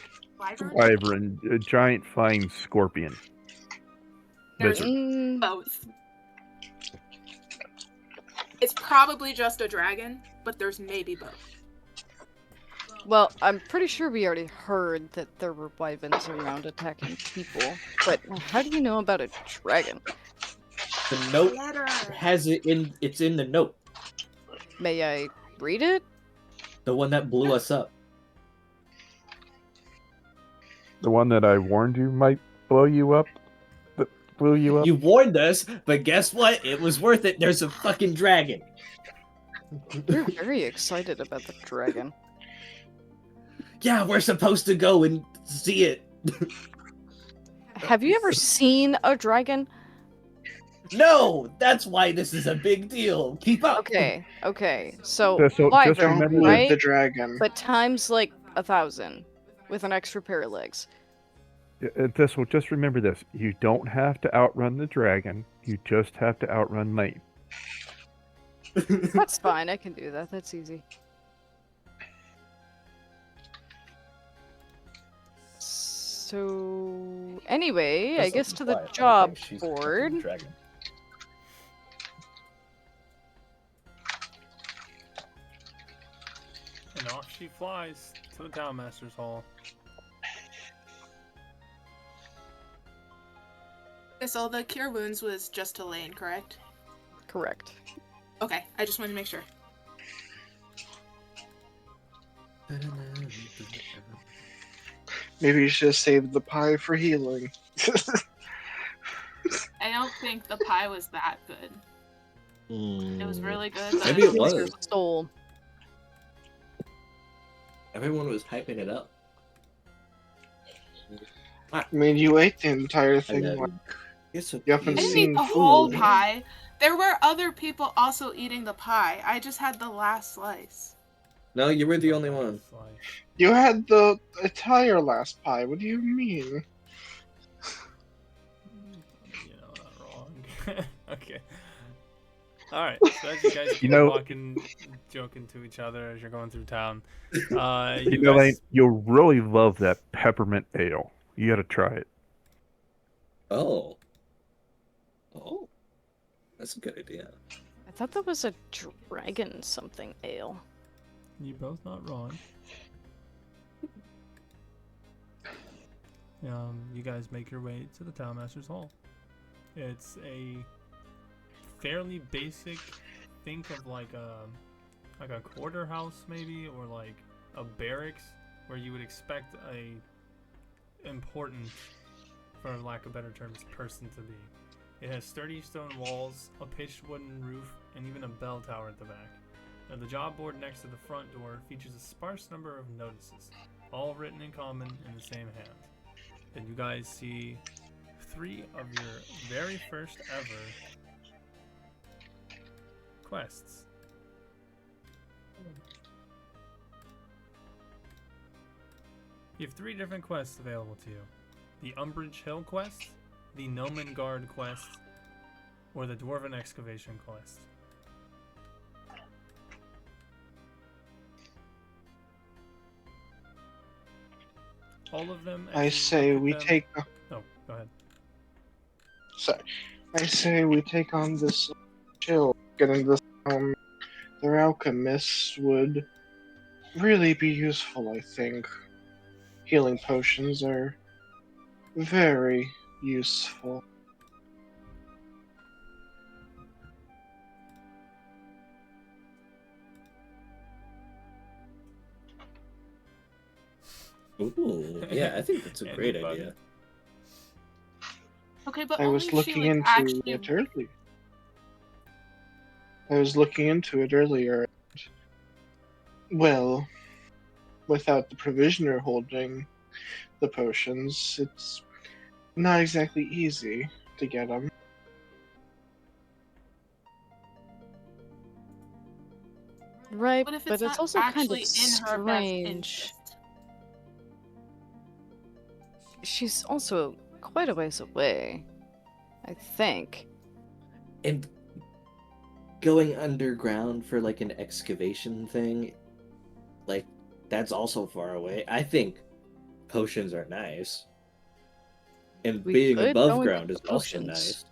Wyvern, a giant flying scorpion. There's Lizard. both. It's probably just a dragon, but there's maybe both. Well, I'm pretty sure we already heard that there were wyverns around attacking people, but how do you know about a dragon? The note Letter. has it in. It's in the note. May I read it? The one that blew us up. The one that I warned you might blow you up. That blew you up. You warned us, but guess what? It was worth it. There's a fucking dragon. You're very excited about the dragon. Yeah, we're supposed to go and see it. Have you ever seen a dragon? No, that's why this is a big deal. Keep up. Okay. So, Yeah, so just wyvern, Don't remember let right? the dragon. But times like 1,000 with an extra pair of legs. This will just remember this. You don't have to outrun the dragon. You just have to outrun Lane. That's fine. I can do that. That's easy. So, anyway, I guess to the job board. And off she flies to the Townmaster's Hall. So the cure wounds was just to Lane, correct? Correct. Okay, I just wanted to make sure. Maybe you should have saved the pie for healing. I don't think the pie was that good. It was really good. But Maybe it Use your was. soul. Everyone was hyping it up. I mean, you ate the entire I thing. know. Like, It's a You haven't I didn't seen eat the whole food. pie. There were other people also eating the pie. I just had the last slice. No, you were the only one. you had the entire last pie. What do you mean? You know, not wrong. Okay. Alright, so as you guys keep know- walking, joking to each other as you're going through town, You you know, Lane, guys... you'll really love that peppermint ale. You gotta try it. Oh. Oh. That's a good idea. I thought that was a dragon something ale. You're both not wrong. You guys make your way to the Townmaster's Hall. It's a fairly basic, think of like a quarter house maybe, or like a barracks where you would expect a important, for lack of better terms, person to be. It has sturdy stone walls, a pitched wooden roof, and even a bell tower at the back. Now, the job board next to the front door features a sparse number of notices, all written in common in the same hand. And you guys see 3 of your very first ever quests. You have 3 different quests available to you. The Umbridge Hill quest, the Nomengard quest, or the Dwarven Excavation quest. All of them. I as you say look at we them- take. Oh, go ahead. Sorry. I say we take on this chill. Getting this their alchemists would really be useful, I think. Healing potions are very useful. Ooh, yeah, I think that's a great Anybody? idea. Okay, but I only was if looking she, like, into actually... it earlier. I was looking into it earlier. Well, without the provisioner holding the potions, it's not exactly easy to get them. Right, What if but it's it's not also kind actually of in her best strange. interest? She's also quite a ways away, I think. And going underground for like an excavation thing, like that's also far away. I think potions are nice. And We being could above go and get ground is the also potions. nice.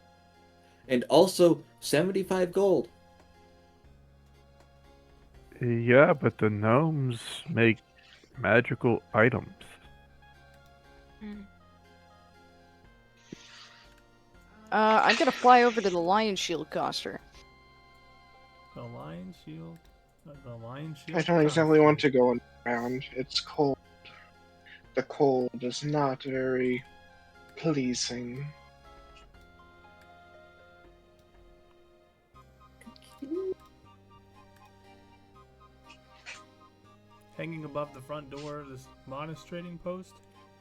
And also 75 gold. Yeah, but the gnomes make magical items. I'm gonna fly over to the Lion Shield coster. The lion shield. The lion shield. I don't exactly want costume. to go around. It's cold. The cold is not very pleasing. Hanging above the front door of this modest trading post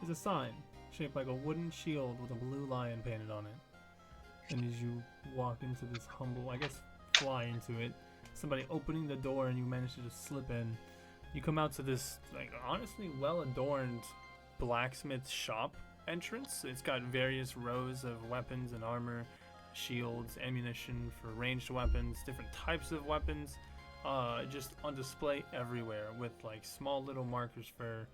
is a sign shaped like a wooden shield with a blue lion painted on it. And as you walk into this humble, I guess fly into it, somebody opening the door and you manage to just slip in, you come out to this, like, honestly well adorned blacksmith shop entrance. It's got various rows of weapons and armor, shields, ammunition for ranged weapons, different types of weapons, just on display everywhere with like small little markers for,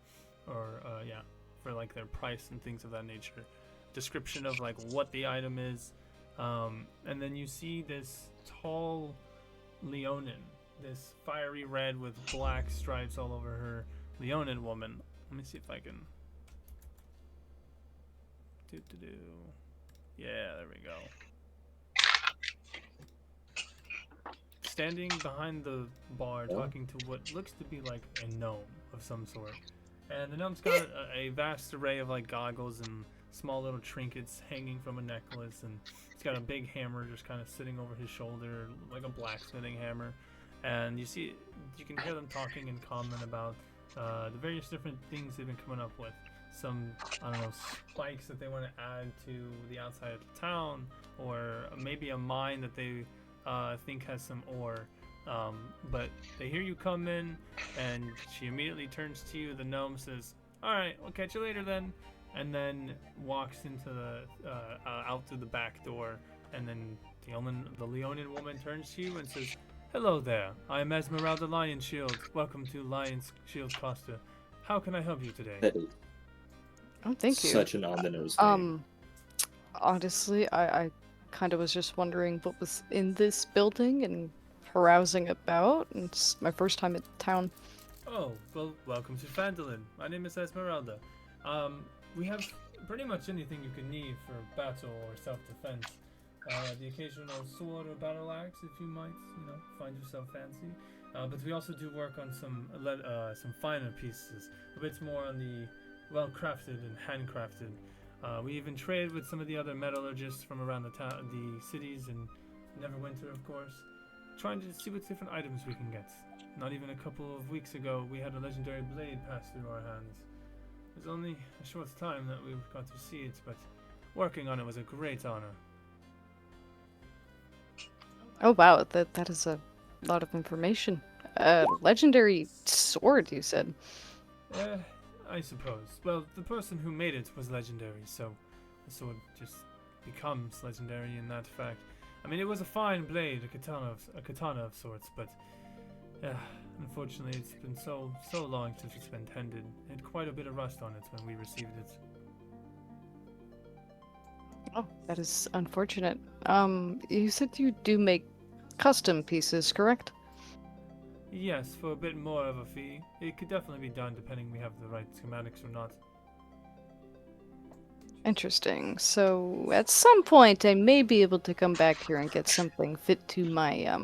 for like their price and things of that nature. Description of like what the item is, and then you see this tall Leonin, this fiery red with black stripes all over her Leonin woman. Let me see if I can. Yeah, there we go. Standing behind the bar, talking to what looks to be like a gnome of some sort. And the gnome's got a vast array of like goggles and small little trinkets hanging from a necklace, and he's got a big hammer just kind of sitting over his shoulder, like a blacksmithing hammer. And you can hear them talking in common about the various different things they've been coming up with. Some, I don't know, spikes that they want to add to the outside of the town, or maybe a mine that they think has some ore. But they hear you come in, and she immediately turns to you. The gnome says, "All right, I'll catch you later then," and then walks into the out through the back door. And then the Leonin woman turns to you and says, "Hello there. I am Esmeralda Lion Shield. Welcome to Lion Shield Costa. How can I help you today?" That is Oh, thank you. such an on the nose name. Honestly, I kind of was just wondering what was in this building and carousing about. And it's my first time in town. Oh, well, welcome to Phandalin. My name is Esmeralda. We have pretty much anything you can need for battle or self-defense. The occasional sword or battle axe, if you might, find yourself fancy. But we also do work on some finer pieces, a bit more on the well-crafted and handcrafted. We even trade with some of the other metallurgists from around the cities, and Neverwinter, of course, trying to see what different items we can get. Not even a couple of weeks ago, we had a legendary blade pass through our hands. It was only a short time that we got to see it, but working on it was a great honor. Oh wow, that is a lot of information. Legendary sword, you said. I suppose. Well, the person who made it was legendary, so the sword just becomes legendary in that fact. I mean, it was a fine blade, a katana of sorts, but unfortunately, it's been so long since it's been tended. It had quite a bit of rust on it when we received it. Oh, that is unfortunate. You said you do make custom pieces, correct? Yes, for a bit more of a fee. It could definitely be done depending we have the right schematics or not. Interesting. So at some point, I may be able to come back here and get something fit to my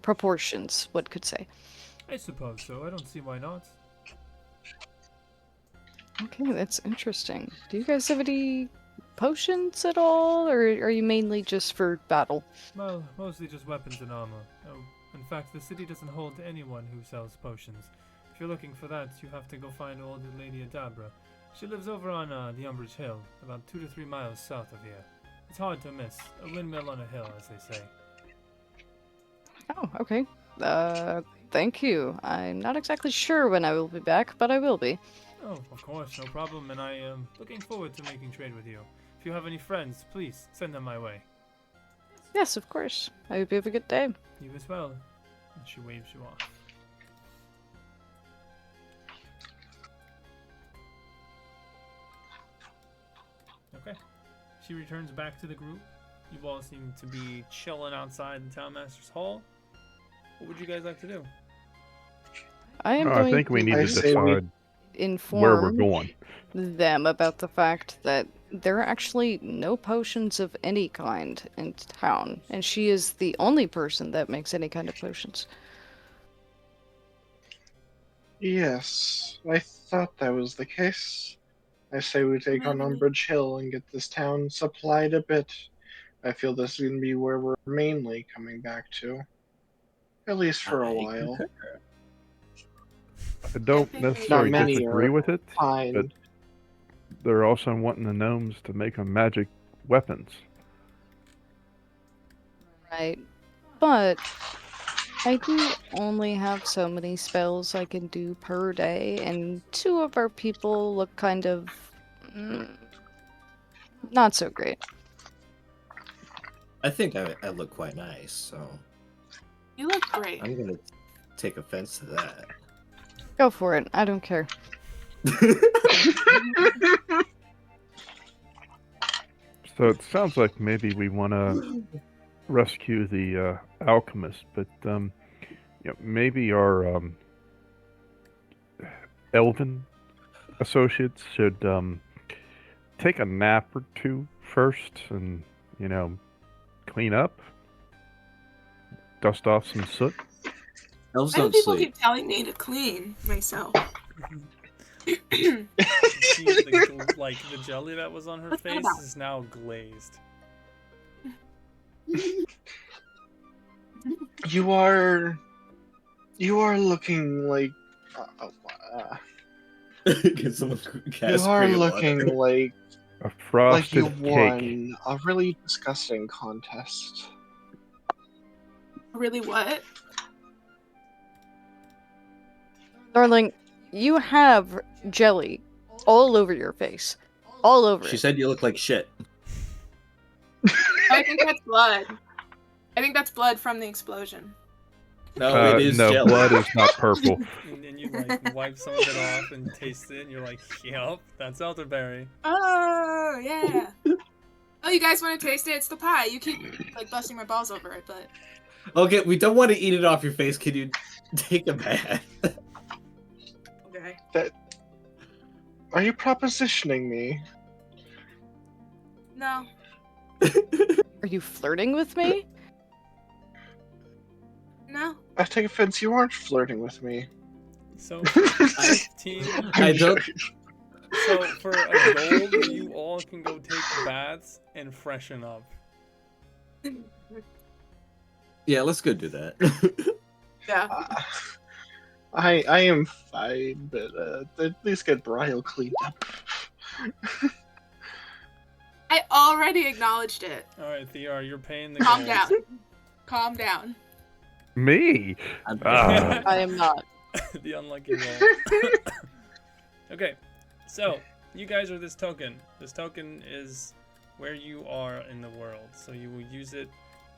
proportions. One could say. I suppose so. I don't see why not. Okay, that's interesting. Do you guys have any potions at all, or are you mainly just for battle? Well, mostly just weapons and armor. Oh, in fact, the city doesn't hold anyone who sells potions. If you're looking for that, you have to go find old Lady Adabra. She lives over on the Umbrage Hill, about 2 to 3 miles south of here. It's hard to miss. A windmill on a hill, as they say. Oh, okay. Thank you. I'm not exactly sure when I will be back, but I will be. Oh, of course, no problem, and I am looking forward to making trade with you. If you have any friends, please send them my way. Yes, of course. I hope you have a good day. You as well. And she waves you off. Okay. She returns back to the group. You all seem to be chilling outside the Townmaster's Hall. What would you guys like to do? I am I going think we to need I to say we- decide where we're inform going. them about the fact that there are actually no potions of any kind in town, and she is the only person that makes any kind of potions. Yes, I thought that was the case. I say we take on Umbridge Hill and get this town supplied a bit. I feel this is going to be where we're mainly coming back to. At least for a I while. concur. I don't think necessarily Not many disagree are with it, but fine. they're also wanting the gnomes to make them magic weapons. Right. But I do only have so many spells I can do per day, and two of our people look kind of not so great. I think I look quite nice, so You look great. I'm gonna take offense to that. Go for it. I don't care. So it sounds like maybe we want to rescue the alchemist, but maybe our elven associates should take a nap or two first, and clean up, dust off some soot. Elves Why do don't people sleep. keep telling me to clean myself? See the jelly that was on her What's that face about? is now glazed. You are looking like Can someone you cast are create looking water? like A you frosted cake. won a really disgusting contest. Really, what? Darling, you have jelly all over your face. All over She it. said you look like shit. I think that's blood. I think that's blood from the explosion. No, it is no, jelly. blood is not purple. And then you wipe some of it off and taste it, and you're like, "Yep, that's elderberry." Oh, yeah. Oh, you guys want to taste it? It's the pie. You keep busting my balls over it, but Okay, we don't want to eat it off your face. Can you take a bath? okay. Are you propositioning me? No. Are you flirting with me? No. I take offense. You aren't flirting with me. So, 15. I don't. So for a gold, you all can go take baths and freshen up. Yeah, let's go do that. Yeah. I am fine, but at least get Brile cleaned up. I already acknowledged it. All right, Thear, you're paying the Calm gold. down. Calm down. Me? I'm I am not. The unlucky roll. Okay, so you guys are this token. This token is where you are in the world, so you will use it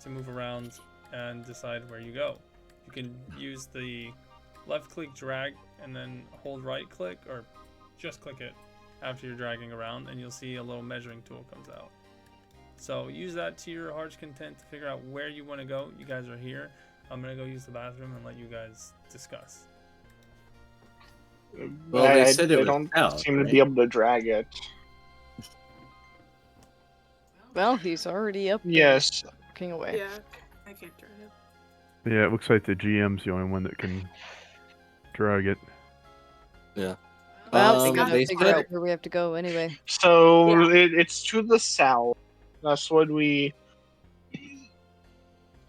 to move around and decide where you go. You can use the left click drag and then hold right click, or just click it after you're dragging around, and you'll see a little measuring tool comes out. So use that to your heart's content to figure out where you want to go. You guys are here. I'm gonna go use the bathroom and let you guys discuss. Well, they I said it was don't out, seem to right? be able to drag it. Well, he's already up there Yes. walking away. Yeah. I can't turn it. Yeah, it looks like the GM's the only one that can drag it. Yeah. Well, we Um, gotta they figure said out where we have to go anyway. So it's to the south. That's what we.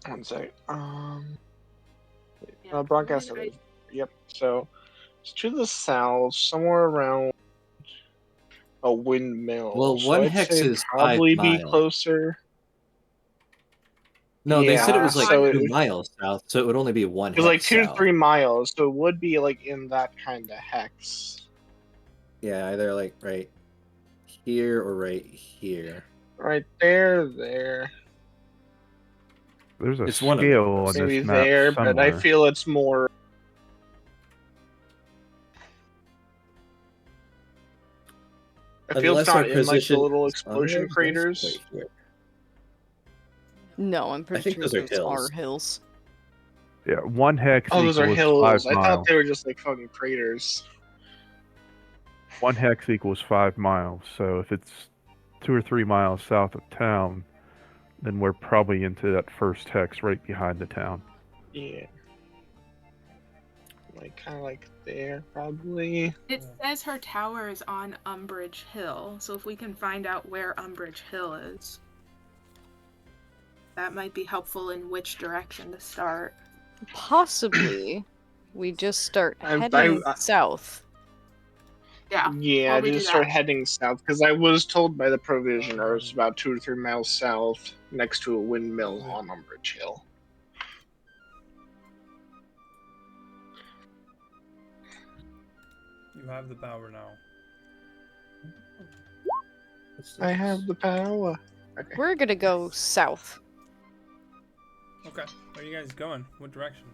One sec. Yeah. Broadcast. I- Yep. So it's to the south, somewhere around a windmill. Well, So one I'd hex say is 5 probably be miles. closer. No, they said it was like so 2 miles south, so it would only be one It was like hex 2 to south. 3 miles, so it would be like in that kind of hex. Yeah, either like right here or right here. Right there. There's a It's one of scale those. on Maybe this map there, but I somewhere. feel it's more. I feel it's Unless our not in like the position little is explosion on craters. right here. No, I'm I pretty think sure those are those hills. are hills. Yeah, 1 hex Oh, those are equals 5 hills. I thought miles. they were just like fucking craters. 1 hex equals 5 miles. So if it's 2 or 3 miles south of town, then we're probably into that first hex right behind the town. Yeah. Like kind of like there, probably. It says her tower is on Umbridge Hill, so if we can find out where Umbridge Hill is, that might be helpful in which direction to start. Possibly, we just start I- heading I- south. Yeah. Yeah, Or we do just start that. heading south because I was told by the provisioner it's about 2 or 3 miles south, next to a windmill on Umbridge Hill. You have the power now. I have the power. Okay. We're gonna go south. Okay. Where are you guys going? What direction?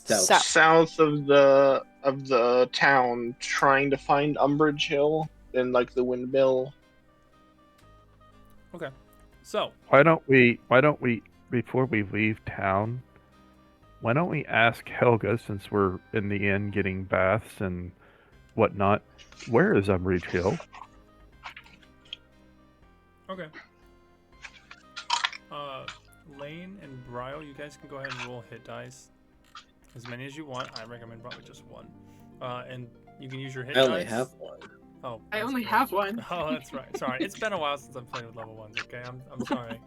South. South of the town, trying to find Umbridge Hill and like the windmill. Okay. So, Why don't we before we leave town, why don't we ask Helga, since we're in the inn getting baths and whatnot, where is Umbridge Hill? okay. Lane and Bryle, you guys can go ahead and roll hit dice. As many as you want. I recommend probably just one. And you can use your hit I dice. only have one. Oh, I that's only great. have one. Oh, that's right. Sorry, it's been a while since I've played with level ones. Okay, I'm sorry.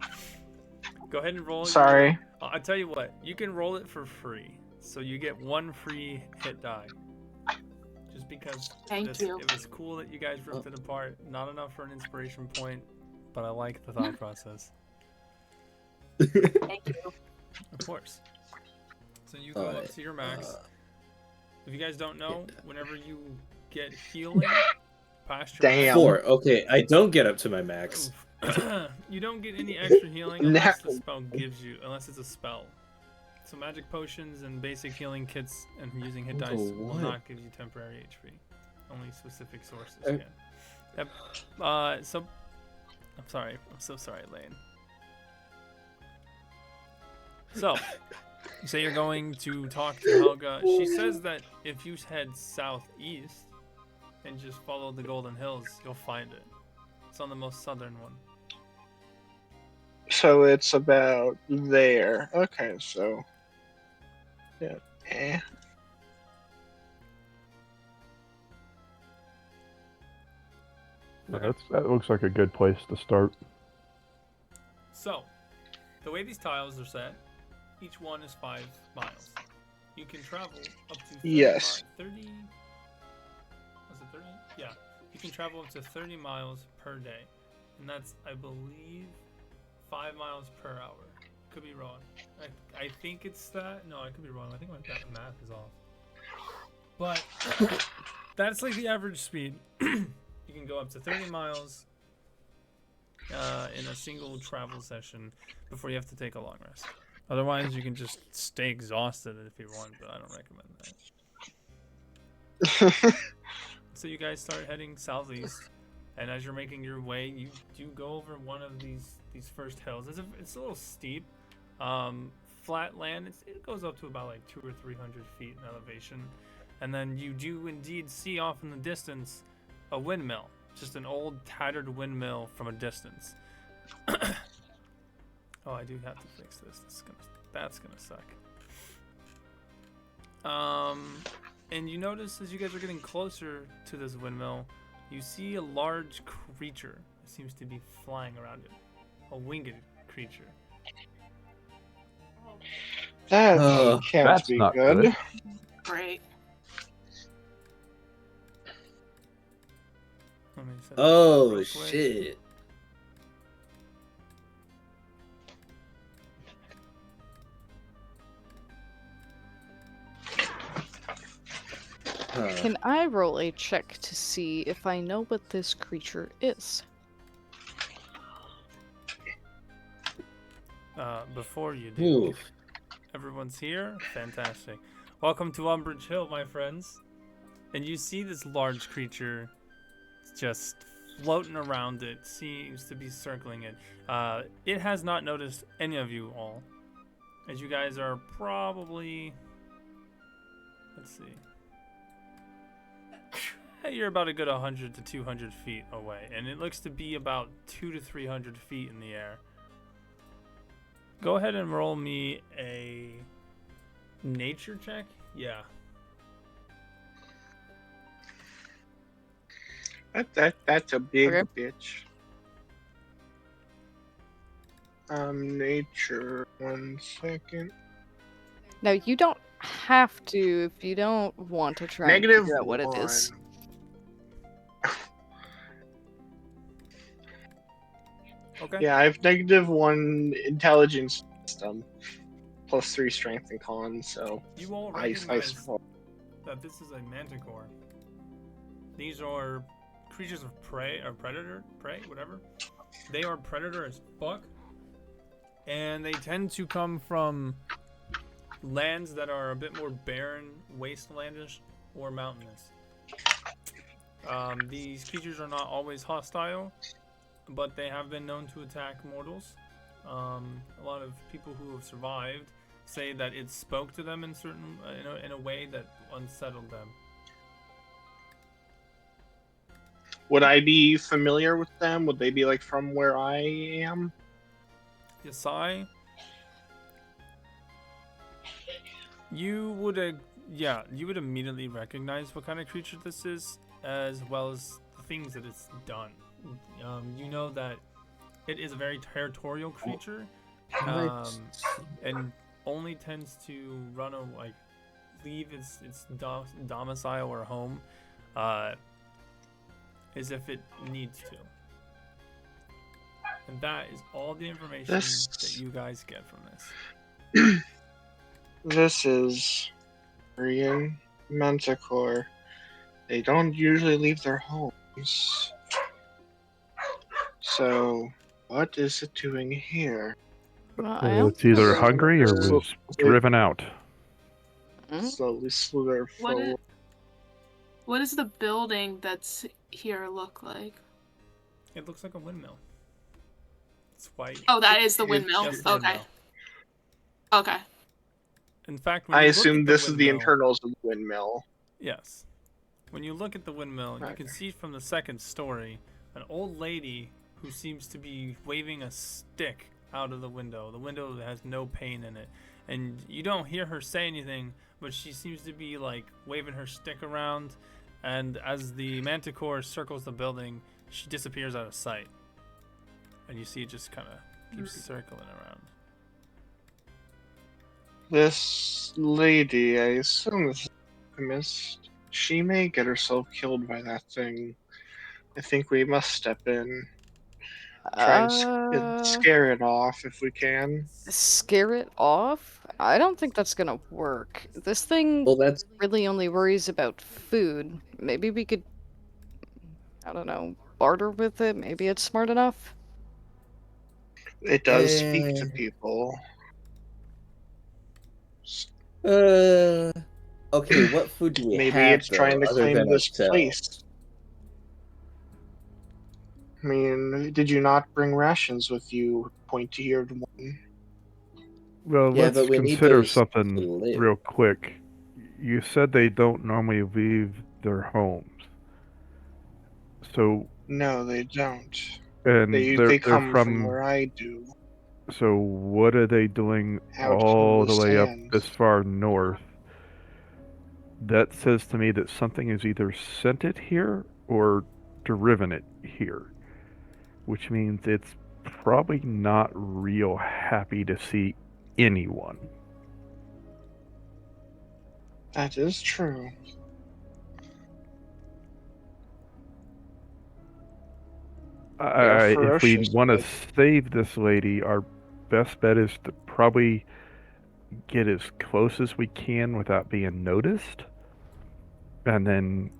Go ahead and roll. Sorry. I tell you what, you can roll it for free, so you get 1 free hit die. Just because Thank you. it was cool that you guys ripped it apart. Not enough for an inspiration point, but I like the thought process. Thank you. Of course. So you go up to your max. If you guys don't know, whenever you get healing past your Damn. 4. Okay, I don't get up to my max. you don't get any extra healing unless the spell gives you, unless it's a spell. So magic potions and basic healing kits and using hit dice will not give you temporary HP. Only specific sources can. Yep. So I'm sorry. I'm so sorry, Lane. So you say you're going to talk to Helga. She says that if you head southeast and just follow the Golden Hills, you'll find it. It's on the most southern one. So it's about there. Okay, so yeah. That looks like a good place to start. So, the way these tiles are set, each one is 5 miles. You can travel up to 30 Yes. 30. Was it 30? Yeah. You can travel up to 30 miles per day. And that's, I believe, 5 miles per hour. Could be wrong. I think it's that. No, I could be wrong. I think my math is off. But that's like the average speed. You can go up to 30 miles in a single travel session before you have to take a long rest. Otherwise, you can just stay exhausted if you want, but I don't recommend that. So you guys start heading southeast, and as you're making your way, you do go over one of these first hills. It's a little steep, flat land. It goes up to about like 200 or 300 feet in elevation, and then you do indeed see off in the distance a windmill, just an old tattered windmill from a distance. Oh, I do have to fix this. That's gonna suck. And you notice as you guys are getting closer to this windmill, you see a large creature. It seems to be flying around it. A winged creature. That can't That's be not good. good. Great. Let me set this up Oh real quick. shit. Can I roll a check to see if I know what this creature is? Before you do, Oof. everyone's here. Fantastic. Welcome to Umbridge Hill, my friends. And you see this large creature just floating around it, seems to be circling it. It has not noticed any of you all, as you guys are probably, let's see, you're about a good 100 to 200 feet away, and it looks to be about 200 to 300 feet in the air. Go ahead and roll me a nature check. Yeah. That's a big Okay. bitch. Nature. 1 second. Now, you don't have to if you don't want to try and Negative figure out what it 1. is. Okay. Yeah, I have -1 intelligence system, +3 strength and con, so You all I recognize suppose. that this is a manticore. These are creatures of prey or prey, whatever. They are predator as fuck, and they tend to come from lands that are a bit more barren, wastelandish, or mountainous. These creatures are not always hostile, but they have been known to attack mortals. A lot of people who have survived say that it spoke to them in certain in a way that unsettled them. Would I be familiar with them? Would they be like from where I am? Yasai, you would you would immediately recognize what kind of creature this is, as well as the things that it's done. You know that it is a very territorial creature, and only tends to leave its domicile or home, as if it needs to. And that is all the information that you guys get from this. This is Korean Manticore. They don't usually leave their homes. So, what is it doing here? Well, I also It's either wonder- hungry or So- was driven out. Hmm? Slowly slither What forward. What does the building that's here look like? It looks like a windmill. It's white. Oh, that is the It's- windmill. That's the Okay. windmill. Okay. In fact, when I you look assume at the this is the windmill- internals of the windmill. Yes. When you look at the windmill, you can see from the second story an old lady who seems to be waving a stick out of the window. The window has no pane in it. And you don't hear her say anything, but she seems to be like waving her stick around. And as the manticore circles the building, she disappears out of sight. And you see it just kind of keeps circling around. This lady, I assume this is alchemist. She may get herself killed by that thing. I think we must step in. Try and scare it off if we can. Scare it off? I don't think that's gonna work. This thing Well, that's really only worries about food. Maybe we could, I don't know, barter with it? Maybe it's smart enough? It does speak to Eh. people. Okay, what food do we Maybe have it's though, trying to other claim than this ourselves? place. I mean, did you not bring rations with you? Pointy-eared one. Well, Yeah, let's but we need consider those to something live. real quick. You said they don't normally leave their homes. So, No, they don't. and They they're come from from. where I do, So, what are they doing out all in the the way up sands. this far north? That says to me that something has either sent it here or driven it here, which means it's probably not real happy to see anyone. That is true. They're If we ferocious. want to Like, save this lady, our best bet is to probably get as close as we can without being noticed, and then,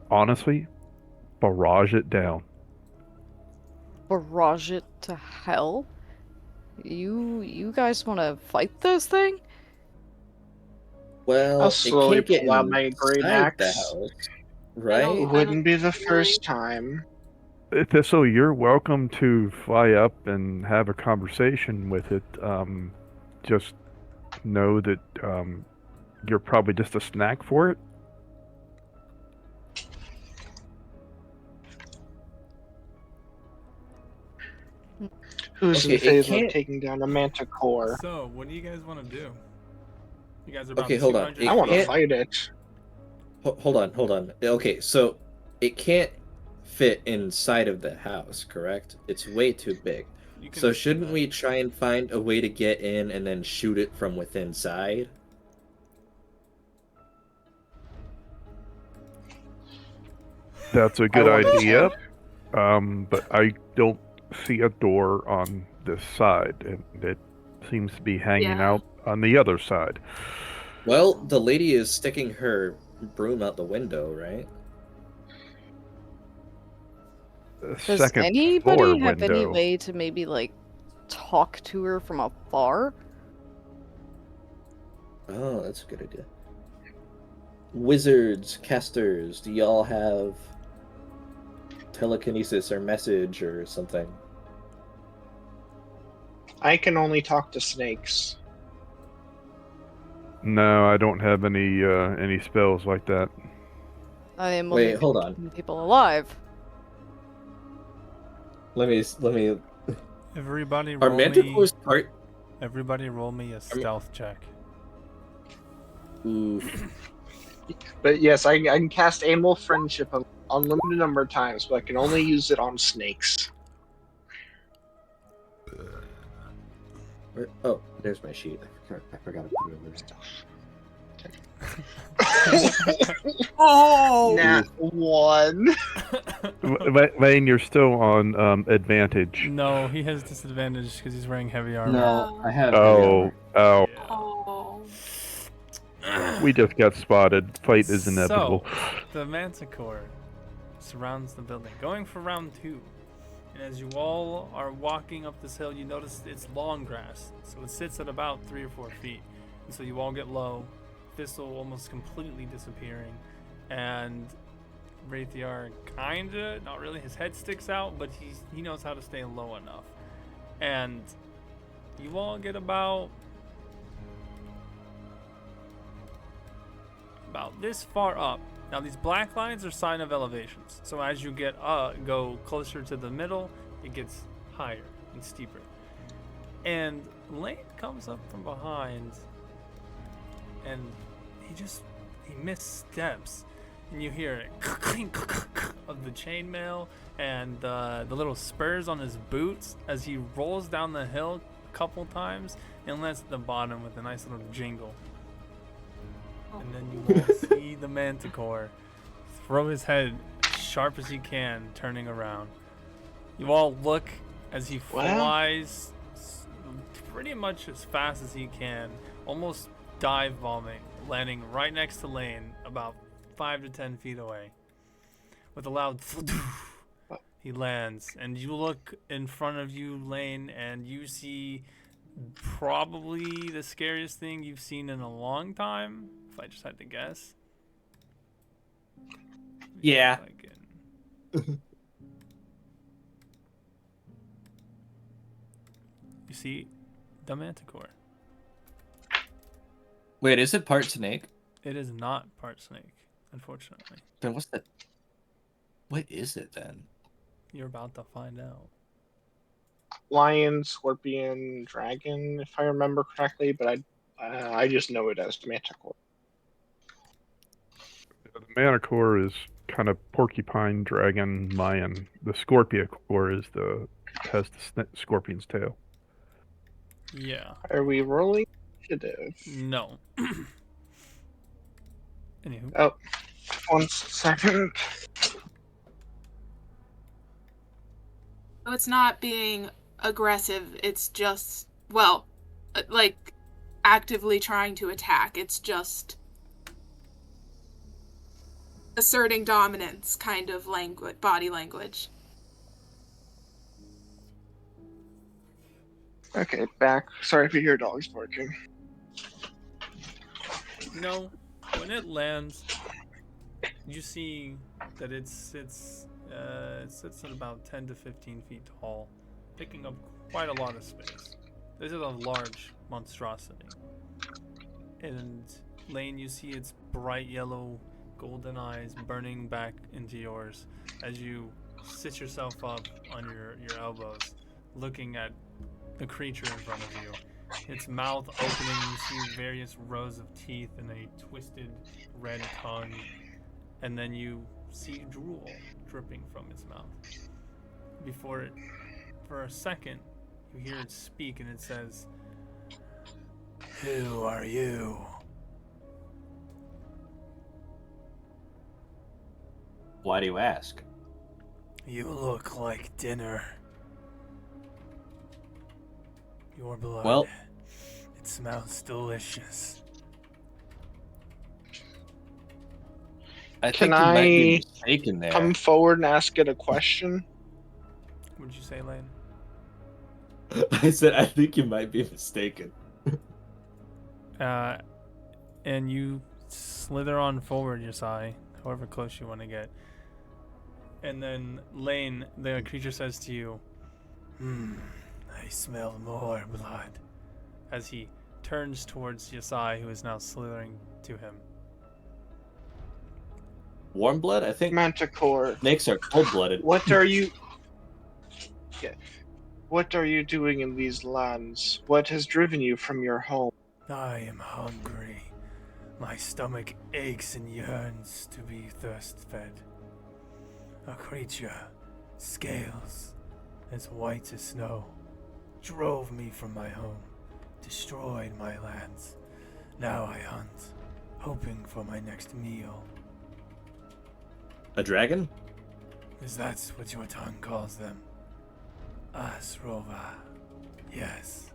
honestly, barrage it down. Barrage it to hell? You guys want to fight this thing? I'll Well, it slowly can't get pull out my great inside the axe. house, I don't. right? I don't Wouldn't be the really. first time. Thistle, you're welcome to fly up and have a conversation with it. Just know that you're probably just a snack for it. Who's Okay, in it favor of can't. taking down a manticore? So, what do you guys want to do? You guys are about Okay, hold on. 200 I It want to feet. can't. fight it. Hold on. Okay, so it can't fit inside of the house, correct? It's way too big. You can So see shouldn't that. we try and find a way to get in and then shoot it from within side? That's a I good want idea. to. But I don't see a door on this side, and it seems to be hanging Yeah. out on the other side. Well, the lady is sticking her broom out the window, right? A Does second floor anybody have any window. way to maybe like talk to her from afar? Oh, that's a good idea. Wizards, casters, do y'all have telekinesis or message or something? I can only talk to snakes. No, I don't have any spells like that. I am only Wait, good hold at on. keeping people alive. Let me. Everybody Are roll me. manticores part? Everybody roll me a stealth check. Oof. But yes, I can cast Animal Friendship an unlimited number of times, but I can only use it on snakes. Oh, there's my sheet. I forgot to put it over there. Oh. Nat 1. Lane, you're still on advantage. No, he has disadvantage because he's wearing heavy armor. No, I have. Oh, oh, Oh. we just got spotted. Fate is inevitable. So, the manticore surrounds the building, going for round 2. And as you all are walking up this hill, you notice it's long grass, so it sits at about 3 or 4 feet. And so you all get low, Thistle almost completely disappearing, and Raythear kinda, not really, his head sticks out, but he knows how to stay low enough. And you all get about this far up. Now these black lines are sign of elevations. So as you get go closer to the middle, it gets higher and steeper. And Lane comes up from behind, and he missteps, and you hear it clink of the chainmail and the little spurs on his boots as he rolls down the hill a couple times and lands at the bottom with a nice little jingle. And then you all see the manticore throw his head sharp as he can, turning around. You all look as he flies pretty much as fast as he can, almost dive bombing, landing right next to Lane, about 5 to 10 feet away. With a loud he lands, and you look in front of you, Lane, and you see probably the scariest thing you've seen in a long time, if I just had to guess. Yeah. You see the manticore. Wait, is it part snake? It is not part snake, unfortunately. Then what's that? What is it then? You're about to find out. Lion, scorpion, dragon, if I remember correctly, but I just know it as manticore. The Manicore is kind of porcupine, dragon, lion. The Scorpiocore has the scorpion's tail. Yeah. Are we rolling initiative? No. Anywho. Oh, 1 second. So it's not being aggressive, it's just, well, like, actively trying to attack. It's just asserting dominance kind of body language. Okay, back. Sorry if you hear dogs barking. No, when it lands, you see that it sits at about 10 to 15 feet tall, taking up quite a lot of space. This is a large monstrosity. And Lane, you see its bright yellow golden eyes burning back into yours as you sit yourself up on your elbows, looking at the creature in front of you. Its mouth opening, you see various rows of teeth and a twisted red tongue, and then you see drool dripping from its mouth. Before it, for a second, you hear it speak and it says, "Who are you?" Why do you ask? You look like dinner. Your blood. Well- It smells delicious. I Can think you might be I mistaken there. come forward and ask it a question? What'd you say, Lane? I said I think you might be mistaken. And you slither on forward, Yasai, however close you want to get. And then Lane, the creature says to you, I smell more blood. As he turns towards Yasai, who is now slithering to him. Warm blood, I think, Manticore, snakes are cold-blooded. what are you? Yeah. What are you doing in these lands? What has driven you from your home? I am hungry. My stomach aches and yearns to be thirst-fed. A creature, scales as white as snow, drove me from my home, destroyed my lands. Now I hunt, hoping for my next meal. A dragon? Is that what your tongue calls them? Asrova. Yes.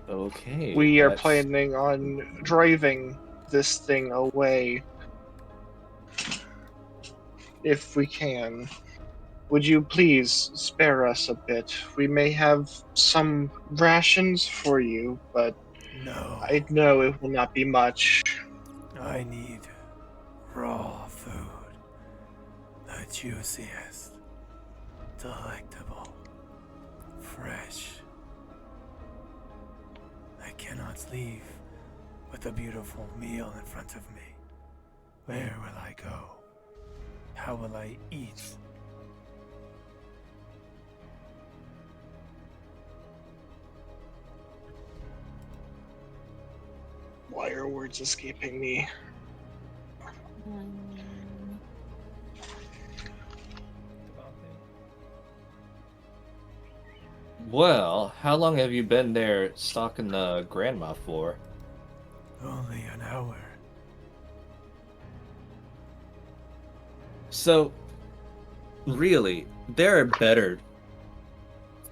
Okay. We are that's- planning on driving this thing away. If we can. Would you please spare us a bit? We may have some rations for you, but No. I know it will not be much. I need raw food. The juiciest, delectable, fresh. I cannot leave with a beautiful meal in front of me. Where will I go? How will I eat? Why are words escaping me? Well, how long have you been there stalking the grandma for? Only an hour. So, really, there are better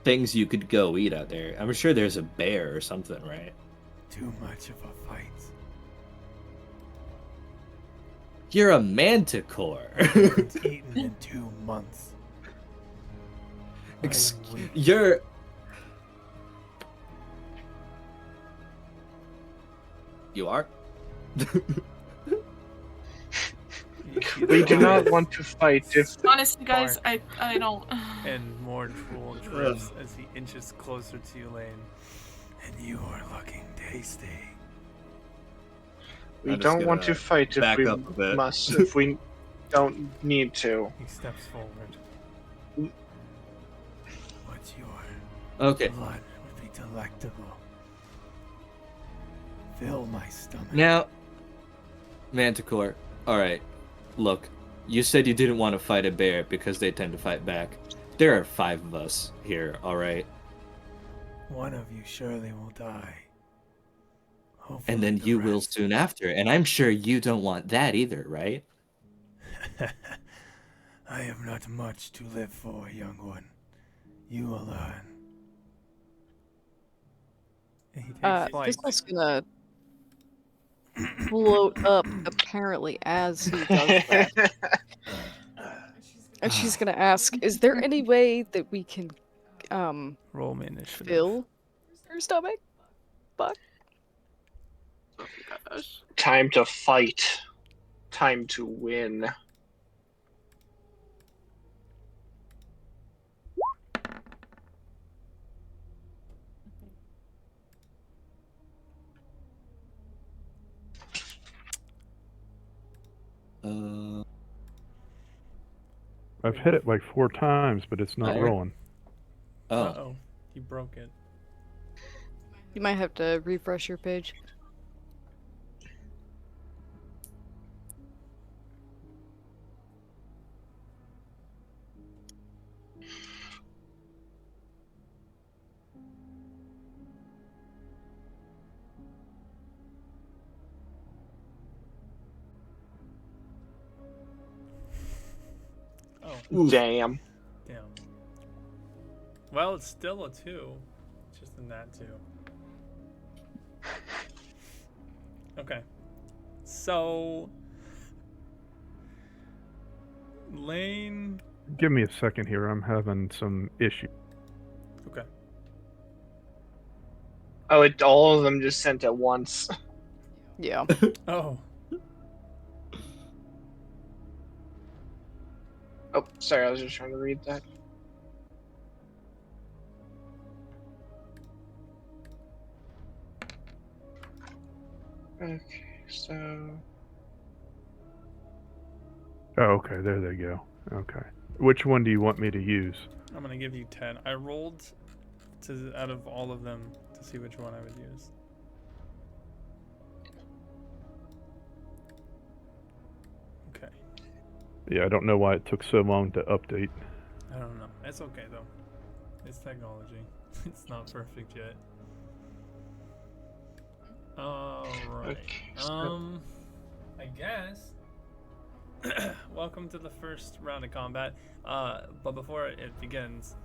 things you could go eat out there. I'm sure there's a bear or something, right? Too much of a fight. You're a manticore. Haven't eaten in 2 months. I am weak. You're. You are? You see We the do not eyes want to fight if Honestly, guys, I don't. and more drool drips as he inches closer to you, Lane. And you are looking tasty. we I'm just don't want gonna to fight if back we up a bit. must, if we don't need to. He steps forward. What's your Okay. blood would be delectable. Fill my stomach. Now, Manticore, alright, look, you said you didn't want to fight a bear because they tend to fight back. There are 5 of us here, alright? One of you surely will die. Hopefully And then the you will rest- soon after, and I'm sure you don't want that either, right? I have not much to live for, young one. You will learn. And he takes flight. This is gonna float up apparently as he does that. And she's gonna ask, is there any way that we can Roll me initiative. fill her stomach? Fuck. Oh my gosh. Time to fight. Time to win. I've hit it like 4 times, but it's not Fire. rolling. Oh, Uh-oh. He broke it. You might have to refresh your page. Oh, Damn. damn. Well, it's still a 2. It's just a nat 2. Okay. So... Lane... Give me a second here. I'm having some issue. Okay. Oh, all of them just sent at once. Yeah. Oh. Oh, sorry, I was just trying to read that. Okay, so Oh, okay. There they go. Okay. Which one do you want me to use? I'm gonna give you 10. I rolled to out of all of them to see which one I would use. Okay. Yeah, I don't know why it took so long to update. I don't know. It's okay though. It's technology. It's not perfect yet. Alright. Okay, so- I guess. Welcome to the first round of combat. But before it begins,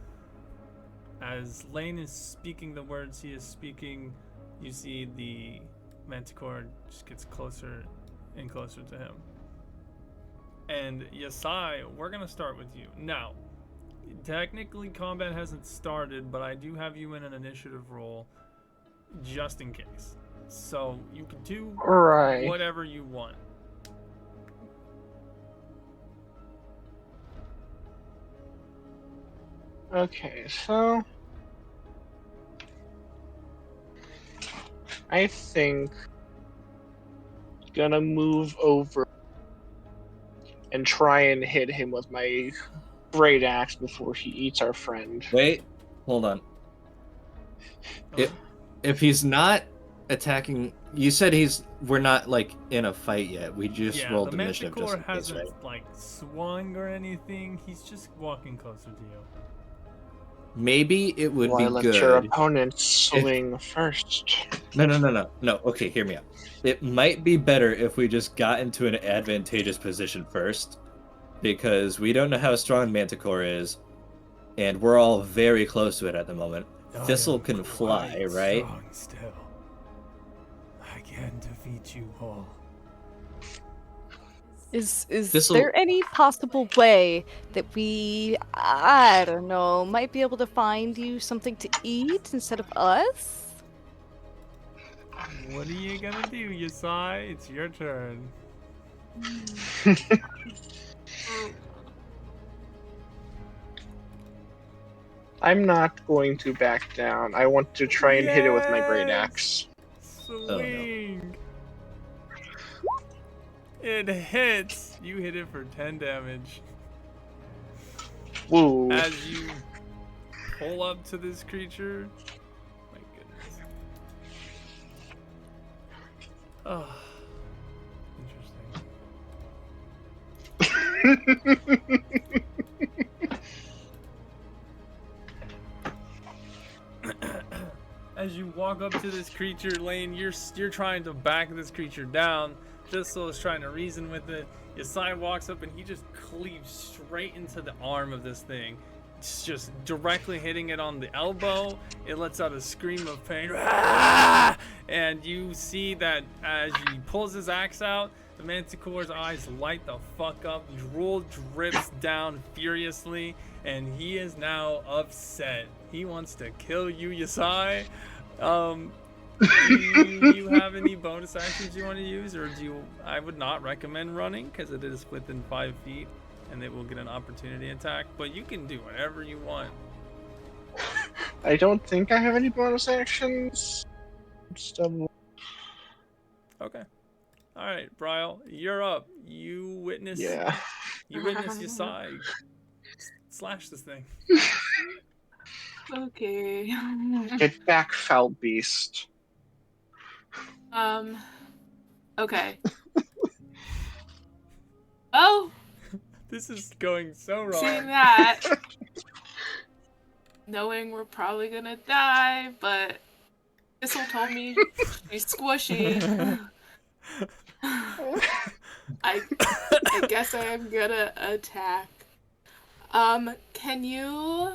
as Lane is speaking the words he is speaking, you see the Manticore just gets closer and closer to him. And Yasai, we're gonna start with you. Now, technically combat hasn't started, but I do have you in an initiative roll just in case. So you can do right. whatever you want. Okay, so I think gonna move over and try and hit him with my great axe before he eats our friend. wait, hold on. Oh, If he's not attacking, you said we're not like in a fight yet. We just yeah, rolled the initiative just Manticore in case, hasn't right? like swung or anything. He's just walking closer to you. Maybe it would Why be let your good. opponent swing first? No. Okay, hear me out. It might be better if we just got into an advantageous position first, because we don't know how strong Manticore is, and we're all very close to it at the moment. Thistle can fly, right? Strong still. I can defeat you all. Is This'll- there any possible way that we, I don't know, might be able to find you something to eat instead of us? What are you gonna do, Yasai? It's your turn. I'm not going to back down. I want to try and hit it with my great axe. Swing. It hits. You hit it for 10 damage. Woo. As you pull up to this creature. My goodness. Oh. Interesting. As you walk up to this creature, Lane, you're trying to back this creature down. Thistle is trying to reason with it. Yasai walks up and he just cleaves straight into the arm of this thing. It's just directly hitting it on the elbow. It lets out a scream of pain. Ah! And you see that as he pulls his axe out, The Manticore's eyes light the fuck up, drool drips down furiously, and he is now upset. He wants to kill you, Yasai. Do you have any bonus actions you want to use, or do you? I would not recommend running because it is within 5 feet, and it will get an opportunity attack. But you can do whatever you want. I don't think I have any bonus actions. Just double. Okay. All right, Bryle, you're up. You witness. Yeah. You witness Yasai slash this thing. Okay. Get back, foul beast. Okay. Oh, This is going so wrong. seeing that, knowing we're probably gonna die, but Thistle told me he's squishy. I guess I am gonna attack. Can you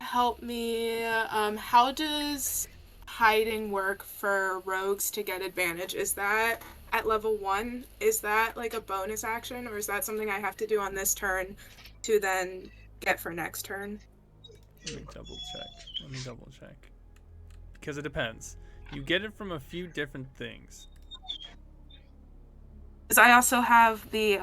help me? How does hiding work for rogues to get advantage? Is that at level 1? Is that like a bonus action, or is that something I have to do on this turn to then get for next turn? Let me double check. Because it depends. You get it from a few different things. Because I also have the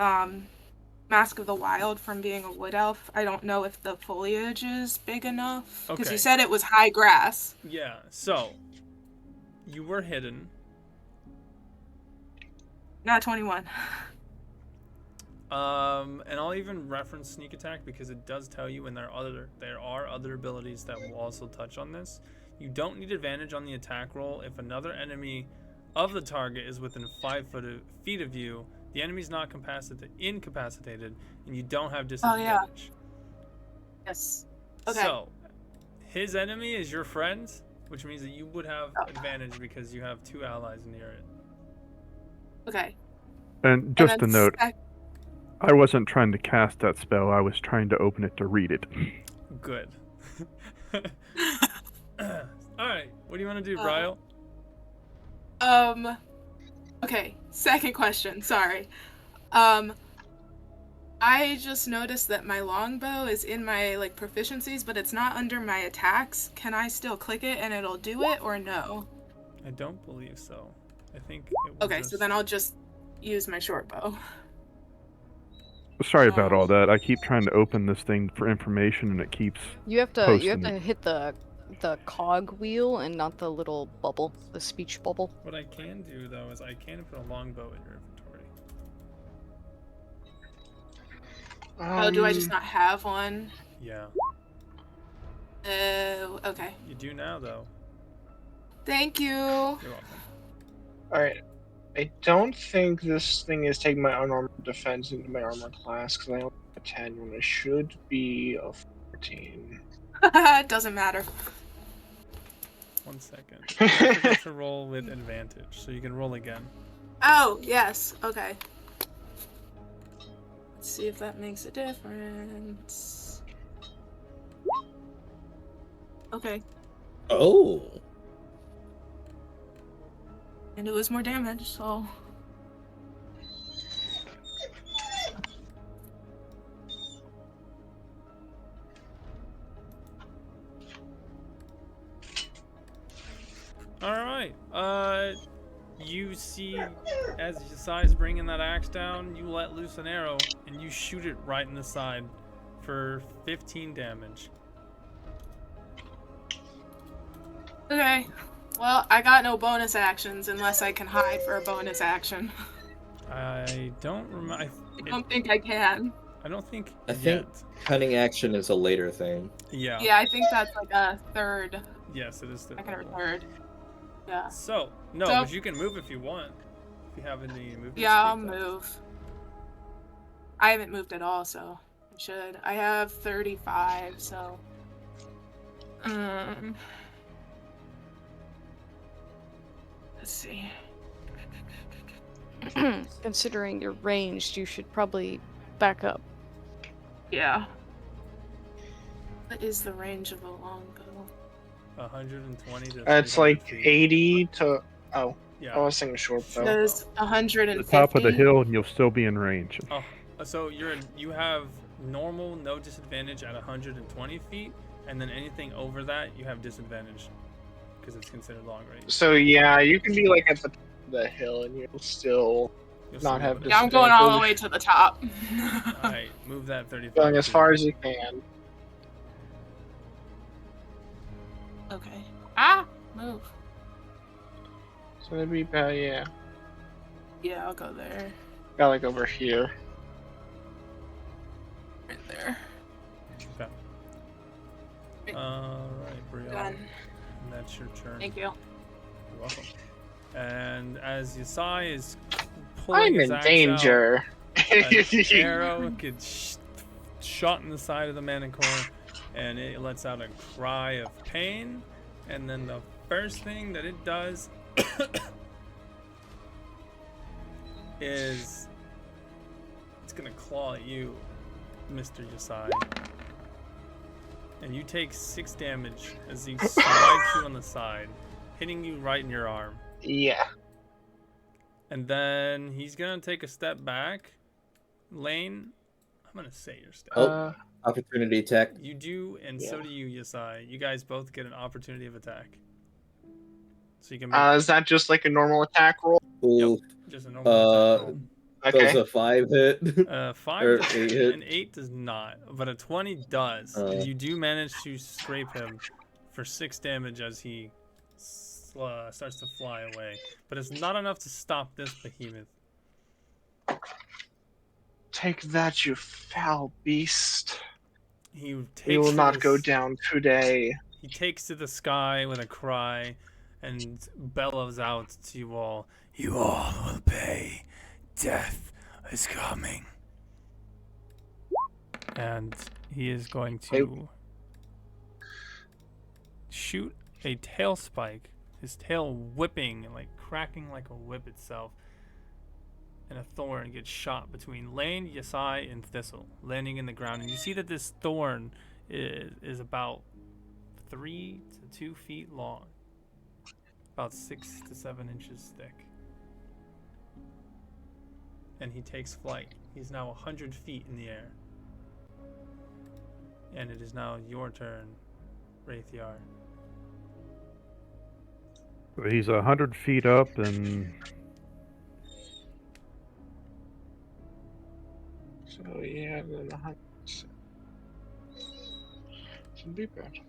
Mask of the Wild from being a wood elf. I don't know if the foliage is big enough. Because Okay. you said it was high grass. Yeah, so you were hidden. Got 21. And I'll even reference sneak attack because it does tell you, and there are other abilities that will also touch on this. You don't need advantage on the attack roll if another enemy of the target is within 5 feet of you. The enemy's not incapacitated, and you don't have disadvantage. Yes. Okay. So, his enemy is your friend, which means that you would have advantage because you have 2 allies near it. Okay. And just a then note, I wasn't trying to cast that spell. I was trying to open it to read it. Good. Alright, what do you want to do, Bryle? Okay, second question, sorry. I just noticed that my longbow is in my, like, proficiencies, but it's not under my attacks. Can I still click it and it'll do it, or no? I don't believe so. I think it will Okay, so then I'll just use my short bow. Sorry about all that. I keep trying to open this thing for information, and it keeps You have to posting it. hit the cog wheel and not the little bubble, the speech bubble. What I can do, though, is I can put a longbow in your inventory. Oh, do I just not have one? Yeah. Okay. You do now, though. Thank you. You're welcome. Alright. I don't think this thing is taking my unarmored defense into my armor class because I only have a 10 when I should be a 14. It doesn't matter. 1 second. You have to get to roll with advantage, so you can roll again. Oh, yes. Okay. Let's see if that makes a difference. Okay. Oh. And it was more damage, so... Alright, you see as Yasai's bringing that axe down, you let loose an arrow, and you shoot it right in the side for 15 damage. Okay. Well, I got no bonus actions unless I can hide for a bonus action. I don't remember. I don't think I can. I don't think I think yet. cunning action is a later thing. Yeah. Yeah, I think that's like a third, Yes, it is the second or third. Yeah. So, no, So- but you can move if you want. If you have any movement Yeah, I'll speed, though. move. I haven't moved at all, so I should. I have 35, so... Let's see. Considering you're ranged, you should probably back up. Yeah. What is the range of a longbow? 120 to It's 300 like feet. 80 to... Oh. Yeah. I was thinking short bow. Says The 150. top of the hill, and you'll still be in range. Oh, so you have normal, no disadvantage at 120 feet, and then anything over that you have disadvantage because it's considered long range. So yeah, you can be like at the top of the hill and you'll still You'll not still have be able Yeah, to- I'm going all the disadvantage. way to the top. All right, move that 35. going as feet. far as you can. Okay. Ah, move. So that'd be about, yeah. Yeah, I'll go there. Got like over here. Right there. All right, Brielle. Done. And that's your turn. Thank you. You're welcome. And as Yasai is pulling I'm his in axe danger. out, an arrow gets shot in the side of the manicore, and it lets out a cry of pain. And then the first thing that it does is it's gonna claw at you, Mr. Yasai. And you take 6 damage as he swipes you on the side, hitting you right in your arm. Yeah. And then he's gonna take a step back. Lane, I'm gonna say your step. Oh. Opportunity attack. You do, and so Yeah. do you, Yasai. You guys both get an opportunity of attack. So you can make Is that just like a normal attack roll? Ooh, just a normal attack roll. does Okay. a 5 hit? 5 Or does, 8 hit? an 8 does not, but a 20 does. And you do manage to scrape him for 6 damage as he starts to fly away. But it's not enough to stop this behemoth. Take that, you foul beast. He takes We will to not the go s- down today. He takes to the sky with a cry and bellows out to you all, "You all will pay. Death is coming." And he is going to shoot a tail spike, his tail whipping and like cracking like a whip itself. And a thorn gets shot between Lane, Yasai, and Thistle, landing in the ground. And you see that this thorn is about 3 to 2 feet long, about 6 to 7 inches thick. And he takes flight. He's now 100 feet in the air. And it is now your turn, Raythiar. He's 100 feet up, and So yeah, then 100. Shouldn't be bad.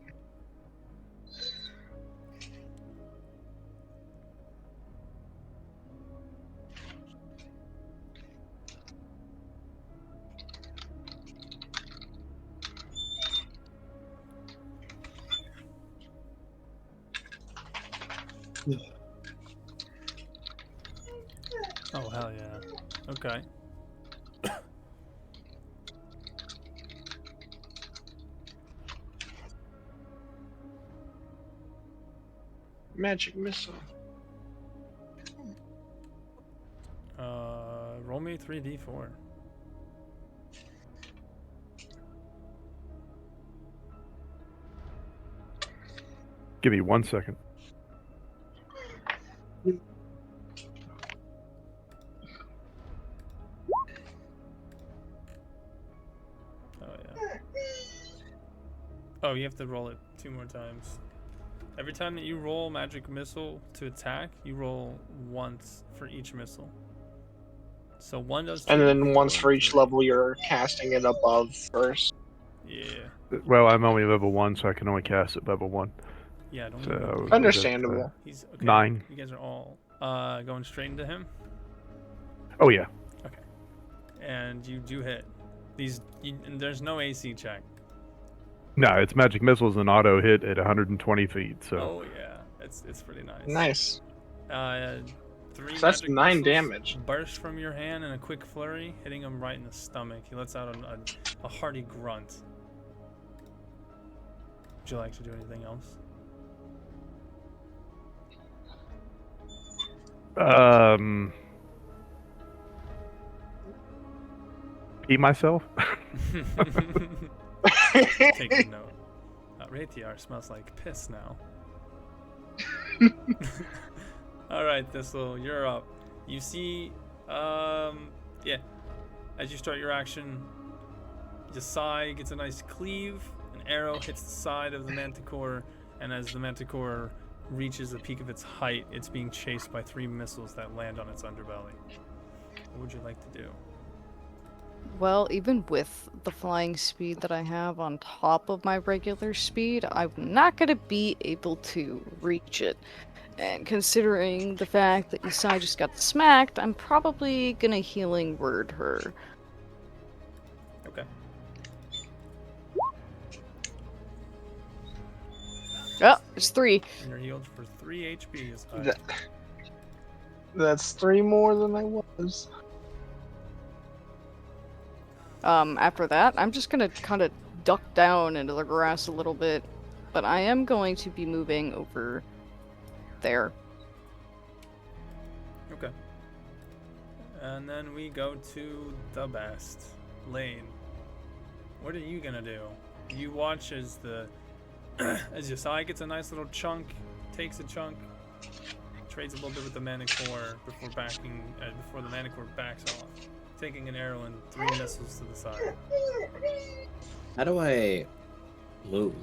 Oh, hell yeah. Okay. Magic missile. Roll me 3d4. give me 1 second. Oh, yeah. Oh, you have to roll it 2 more times. Every time that you roll magic missile to attack, you roll once for each missile. So 1 does 2, And then once 4, for each 3. level, you're casting it above first. Yeah. Well, I'm only level 1, so I can only cast at level 1. Yeah, don't So, worry. Understandable. He's okay. 9. You guys are all going straight into him, Oh, yeah. and you do hit. And there's no AC check. No, it's magic missiles and auto hit at 120 feet. So Oh yeah, it's pretty nice. Nice. 3 So that's magic 9 missiles damage. burst from your hand in a quick flurry, hitting him right in the stomach. He lets out a hearty grunt. Would you like to do anything else? eat myself. Take a note. Raythiar smells like piss now. All right, Thistle, you're up. You see, yeah. As you start your action, Yasai gets a nice cleave. An arrow hits the side of the Manticore, and as the Manticore reaches the peak of its height, it's being chased by 3 missiles that land on its underbelly. What would you like to do? Well, even with the flying speed that I have on top of my regular speed, I'm not gonna be able to reach it. And considering the fact that Isai just got smacked, I'm probably gonna healing word her. Okay. Oh, it's 3. And you're healed for 3 HP. Yasai. That- That's 3 more than I was. After that, I'm just gonna kind of duck down into the grass a little bit, but I am going to be moving over there. Okay. And then we go to the best, Lane. What are you gonna do? You watch as the as Yasai gets a nice little chunk, takes a chunk, trades a little bit with the Manicore before the Manicore backs off, taking an arrow and 3 missiles to the side. How do I move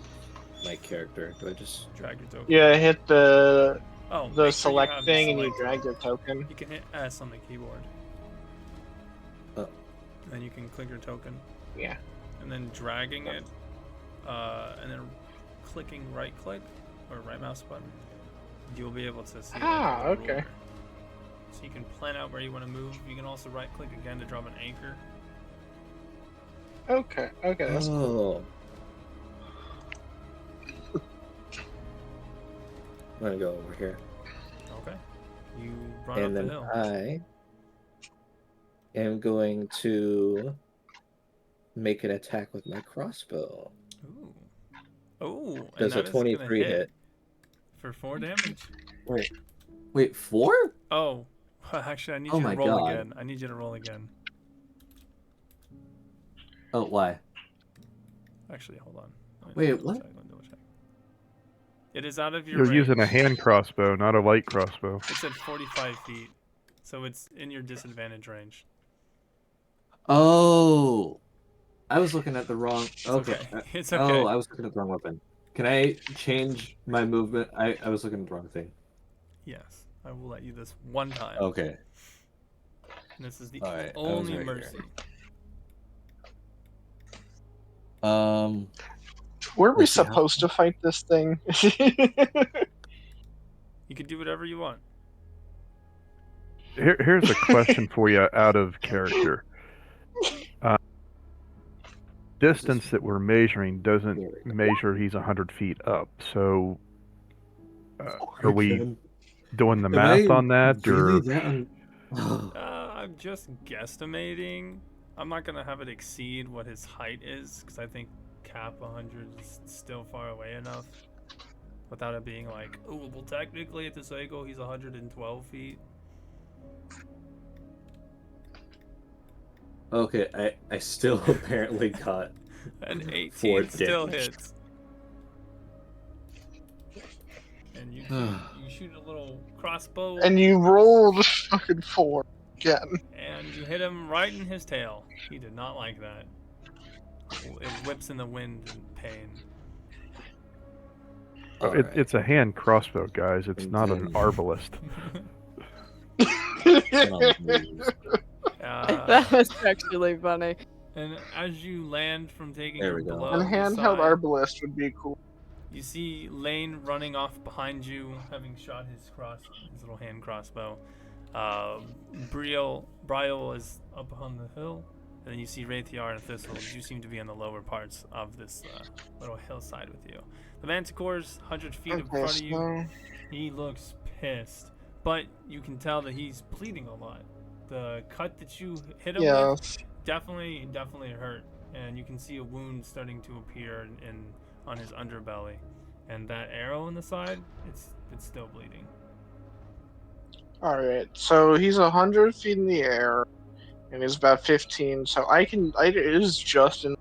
my character? Do I just... Drag your token. Yeah, hit the Oh, make the sure select you have thing and you selected. drag your token. You can hit S on the keyboard. Oh. And then you can click your token. Yeah. And then dragging it, and then clicking right click or right mouse button, you'll be able to see. like, Ah, the okay. ruler. So you can plan out where you want to move. You can also right click again to drop an anchor. Okay, that's Oh. I'm gonna go over here. Okay. You run And up then the hill. I am going to make an attack with my crossbow. Ooh. Oh, and Does a that is gonna 23 hit? for 4 damage. Wait, 4? Oh, actually, I need Oh you to my roll God. again. I need you to roll again. Oh, why? Actually, hold on. Let me Wait, double what? check, let me double check. It is out of your You're range. using a hand crossbow, not a light crossbow. It's at 45 feet, so it's in your disadvantage range. Oh, I was looking at the wrong. It's Okay. okay. It's Oh, okay. I was looking at the wrong weapon. Can I change my movement? I was looking at the wrong thing. Yes, I will let you this one time. Okay. And this is the All right, I was only right here. mercy. Were we Let's see, how- supposed to fight this thing? You can do whatever you want. Here's a question for you out of character. Distance that we're measuring doesn't measure he's 100 feet up. So are we doing the Am math I on that? really Or that un- I'm just guesstimating. I'm not gonna have it exceed what his height is, because I think cap 100 is still far away enough. Without it being like, oh, well, technically at the Seiko he's 112 feet. Okay, I still apparently got An 18 4 still damage. hits. And you shoot a little crossbow, And you rolled fucking 4 again. and you hit him right in his tail. He did not like that. It whips in the wind in pain. All right. it's a hand crossbow, guys. It's not an Indeed. arbalist. That was actually funny. And as you land from taking There your we go. blow, An you handheld sigh. arbalist would be cool. You see Lane running off behind you, having shot his little hand crossbow. Briel is up on the hill, and then you see Raythear and Thistle. You seem to be in the lower parts of this little hillside with you. The Manticore's 100 feet in front of you. So, He looks pissed, but you can tell that he's bleeding a lot. The cut that you hit him with yes. definitely hurt, and you can see a wound starting to appear on his underbelly, and that arrow in the side, it's still bleeding. Alright, so he's 100 feet in the air, and he's about 15, so it is just in.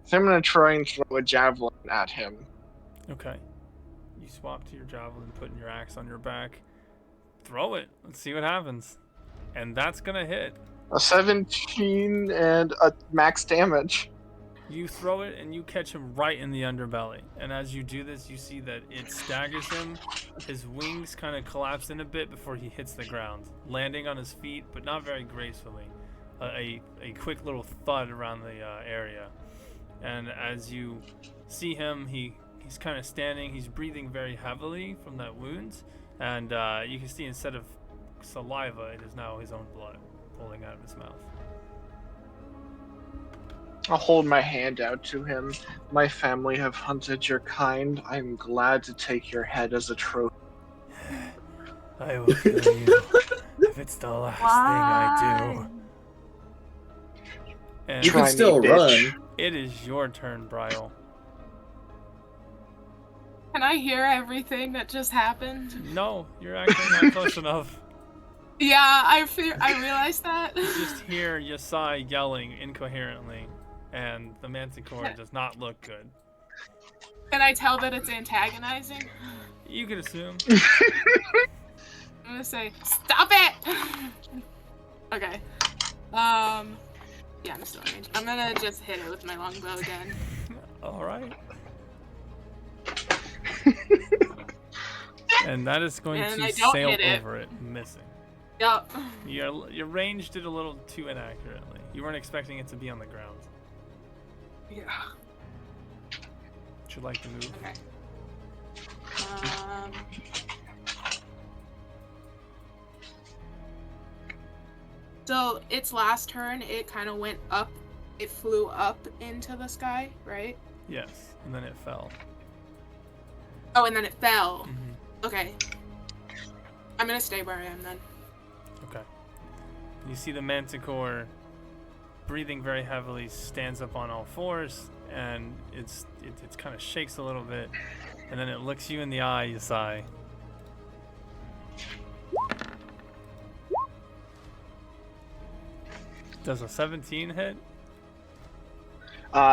So I'm gonna try and throw a javelin at him. Okay. You swap to your javelin, putting your axe on your back. throw it. Let's see what happens. And that's gonna hit. A 17 and a max damage. You throw it and you catch him right in the underbelly. And as you do this, you see that it staggers him. His wings kind of collapse in a bit before he hits the ground, landing on his feet, but not very gracefully. A quick little thud around the area. And as you see him, he's kind of standing. He's breathing very heavily from that wound. And you can see instead of saliva, it is now his own blood pulling out of his mouth. I'll hold my hand out to him. My family have hunted your kind. I'm glad to take your head as a trophy. I will kill you if it's the last thing I do. And You can Try me, still bitch. run. it is your turn, Bryle. Can I hear everything that just happened? No, you're actually not close enough. Yeah, I realized that. You just hear Yasai yelling incoherently, and the Manticore does not look good. Can I tell that it's antagonizing? You could assume. I'm gonna say, stop it! Okay. Yeah, I'm still in range. I'm gonna just hit it with my longbow again. All right. And that is going And to I don't sail hit it. over it, missing. Yup. Your range did a little too inaccurately. You weren't expecting it to be on the ground. Yeah. Would you like to move? Okay. So its last turn, it kind of went up. It flew up into the sky, right? Yes, and then it fell. Oh, and then it fell. Mm-hmm. Okay. I'm gonna stay where I am then. Okay. You see the Manticore, breathing very heavily, stands up on all fours, and it kind of shakes a little bit, and then it looks you in the eye, Yasai. Does a 17 hit?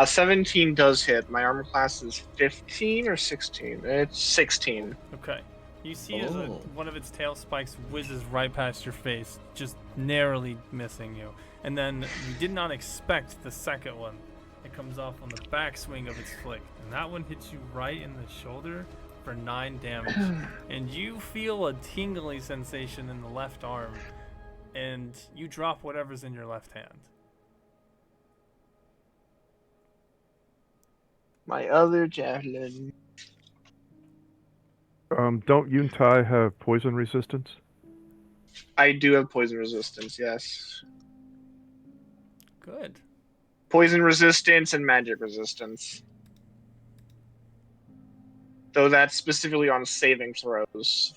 17 does hit. My armor class is 15 or 16. It's 16. Okay. You see as Oh. one of its tail spikes whizzes right past your face, just narrowly missing you. And then you did not expect the second one. It comes off on the backswing of its flick, and that one hits you right in the shoulder for 9 damage. And you feel a tingly sensation in the left arm, and you drop whatever's in your left hand. My other javelin. Don't Yuntai have poison resistance? I do have poison resistance, yes. Good. Poison resistance and magic resistance. Though that's specifically on saving throws.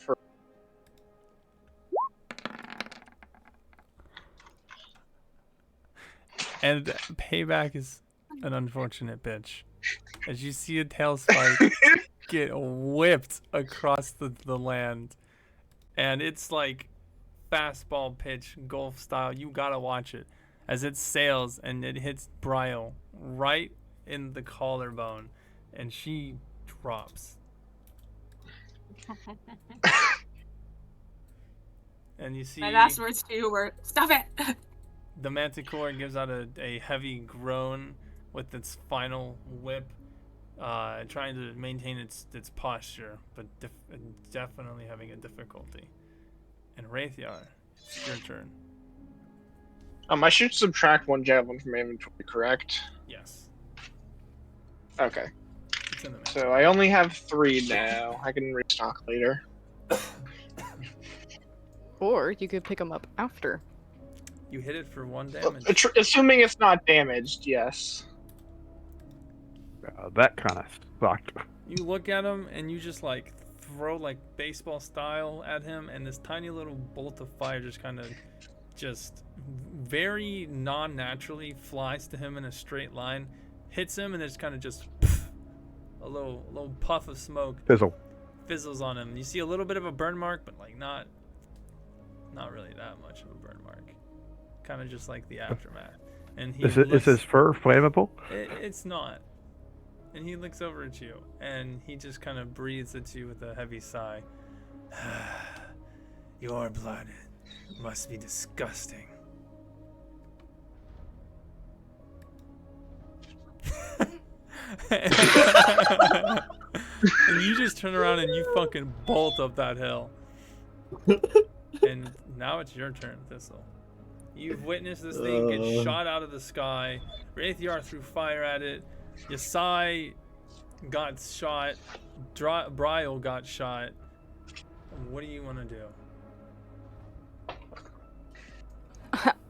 And payback is an unfortunate bitch. As you see a tail spike get whipped across the land. And it's like fastball pitch, golf style. You gotta watch it. As it sails and it hits Bryle right in the collarbone. And she drops. And you see My last words to you were, stop it! the Manticore gives out a heavy groan with its final whip, trying to maintain its posture, but definitely having a difficulty. And Raythiar, it's your turn. I should subtract 1 javelin from my inventory, correct? Yes, Okay. it's in the map. So I only have 3 now. I can restock later. Or you could pick them up after. You hit it for 1 damage. Assuming it's not damaged, yes. That kind of sucked. You look at him and you just like throw like baseball style at him, and this tiny little bolt of fire just kind of just very non-naturally flies to him in a straight line, hits him, and there's kind of just a little puff of smoke fizzles on him. You see a little bit of a burn mark, but like not really that much of a burn mark. Kind of just like the aftermath. And he Is his fur flammable? It's not. And he looks over at you, and he just kind of breathes at you with a heavy sigh. Your blood must be disgusting. And you just turn around and you fucking bolt up that hill. And now it's your turn, Thistle. You've witnessed this thing get shot out of the sky. Raythiar threw fire at it. Yasai got shot. Bryle got shot. What do you want to do?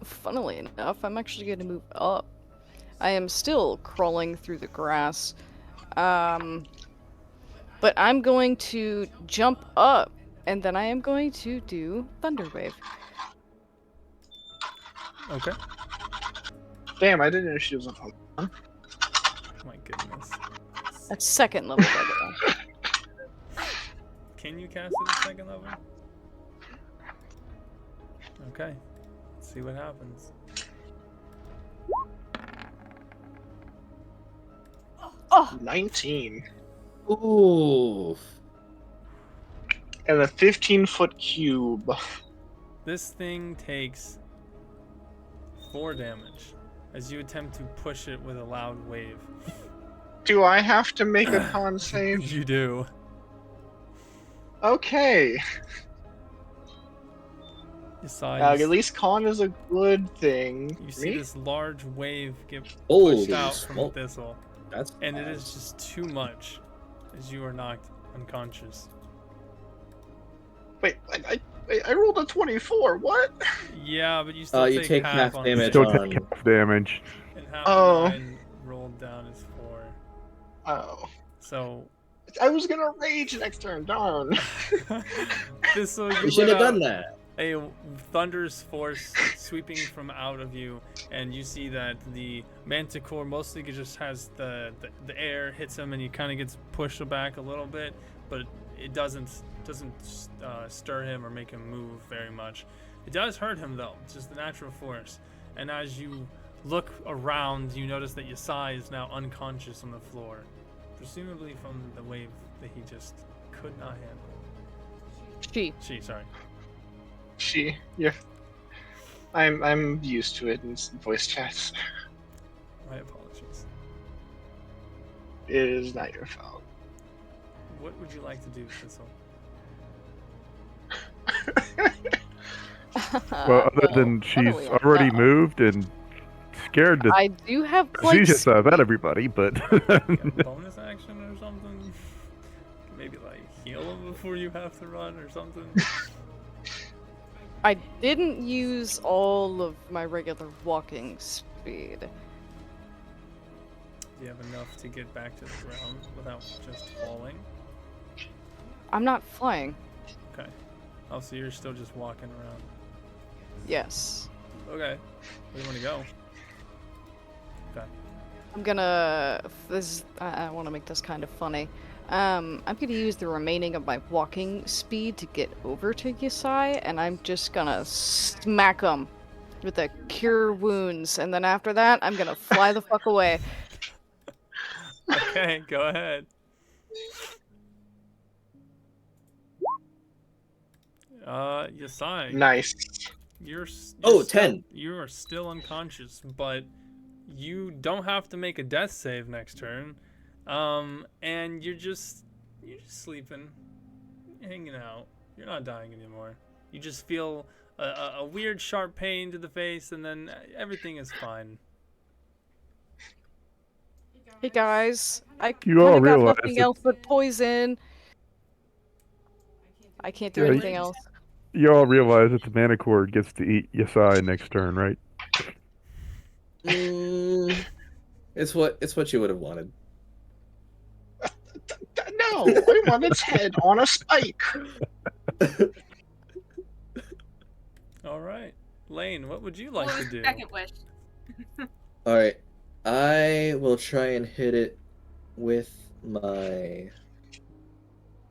Funnily enough, I'm actually going to move up. I am still crawling through the grass. But I'm going to jump up, and then I am going to do Thunder Wave. Okay. Damn, I didn't know she was a Pokemon. My goodness. That's second level, by the way. Can you cast it at second level? Okay. Let's see what happens. Oh! 19. Ooh. And a 15-foot cube. This thing takes 4 damage as you attempt to push it with a loud wave. Do I have to make a con save? You do. Okay. Besides, At least con is a good thing. you see Me? this large wave get Holy pushed out from smoke. Thistle, That's and it is fast. just too much as you are knocked unconscious. Wait, I rolled a 24. What? Yeah, but you still You take half on damage Still on- take half damage. And half Oh. of mine rolled down is 4. Oh. So, I was gonna rage next turn, darn. Thistle, You you should have let done out that. a thunderous force sweeping from out of you, and you see that the manticore mostly just has the air hits him, and he kind of gets pushed back a little bit, but it doesn't stir him or make him move very much. It does hurt him though, it's just the natural force. And as you look around, you notice that Yasai is now unconscious on the floor, presumably from the wave that he just could not handle. Sorry. Yeah. I'm used to it in voice chats. My apologies. It is not your fault. What would you like to do, Thistle? Well, other than she's funnily already enough, moved and scared to I do have she like just at everybody, but Like a bonus action or something? Maybe like heal him before you have to run or something? I didn't use all of my regular walking speed. Do you have enough to get back to the ground without just falling? I'm not flying. Okay. Oh, so you're still just walking around. Yes. Okay. Where do you want to go? Okay. I'm gonna. I want to make this kind of funny. I'm gonna use the remaining of my walking speed to get over to Yasai, and I'm just gonna smack him with a cure wounds, and then after that, I'm gonna fly the fuck away. Okay, go ahead. Yasai. Nice. You're Oh, still, 10. You are still unconscious, but you don't have to make a death save next turn. And you're just sleeping, hanging out. You're not dying anymore. You just feel a weird sharp pain to the face, and then everything is fine. Hey guys, I You all kinda got realize nothing that- else but poison. I can't do Yeah, anything else. you all realize that the Manicore gets to eat Yasai next turn, right? It's what you would have wanted. No, I want its head on a spike. All right, Lane, what would you like What to was do? second wish? All right, I will try and hit it with my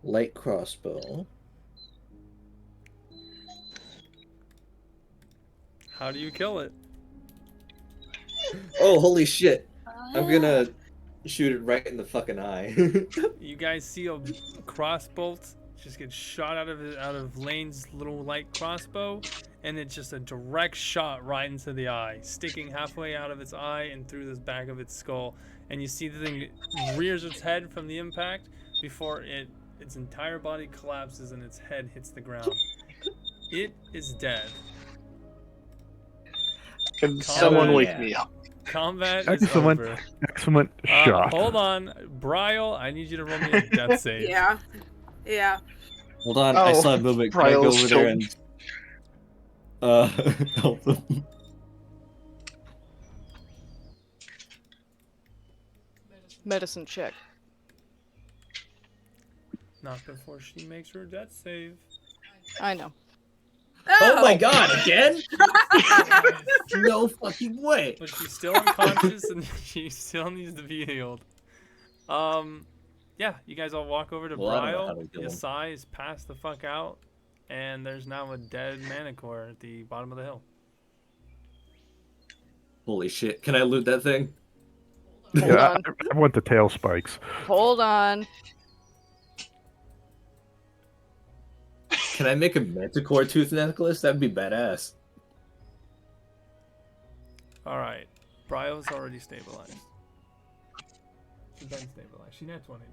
light crossbow. How do you kill it? Oh, holy shit! I'm gonna shoot it right in the fucking eye. You guys see a crossbolt just gets shot out of Lane's little light crossbow, and it's just a direct shot right into the eye, sticking halfway out of its eye and through the back of its skull. And you see the thing rears its head from the impact before its entire body collapses and its head hits the ground. It is dead. Can someone Combat- wake me up? Combat is Excellent. over. Excellent shot. Hold on, Bryle. I need you to roll me a death save. Yeah. Yeah. Hold on, I Oh, saw a movement. Can I go Bryle's over there still- and help them? Medicine check. Not before she makes her death save. I know. Oh my god, again? No fucking way. But she's still unconscious and she still needs to be healed. Yeah, you guys all walk over to Well, I don't know how Bryle. to heal him. Yasai is passed the fuck out, and there's now a dead Manicore at the bottom of the hill. Holy shit. Can I loot that thing? Hold Yeah, on. I want the tail spikes. Hold on. Can I make a manticore tooth necklace? That'd be badass. Alright, Bryle's already stabilized. She's been stabilized. She net 20.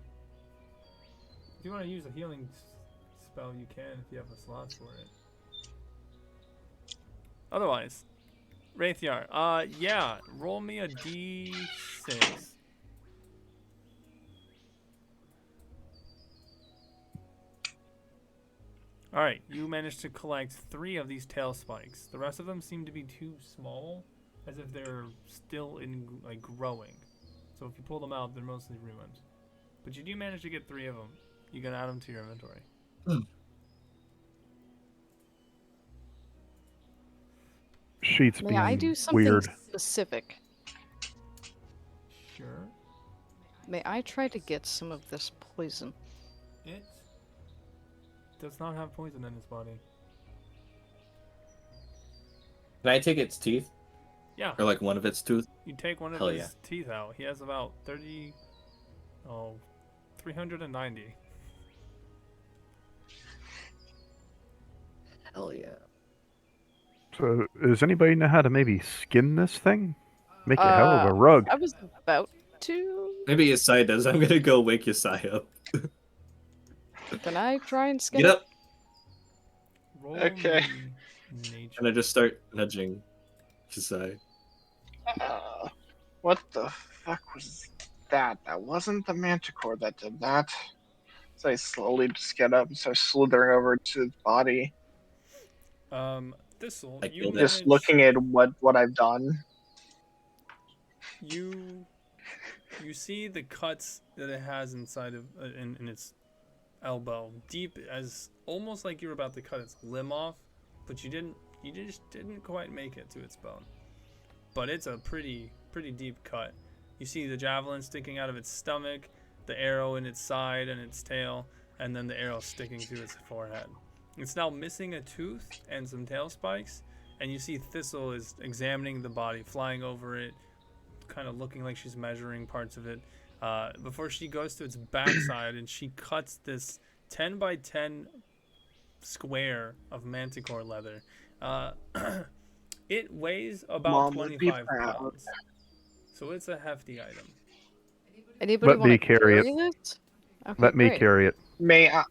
If you want to use a healing spell, you can if you have the slots for it. Otherwise, Raythiar, yeah, roll me a d6. Alright, you managed to collect 3 of these tail spikes. The rest of them seem to be too small, as if they're still growing. So if you pull them out, they're mostly ruined. But you do manage to get 3 of them. You can add them to your inventory. Sheets May being I do something weird. specific? Sure. May I try to get some of this poison? It does not have poison in its body. Can I take its teeth? Yeah, Or like one of its tooth? you take one of Hell his yeah. teeth out. He has about 390. Hell yeah. So, does anybody know how to maybe skin this thing? Make a hell of a Uh, rug. I was about to. Maybe Yasai does. I'm gonna go wake Yasai up. Can I try and skin Get up! Roll Okay. me nature. And I just start nudging Yasai. What the fuck was that? That wasn't the manticore that did that. So I slowly just get up and start slithering over to his body, Thistle, I you killed it. just manage, looking at what I've done. you see the cuts that it has inside of in its elbow, deep as almost like you were about to cut its limb off, but you just didn't quite make it to its bone. But it's a pretty deep cut. You see the javelin sticking out of its stomach, the arrow in its side and its tail, and then the arrow sticking through its forehead. It's now missing a tooth and some tail spikes, and you see Thistle is examining the body, flying over it, kind of looking like she's measuring parts of it, before she goes to its backside and she cuts this 10 by 10 square of manticore leather. It weighs about Mom would be 25 proud. pounds. So it's a hefty item. Anybody Let want me to carry it. this? Okay, Let me great. carry it. May I?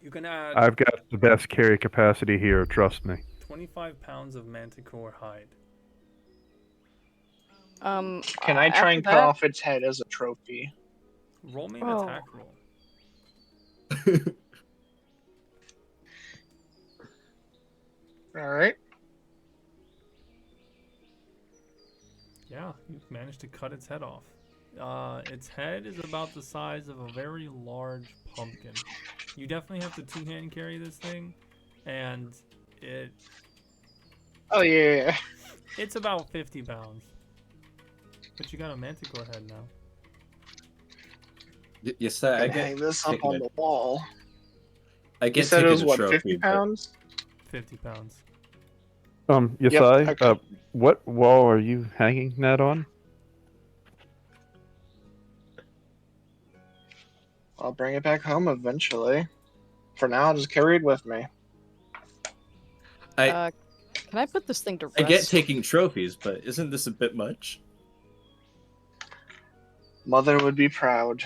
You can add I've got the best carry capacity here, trust me. 25 pounds of manticore hide. Can I try after and cut that- off its head as a trophy? Roll me an Oh. attack roll. All right. Yeah, you've managed to cut its head off. Its head is about the size of a very large pumpkin. You definitely have to two-hand carry this thing, and Oh yeah. it's about 50 pounds. But you got a manticore head now. Yasai, I Can hang get this up taken on a- the wall. I You get said it taken was a what, trophy, 50 but- pounds? 50 pounds. Yasai, okay. what wall are you hanging that on? I'll bring it back home eventually. For now, I'll just carry it with me. I Can I put this thing to rest? I get taking trophies, but isn't this a bit much? Mother would be proud.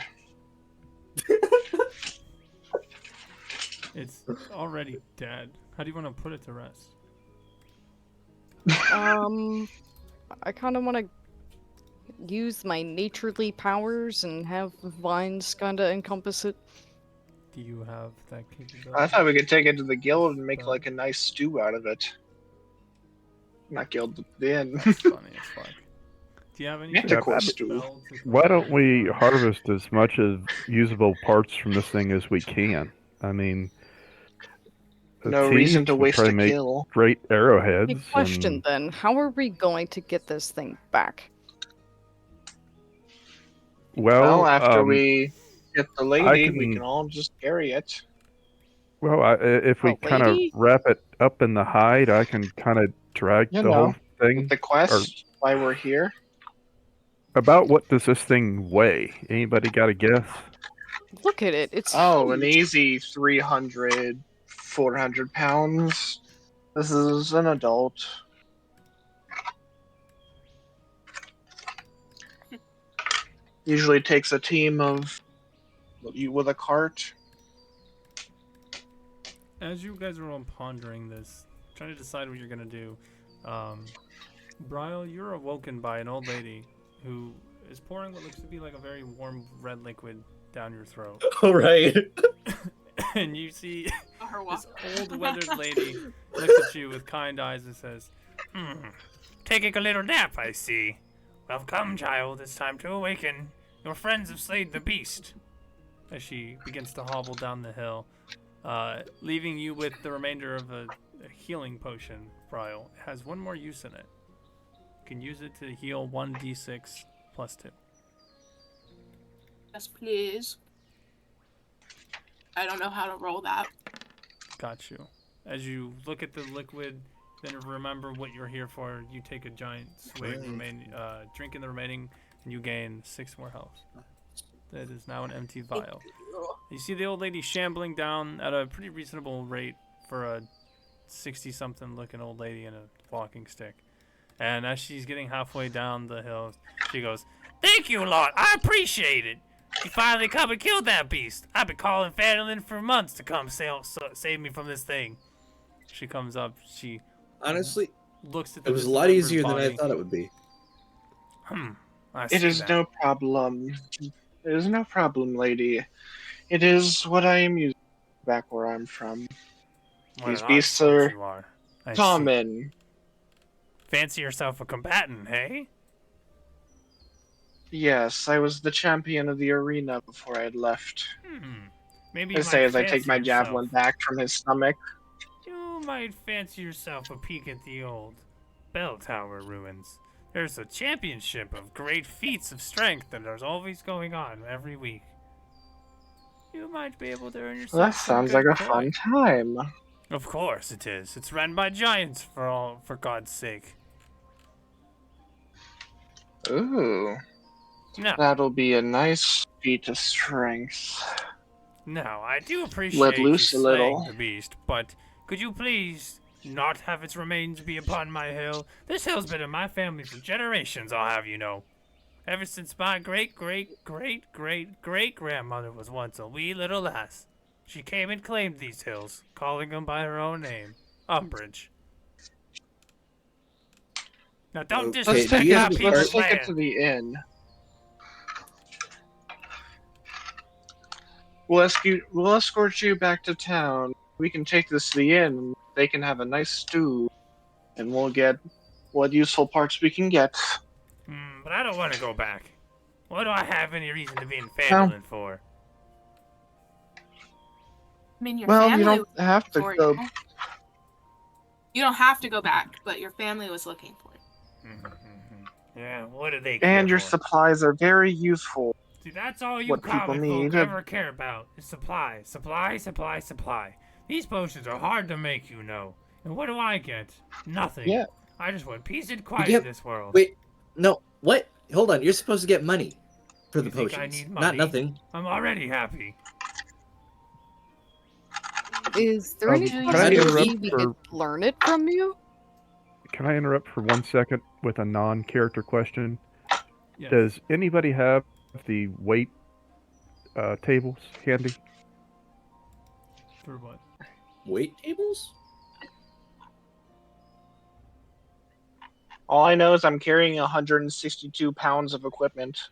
It's already dead. How do you want to put it to rest? I kind of want to use my naturely powers and have vines kind of encompass it. Do you have that capability? I thought we could take it to the guild and make But- like a nice stew out of it. Not guild, the inn. That's funny as fuck. Do you have any Manticore sort of stew. spell to Why don't we control- harvest as much of usable parts from this thing as we can? I mean, the No reason teeth to would waste probably a make kill. great arrowheads. Big question and- then: how are we going to get this thing back? Well, After we get the lady, we can- can all just carry it. if we A kind of lady? wrap it up in the hide, I can kind of drag You the whole know, thing. With the quest, why we're here. About what does this thing weigh? Anybody got a guess? Look at it. It's Oh, an huge. easy 300, 400 pounds. This is an adult. Usually takes a team of you with a cart. As you guys are all pondering this, trying to decide what you're gonna do, Bryle, you're awoken by an old lady who is pouring what looks to be like a very warm red liquid down your throat. All right. And you see Her this walk. old weathered lady looks at you with kind eyes and says, taking a little nap, I see. Well, come, child, it's time to awaken. Your friends have slayed the beast. As she begins to hobble down the hill, leaving you with the remainder of a healing potion. Bryle, it has one more use in it. You can use it to heal 1d6 plus 2. Yes, please. I don't know how to roll that. Got you. As you look at the liquid, then remember what you're here for. You take a giant swig, drinking the remaining, and you gain 6 more health. That is now an empty vial. You see the old lady shambling down at a pretty reasonable rate for a 60-something looking old lady in a walking stick. And as she's getting halfway down the hill, she goes, "Thank you, Lord. I appreciate it. You finally come and killed that beast. I've been calling Fandolin for months to come save me from this thing." She comes up. She Honestly, looks at the it was a lot dismembered easier than I body. thought it would be. I It see is that. no problem. It is no problem, lady. It is what I am used to back where I'm from. What These an odd beasts sort are you are. I see. common. Fancy yourself a combatant, hey? Yes, I was the champion of the arena before I had left. Maybe I you say might as I take fancy my javelin yourself- back from his stomach. You might fancy yourself a peek at the old bell tower ruins. There's a championship of great feats of strength that is always going on every week. You might be able to earn yourself That some sounds like good a coin. fun time. Of course it is. It's run by giants for God's sake. Ooh, No, that'll be a nice feat of strength. no, I do appreciate you loose a slaying little. the beast, but could you please not have its remains be upon my hill? This hill's been in my family for generations, I'll have you know. Ever since my great-great-great-great-great-grandmother was once a wee little lass. She came and claimed these hills, calling them by her own name, Umbridge. Now don't Okay, Let's disrespect take do you my have it. any people's Let's take it to land. the inn. We'll escort you back to town. We can take this to the inn. They can have a nice stew, and we'll get what useful parts we can get. But I don't want to go back. What do I have any reason to be in Fandolin for? I mean, your Well, family you don't was have to looking go. for you. You don't have to go back, but your family was looking for you. Yeah, what do they care And your for? supplies are very useful. See, that's all you what people comic need. folk ever care about is supply, supply, supply, supply. These potions are hard to make, you know. And what do I get? Nothing. Yeah. I just want peace and quiet get- in this world. Wait, no, what? Hold on, you're supposed to get money for the You think I potions, need not money? nothing. I'm already happy. Is there any Can I possibility interrupt we for could learn it from you? Can I interrupt for 1 second with a non-character question? Yes. Does anybody have the weight tables handy? For what? Weight tables? All I know is I'm carrying 162 pounds of equipment.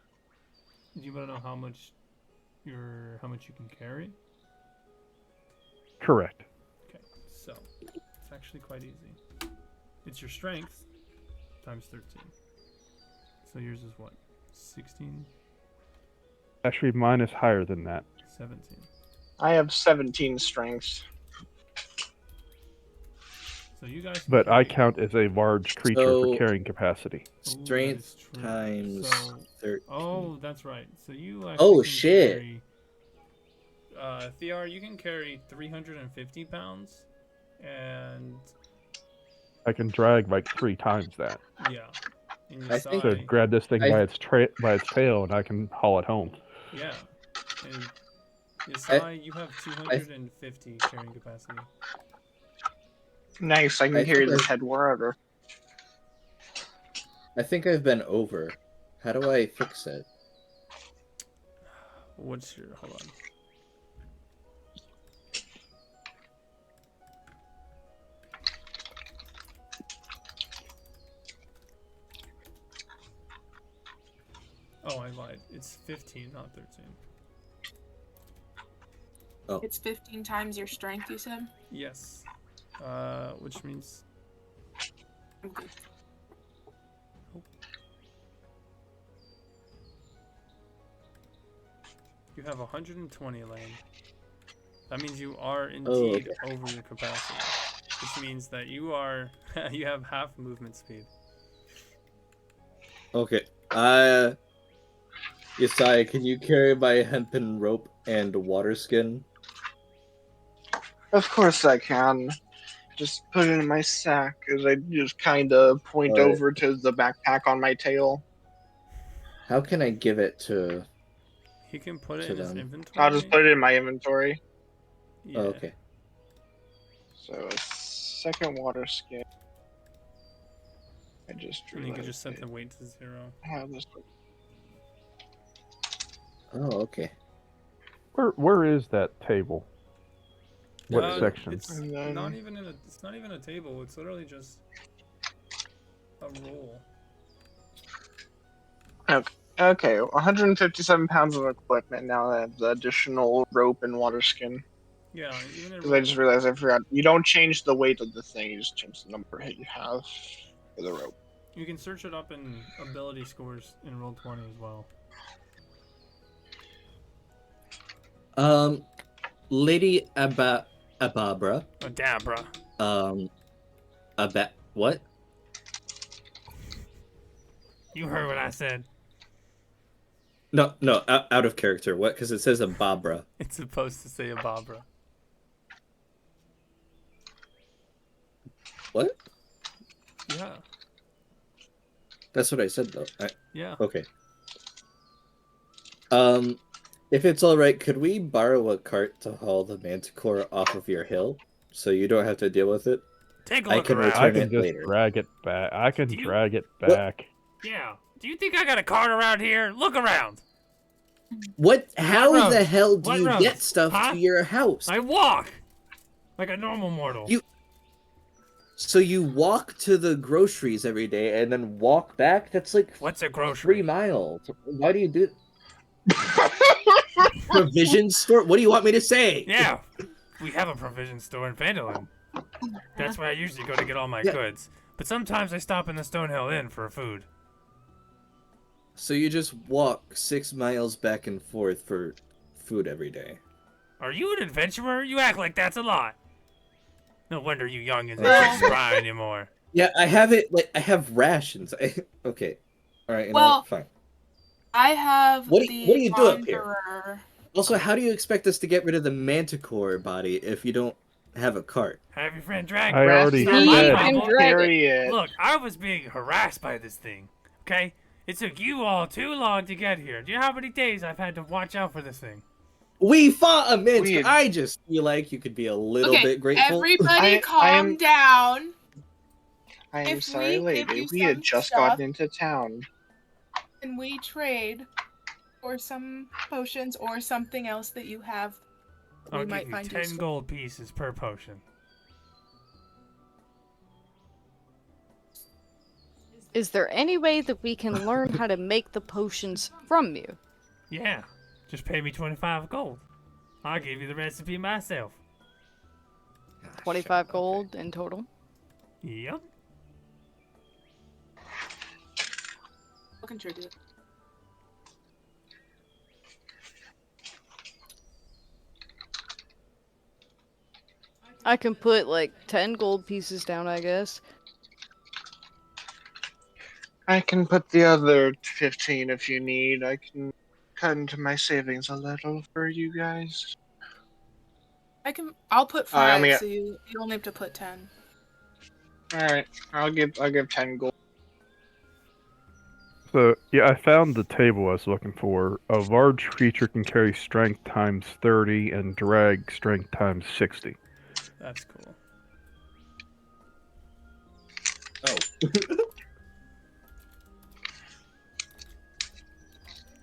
Do you want to know how much you can carry? Correct. Okay, so it's actually quite easy. It's your strength times 13. So yours is what? 16? Actually, mine is higher than that. 17. I have 17 strengths. So you guys can But I carry- count as a large creature So- for carrying capacity. Ooh, that is Strength true. times So- 13. Oh, that's right. So you actually Oh, can shit. carry... Thear, you can carry 350 pounds. And, I can drag like 3 times that. yeah. And I think- So Yasai, grab this thing I- by its tail, and I can haul it home. yeah. And Yasai, you have 250 carrying capacity. Nice, I can I carry think this I- head wherever. I think I've been over. How do I fix it? What's your... Hold on. Oh, I lied. It's 15, not 13. It's 15 times your strength, you said? Yes. Which means... I'm good. You have 120 lane. That means you are indeed okay. over your capacity. Which means that you are... you have half movement speed. Okay. Yesai, can you carry my hempen rope and water skin? Of course I can. Just put it in my sack as I just kind of point Alright. over to the backpack on my tail. How can I give it to... He can put it To in his them. inventory. I'll just put it in my inventory. Yeah. Oh, okay. So a second water skin. I just drew And you can that. just set the weight to 0. Have this one. Oh, okay. Where is that table? What Uh, section? It's And then- not even in a. It's not even a table. It's literally just a roll. Okay, 157 pounds of equipment now that I have the additional rope and water skin. Yeah, even a Because I just realized I forgot. You don't change the weight of the thing, you just change the number hit you have for the rope. You can search it up in ability scores in Roll20 as well. Lady Ababra. Oh, damn, bruh. What? You heard what I said. No, out of character. What? Because it says Ababra. It's supposed to say a Barbara. What? Yeah. That's what I said, though. Yeah. Okay. If it's all right, could we borrow a cart to haul the manticore off of your hill, so you don't have to deal with it? Take a I look can around. I return can it just later. drag it back. I can Do you- drag it What? back. Yeah. Do you think I got a cart around here? Look around. What? How What the roads? hell do What you roads? get stuff Huh? to your house? I walk like a normal mortal. So you walk to the groceries every day and then walk back? That's like What's a 3 grocery? miles. Why do you do provision store? What do you want me to say? Yeah. We have a provision store in Phandalin. That's where I usually go to get all my Yeah. goods. But sometimes I stop in the Stonehill Inn for food. So you just walk 6 miles back and forth for food every day. Are you an adventurer? You act like that's a lot. No wonder you youngins Well- ain't spry anymore. Yeah, I have it. Like I have rations. Okay, all right. You know Well- what? Fine. I have What do the you do up here? Wanderer. Also, how do you expect us to get rid of the manticore body if you don't have a cart? Have your friend Drago. I already It's not my said. problem. can drag Carry it. Look, I was being harassed by this thing. Okay? It took you all too long to get here. Do you know how many days I've had to watch out for this thing? We fought a Manticore. We- I just feel like you could be a little Okay, bit grateful. everybody I calm am- down. I am If sorry, we give lady. you We had some just stuff- gotten into town. And we trade for some potions or something else that you have. I'll We give might you find 10 useful. gold pieces per potion. Is there any way that we can learn how to make the potions from you? Yeah, just pay me 25 gold. I'll give you the recipe myself. 25 gold in total. Yep. I'll contribute. I can put like 10 gold pieces down, I guess. I can put the other 15 if you need. I can cut into my savings a little for you guys. I'll put I 5, mean- so you only have to put 10. Alright, I'll give 10 gold. So, yeah, I found the table I was looking for. A large creature can carry strength times 30 and drag strength times 60. That's cool. Oh.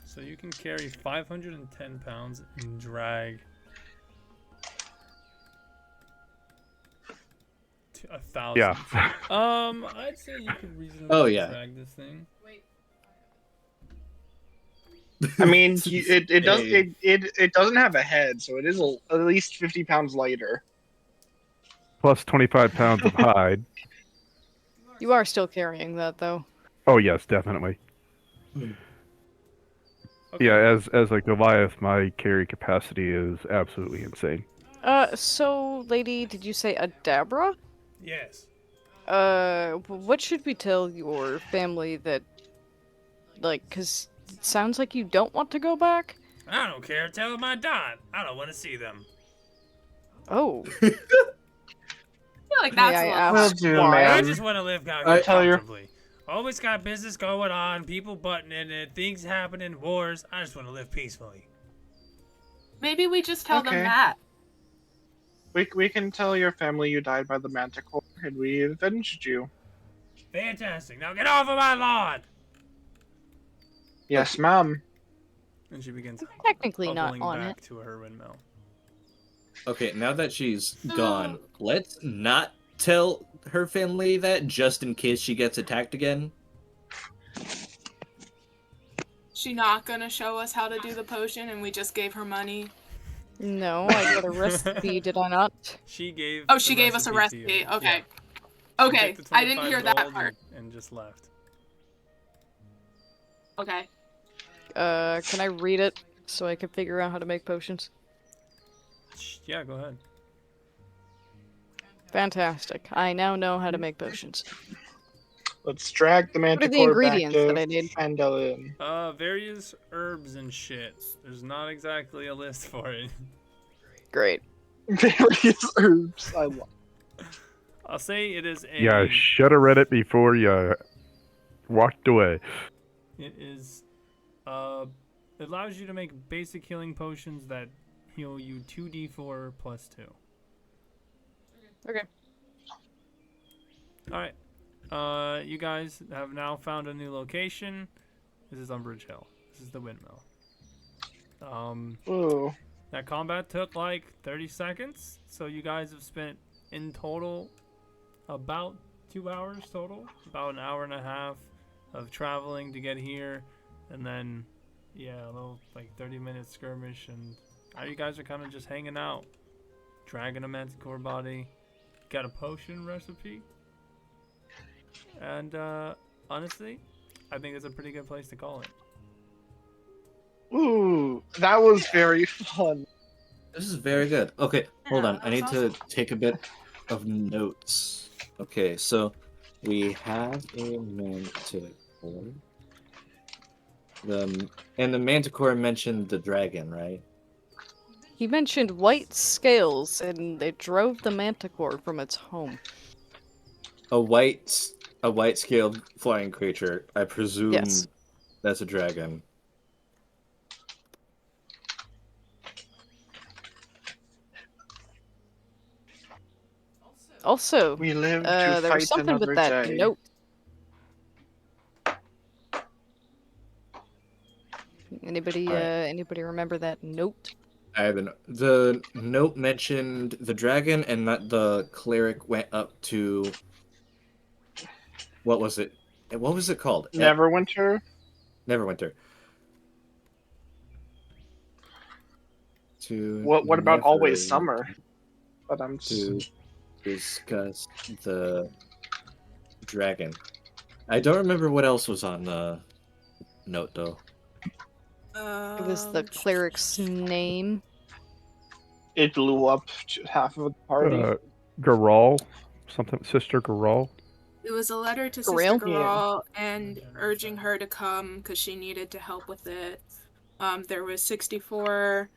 So you can carry 510 pounds and drag 1,000. Yeah. I'd say you could reasonably Oh, yeah. drag this thing. I mean, it doesn't have a head, so it is at least 50 pounds lighter. Plus 25 pounds of hide. You are still carrying that, though. Oh, yes, definitely. Okay. Yeah, as a Goliath, my carry capacity is absolutely insane. So, lady, did you say Adabra? Yes. What should we tell your family that, like, 'cause it sounds like you don't want to go back? I don't care. Tell them I died. I don't want to see them. Oh. I feel like that's May a I little ask Will do, why? I ma'am. just want to live out I here tell your- comfortably. Always got business going on, people butting in it, things happening, wars. I just want to live peacefully. Maybe we just tell them Okay. that. We can tell your family you died by the Manticore, and we avenged you. Fantastic. Now get off of my lawn! Yes, ma'am. And she begins Technically not hobbling on back it. to her windmill. Okay, now that she's gone, let's not tell her family that just in case she gets attacked again. She not gonna show us how to do the potion and we just gave her money. No, I got a recipe, did I not? She gave. Oh, she gave us a to recipe. you. Okay. Yeah. She Okay. took the I didn't 25 hear that gold part. and just left. Okay. Can I read it so I can figure out how to make potions? Yeah, go ahead. Fantastic. I now know how to make potions. Let's drag the What are the Manticore back ingredients to that I need? Phandalin. Various herbs and shit. There's not exactly a list for it. Great. Various herbs. I love. I'll say it is a. Yeah, should have read it before you walked away. It is. It allows you to make basic healing potions that heal you 2d4 plus 2. Okay. Alright. You guys have now found a new location. This is Umbridge Hill. This is the windmill. Ooh. That combat took like 30 seconds, so you guys have spent in total about 2 hours total. About an hour and a half of traveling to get here, and then, yeah, a little like 30-minute skirmish, and now you guys are kind of just hanging out, dragging a manticore body, got a potion recipe, and honestly, I think it's a pretty good place to call it. Ooh, that was very fun. This is very good. Okay, hold Yeah, on. I that need was to awesome. take a bit of notes. Okay, so we have a manticore. And the manticore mentioned the dragon, right? He mentioned white scales, and it drove the manticore from its home. A white scaled flying creature. I presume Yes. that's a dragon. Also, We live to there was fight something with another that day. note. Anybody remember that note? I have the note mentioned the dragon and that the cleric went up to what was it? What was it called? Neverwinter. Neverwinter. To What about Always Neverwinter Summer? But I'm to discuss the dragon. I don't remember what else was on the note though. It was the cleric's name. it blew up half of the party. Garal, something, Sister Garal. It was a letter to Sister Grail? Garal and urging her to come because she needed to help with it. There was 64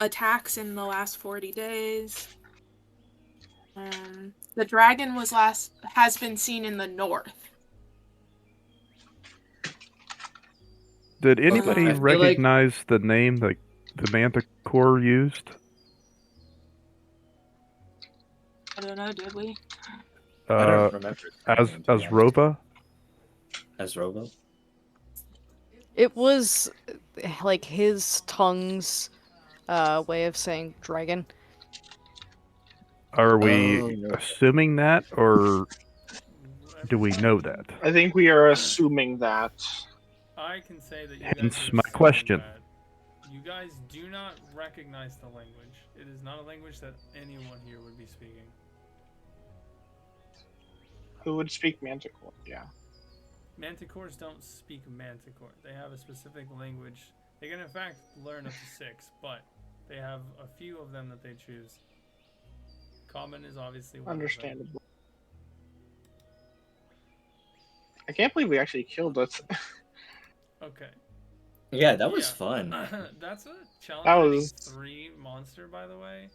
attacks in the last 40 days. The dragon has been seen in the north. Did anybody I feel like recognize the name that the Manticore used? I don't know, did we? I don't remember As Rova. As Robo. It was like his tongue's way of saying dragon. Are we Oh. assuming that, or do we know that? I think we are assuming that. I can say that you Hence guys are my assuming question. that you guys do not recognize the language. It is not a language that anyone here would be speaking. Who would speak Manticore? Yeah. Manticores don't speak Manticore. They have a specific language. They can in fact learn up to 6, but they have a few of them that they choose. Common is obviously one Understandable. I can't believe we actually killed it. of them. Okay. Yeah, that was Yeah. fun. That's a challenge That rating was- 3 monster, by the way.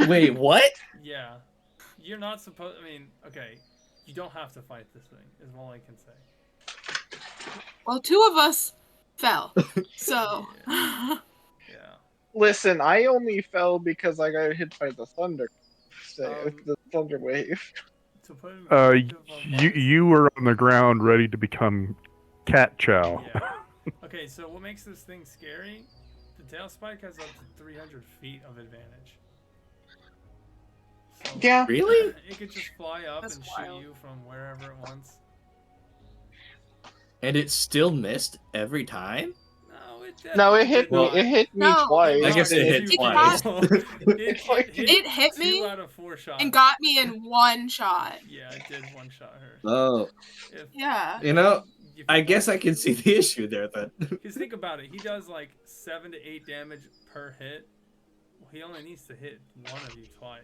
Wait, what? Yeah. You're not supposed... I mean, okay. You don't have to fight this thing, is all I can say. Well, 2 of us fell. So. Yeah. Listen, I only fell because I got hit by the thunder. The thunder wave. To put in You perspective, you were on the ground ready to become cat chow. Yeah. Okay, so what makes this thing scary? The tail spike has up to 300 feet of advantage. So Yeah. Really? it could just fly up That's and wild. shoot you from wherever it wants. And it still missed every time? No, it definitely hit did me. Well, not. It hit me No, twice. I guess it hit It twice. It hit 2 me out of 4 shots. and got me in 1 shot. Yeah, it did one shot her. Oh, If, Yeah. you know, if I you guess don't- I can see the issue there then. Because think about it, he does like 7 to 8 damage per hit. Well, he only needs to hit one of you twice.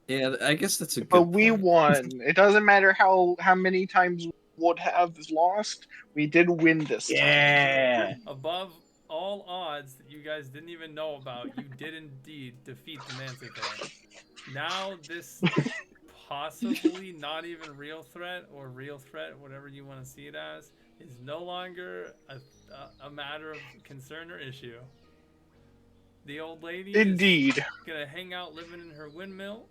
Yeah, I guess that's a good But we point. won. It doesn't matter how many times we would have lost. We did win this time. Yeah. Above all odds that you guys didn't even know about, you did indeed defeat the Manticore. Now this possibly not even real threat, or real threat, whatever you want to see it as, is no longer a matter of concern or issue. The old lady Indeed. is gonna hang out living in her windmill,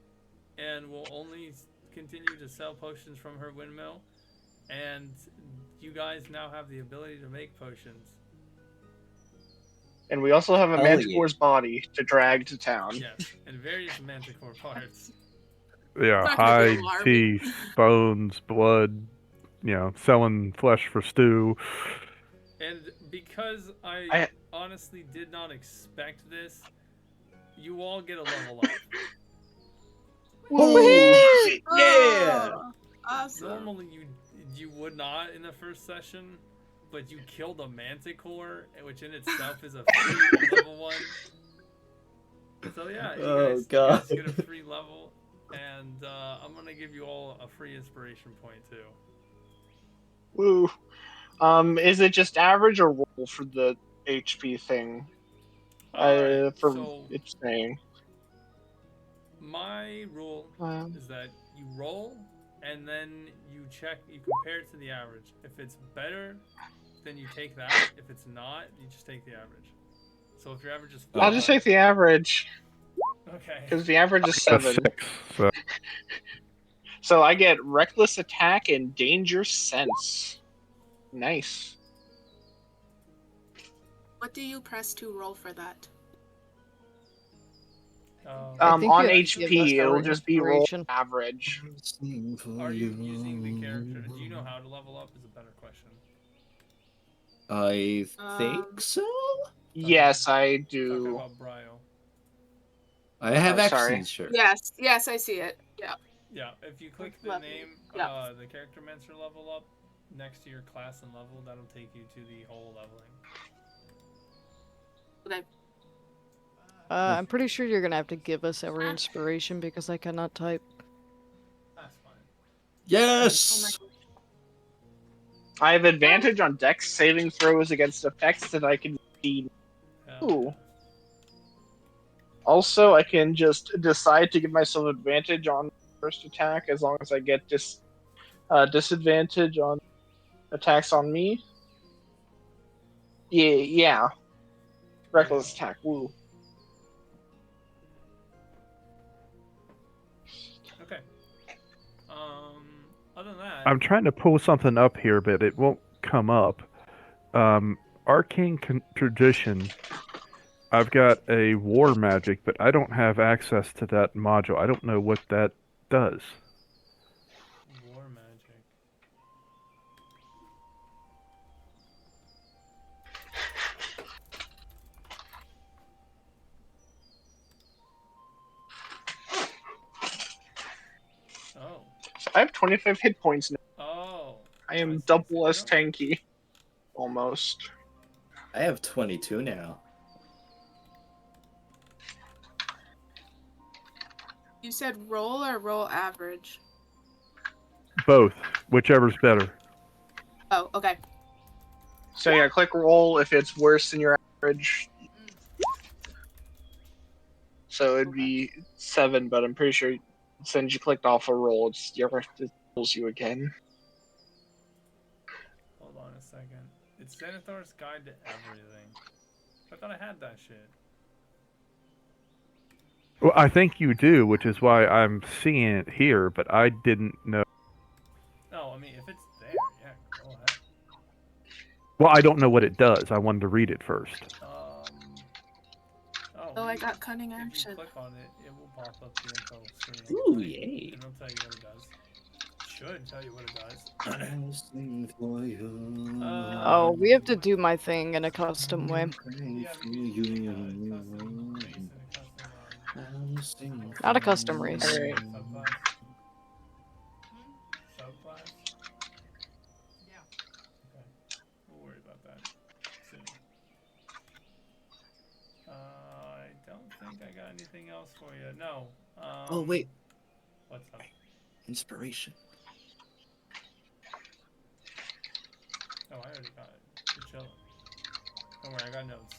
and will only continue to sell potions from her windmill. And you guys now have the ability to make potions. And we also have a Hell Manticore's body to drag to town. Yes, and various manticore parts. Yeah, Not gonna be hide, alarming. teeth, bones, blood. You know, selling flesh for stew. And because I honestly did not expect this, you all get a level up. Woo! Yeah. Oh, awesome. Normally you would not in the first session, but you killed a manticore, which in itself is a free level 1. So yeah, you guys get a free level, and I'm gonna give you all a free inspiration point too. Woo. Is it just average or roll for the HP thing? Alright, For so it's saying. my rule Um, is that you roll and then you compare it to the average. If it's better, then you take that. If it's not, you just take the average. So if your average is I'll just 5, take the average okay. because the average is That's 7. 6. So So I get reckless attack and danger sense. Nice. What do you press to roll for that? I think On you have to give us HP, our it'll just be roll inspiration. average. Are you using the character? Do you know how to level up? Is a better question. I think so. Yes, I Talking do. about Brio. I have Oh, sorry. accents, sure. Yes, I see it. Yeah. Yeah, if you click the Level. name, Yep. the character mentor level up next to your class and level, that'll take you to the whole leveling. Okay. I'm pretty sure you're gonna have to give us our inspiration because I cannot type. That's fine. Yes. I have advantage on Dex saving throws against effects that I can see. Hell Ooh. yeah. Also, I can just decide to give myself advantage on first attack as long as I get disadvantage on attacks on me. Yeah. Reckless attack. Woo. Okay. Other than that, I'm trying to pull something up here, but it won't come up. Arcane tradition. I've got a war magic, but I don't have access to that module. I don't know what that does. war magic. Oh. So I have 25 hit points now. Oh. I am see, double I as don't- tanky. Almost. I have 22 now. You said roll or roll average? Both, whichever's better. Oh, okay. So yeah, click roll if it's worse than your average. So it'd be 7, but I'm pretty sure since you clicked off a roll, it rolls you again. Hold on a second. It's Xenothar's Guide to Everything. I thought I had that shit. Well, I think you do, which is why I'm seeing it here, but I didn't know. No, I mean, if it's there, yeah, go ahead. Well, I don't know what it does. I wanted to read it first. Oh, I got cunning If you action. click on it, it will pop up the info screen. Ooh, yay. And it'll tell you what it does. Should tell you what it does. I'll sing for you. Oh, we have to do my thing in a custom way. Yeah, because custom race and a custom I'll sing Not a for custom race. Alright. subclass. Subclass? Yeah. Okay. We'll worry about that soon. I don't think I got anything else for you. No. Oh, wait. What's up? Inspiration. Oh, I already got it. You're chilling. Don't worry, I got notes.